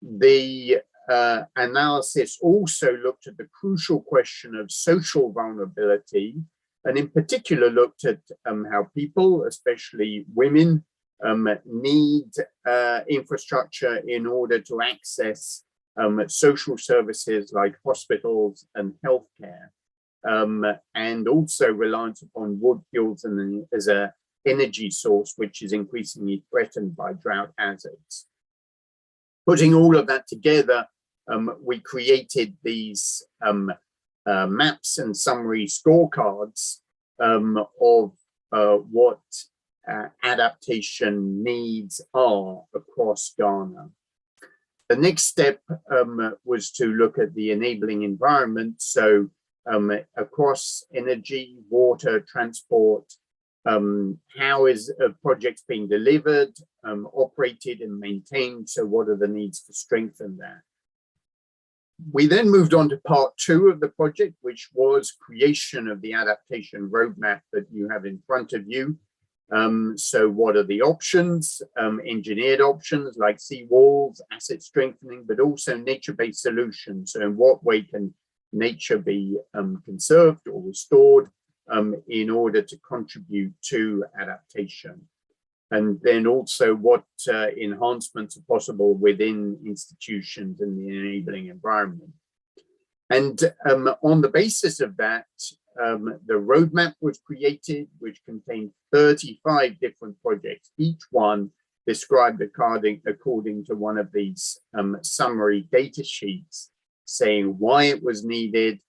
The analysis also looked at the crucial question of social vulnerability, and in particular looked at how people, especially women, need infrastructure in order to access social services like hospitals and healthcare, and also reliance upon wood fuels and as an energy source, which is increasingly threatened by drought hazards. Putting all of that together, we created these maps and summary scorecards of what adaptation needs are across Ghana. The next step was to look at the enabling environment. So across energy, water, transport, how is a project being delivered, operated and maintained? So what are the needs to strengthen that? We then moved on to part 2 of the project, which was creation of the adaptation roadmap that you have in front of you. So what are the options? Engineered options like seawalls, asset strengthening, but also nature-based solutions. So in what way can nature be conserved or restored in order to contribute to adaptation? And then also what enhancements are possible within institutions and the enabling environment. And on the basis of that, the roadmap was created, which contained 35 different projects, each one described according to one of these summary data sheets, saying why it was needed,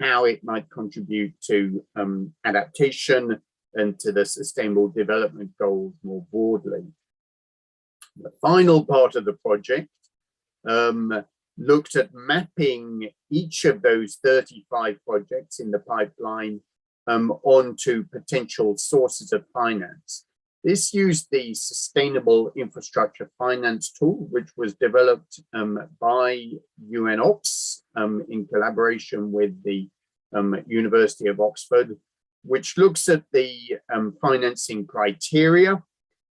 how it might contribute to adaptation and to the sustainable development goals more broadly. The final part of the project looked at mapping each of those 35 projects in the pipeline onto potential sources of finance. This used the Sustainable Infrastructure Finance tool, which was developed by UNOPS in collaboration with the University of Oxford, which looks at the financing criteria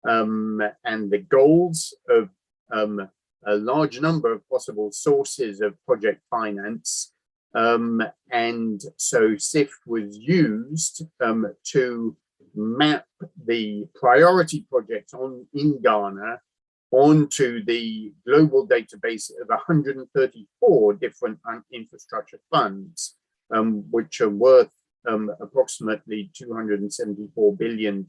and the goals of a large number of possible sources of project finance. And so SIFT was used to map the priority projects in Ghana onto the global database of 134 different infrastructure funds, which are worth approximately $274 billion.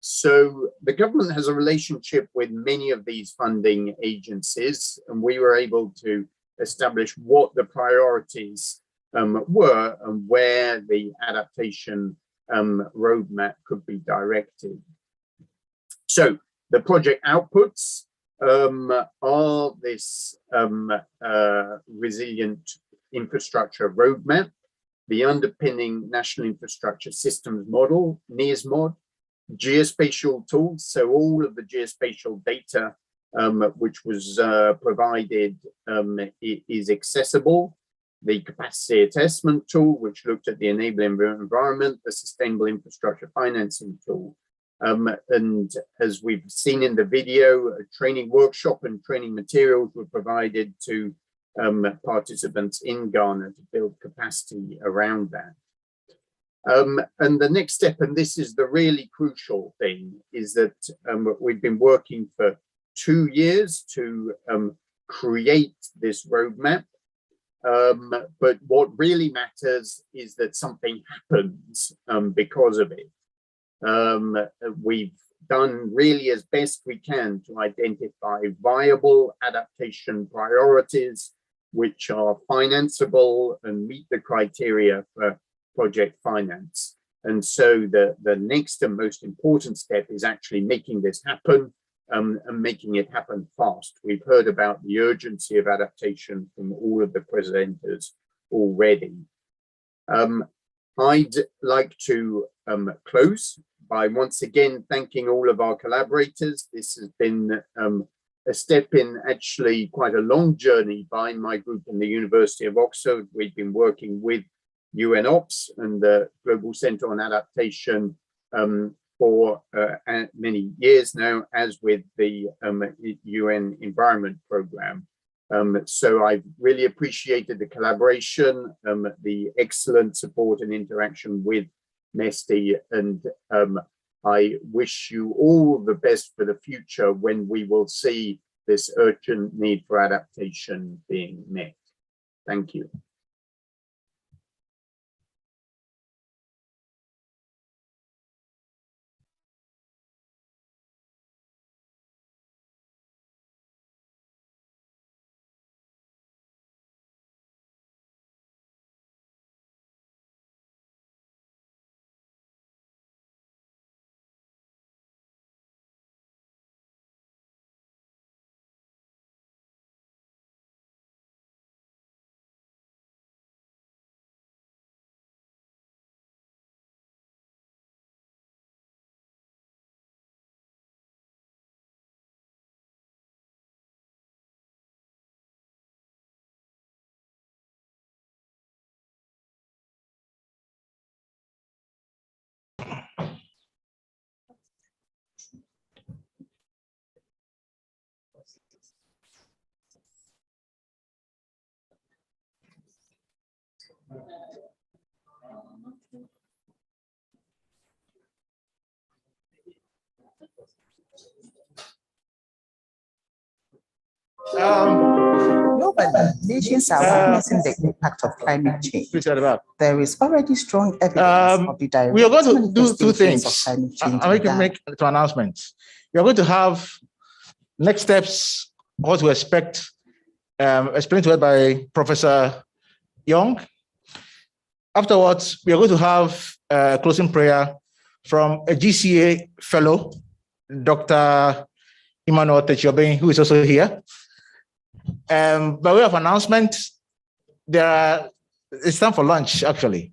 So the government has a relationship with many of these funding agencies, and we were able to establish what the priorities were and where the adaptation roadmap could be directed. So the project outputs are this resilient infrastructure roadmap, the underpinning National Infrastructure Systems Model, NISMOD, geospatial tools, so all of the geospatial data which was provided is accessible, the capacity assessment tool, which looked at the enabling environment, the sustainable infrastructure financing tool. And as we've seen in the video, a training workshop and training materials were provided to participants in Ghana to build capacity around that. And the next step, and this is the really crucial thing, is that we've been working for 2 years to create this roadmap. But what really matters is that something happens because of it. We've done really as best we can to identify viable adaptation priorities which are financeable and meet the criteria for project finance. And so the next and most important step is actually making this happen and making it happen fast. We've heard about the urgency of adaptation from all of the presenters already. I'd like to close by once again thanking all of our collaborators. This has been a step in actually quite a long journey by my group in the University of Oxford. We've been working with UNOPS and the Global Centre on Adaptation for many years now, as with the UN Environment Programme. So I've really appreciated the collaboration, the excellent support and interaction with MESTI, and I wish you all the best for the future when we will see this urgent need for adaptation being met. Thank you. Globally, nations are witnessing the impact of climate change. There is already strong evidence of the direct we are going to do two things. of climate change. I can make two announcements. We are going to have next steps, what to expect, explained to us by Professor Young. Afterwards, we are going to have a closing prayer from a GCA fellow, Dr. Emmanuel Techiobe, who is also here. By way of announcement, it's time for lunch, actually.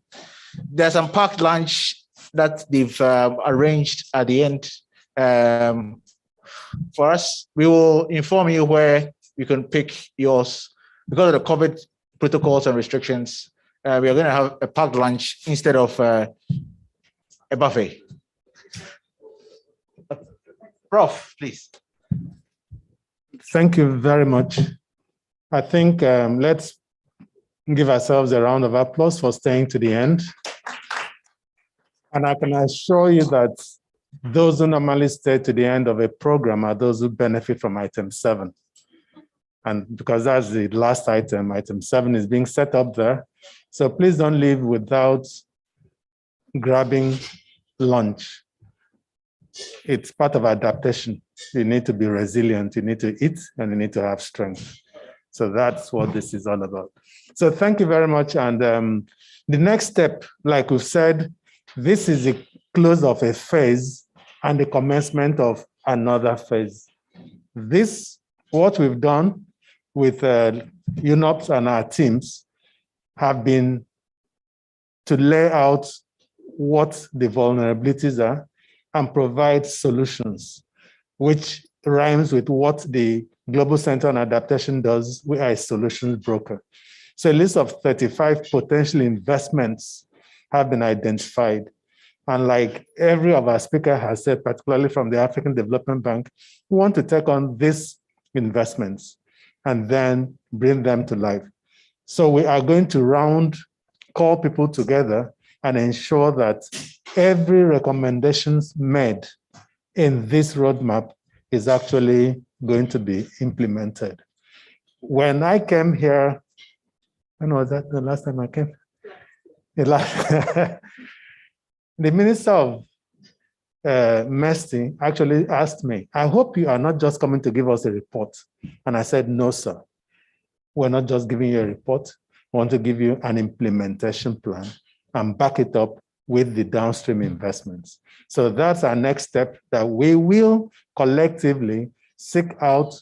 There's some packed lunch that they've arranged at the end for us. We will inform you where you can pick yours. Because of the COVID protocols and restrictions, we are going to have a packed lunch instead of a buffet. Prof, please. Thank you very much. I think let's give ourselves a round of applause for staying to the end. And I can assure you that those who normally stay to the end of a program are those who benefit from item 7. And because that's the last item, item 7 is being set up there. So please don't leave without grabbing lunch. It's part of adaptation. You need to be resilient, you need to eat, and you need to have strength. So that's what this is all about. So thank you very much. And the next step, like we've said, this is the close of a phase and the commencement of another phase. This, what we've done with UNOPS and our teams, have been to lay out what the vulnerabilities are and provide solutions, which rhymes with what the Global Center on Adaptation does. We are a solutions broker. So a list of 35 potential investments have been identified. And like every of our speaker has said, particularly from the African Development Bank, we want to take on these investments and then bring them to life. So we are going to call people together and ensure that every recommendations made in this roadmap is actually going to be implemented. When I came here, when was that the last time I came? The Minister of MESTI actually asked me, I hope you are not just coming to give us a report. And I said, no, sir. we're not just giving you a report, we want to give you an implementation plan and back it up with the downstream investments. So that's our next step, that we will collectively seek out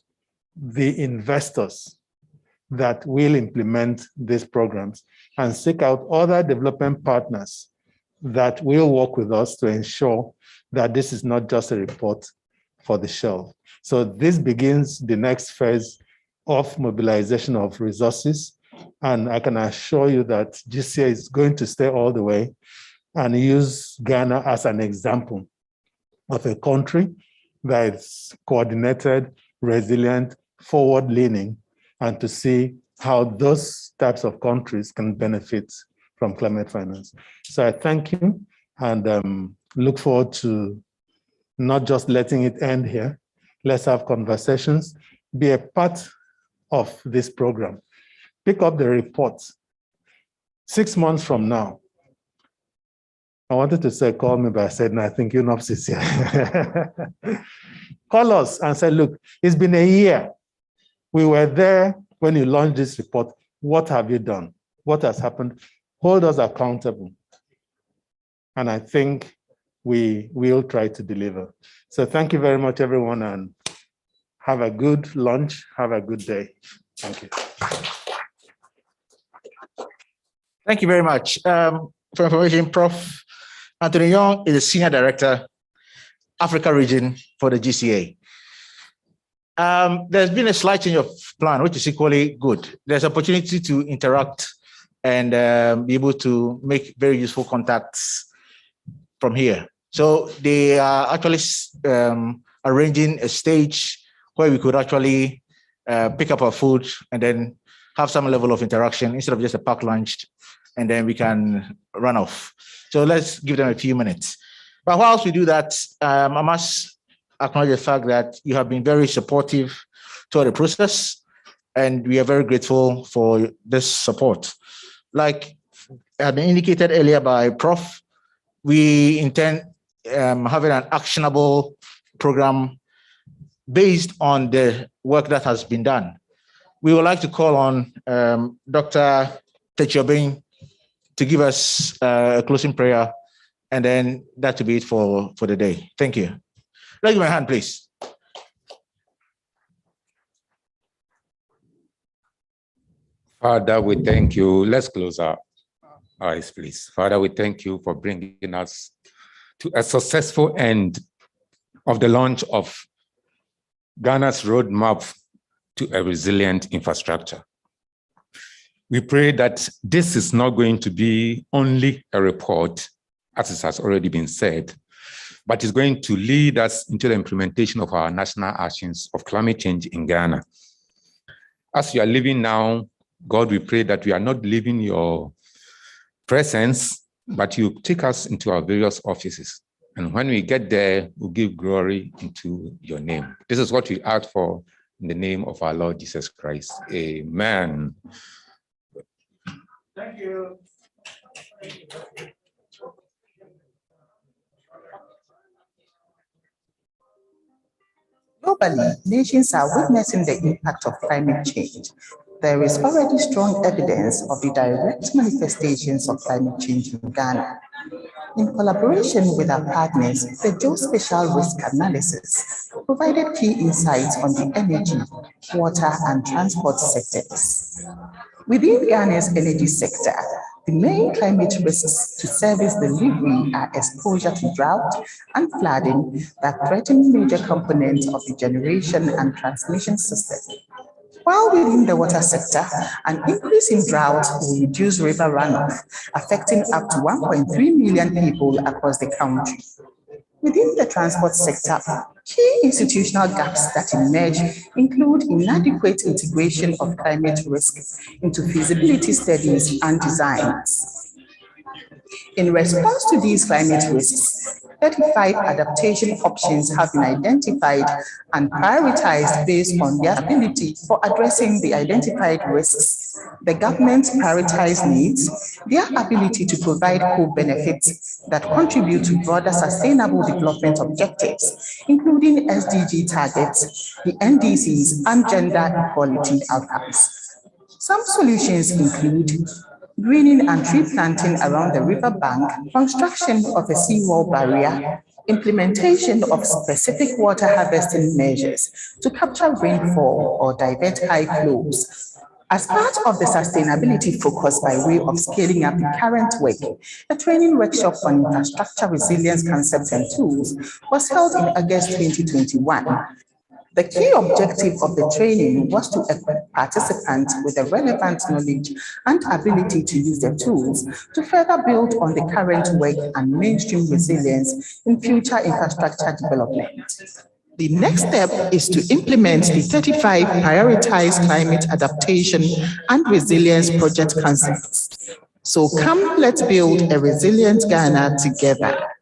the investors that will implement these programs and seek out other development partners that will work with us to ensure that this is not just a report for the shelf. So this begins the next phase of mobilization of resources. And I can assure you that GCA is going to stay all the way and use Ghana as an example of a country that is coordinated, resilient, forward-leaning, and to see how those types of countries can benefit from climate finance. So I thank you and look forward to not just letting it end here. Let's have conversations, be a part of this program. Pick up the report 6 months from now. I wanted to say, call me, but I said, no, I think UNOPS is here. Call us and say, look, it's been a year. We were there when you launched this report. What have you done? What has happened? Hold us accountable. And I think we will try to deliver. So thank you very much, everyone, and have a good lunch. Have a good day. Thank you. Thank you very much. For information, Prof. Anthony Young is the Senior Director, Africa Region for the GCA. There's been a slight change of plan, which is equally good. There's opportunity to interact and be able to make very useful contacts from here. So they are actually arranging a stage where we could actually pick up our food and then have some level of interaction instead of just a packed lunch, and then we can run off. So let's give them a few minutes. But whilst we do that, I must acknowledge the fact that you have been very supportive toward the process, and we are very grateful for this support. Like had been indicated earlier by Prof, we intend having an actionable program based on the work that has been done. We would like to call on Dr. Techobing to give us a closing prayer, and then that will be it for the day. Thank you. Raise my hand, please. Father, we thank you. Let's close our eyes, please. Father, we thank you for bringing us to a successful end of the launch of Ghana's roadmap to a resilient infrastructure. We pray that this is not going to be only a report, as it has already been said, but it's going to lead us into the implementation of our national actions of climate change in Ghana. As you are living now, God, we pray that we are not leaving your presence, but you take us into our various offices. And when we get there, we'll give glory into your name. This is what we ask for in the name of our Lord Jesus Christ. Amen. Thank you. Globally, nations are witnessing the impact of climate change. There is already strong evidence of the direct manifestations of climate change in Ghana. In collaboration with our partners, the Geospatial Risk Analysis provided key insights on the energy, water, and transport sectors. Within Ghana's energy sector, the main climate risks to service delivery are exposure to drought and flooding that threaten major components of the generation and transmission system. While within the water sector, an increase in drought will reduce river runoff, affecting up to 1.3 million people across the country. Within the transport sector, key institutional gaps that emerge include inadequate integration of climate risk into feasibility studies and designs. In response to these climate risks, 35 adaptation options have been identified and prioritized based on their ability for addressing the identified risks, the government's prioritized needs, their ability to provide co-benefits that contribute to broader sustainable development objectives, including SDG targets, the NDCs, and gender equality outcomes. Some solutions include greening and tree planting around the riverbank, construction of a seawall barrier, implementation of specific water harvesting measures to capture rainfall or divert high flows. As part of the sustainability focus by way of scaling up the current work, a training workshop on infrastructure resilience concepts and tools was held in August 2021. The key objective of the training was to equip participants with the relevant knowledge and ability to use the tools to further build on the current work and mainstream resilience in future infrastructure development. The next step is to implement the 35 prioritized climate adaptation and resilience project concepts. So come, let's build a resilient Ghana together.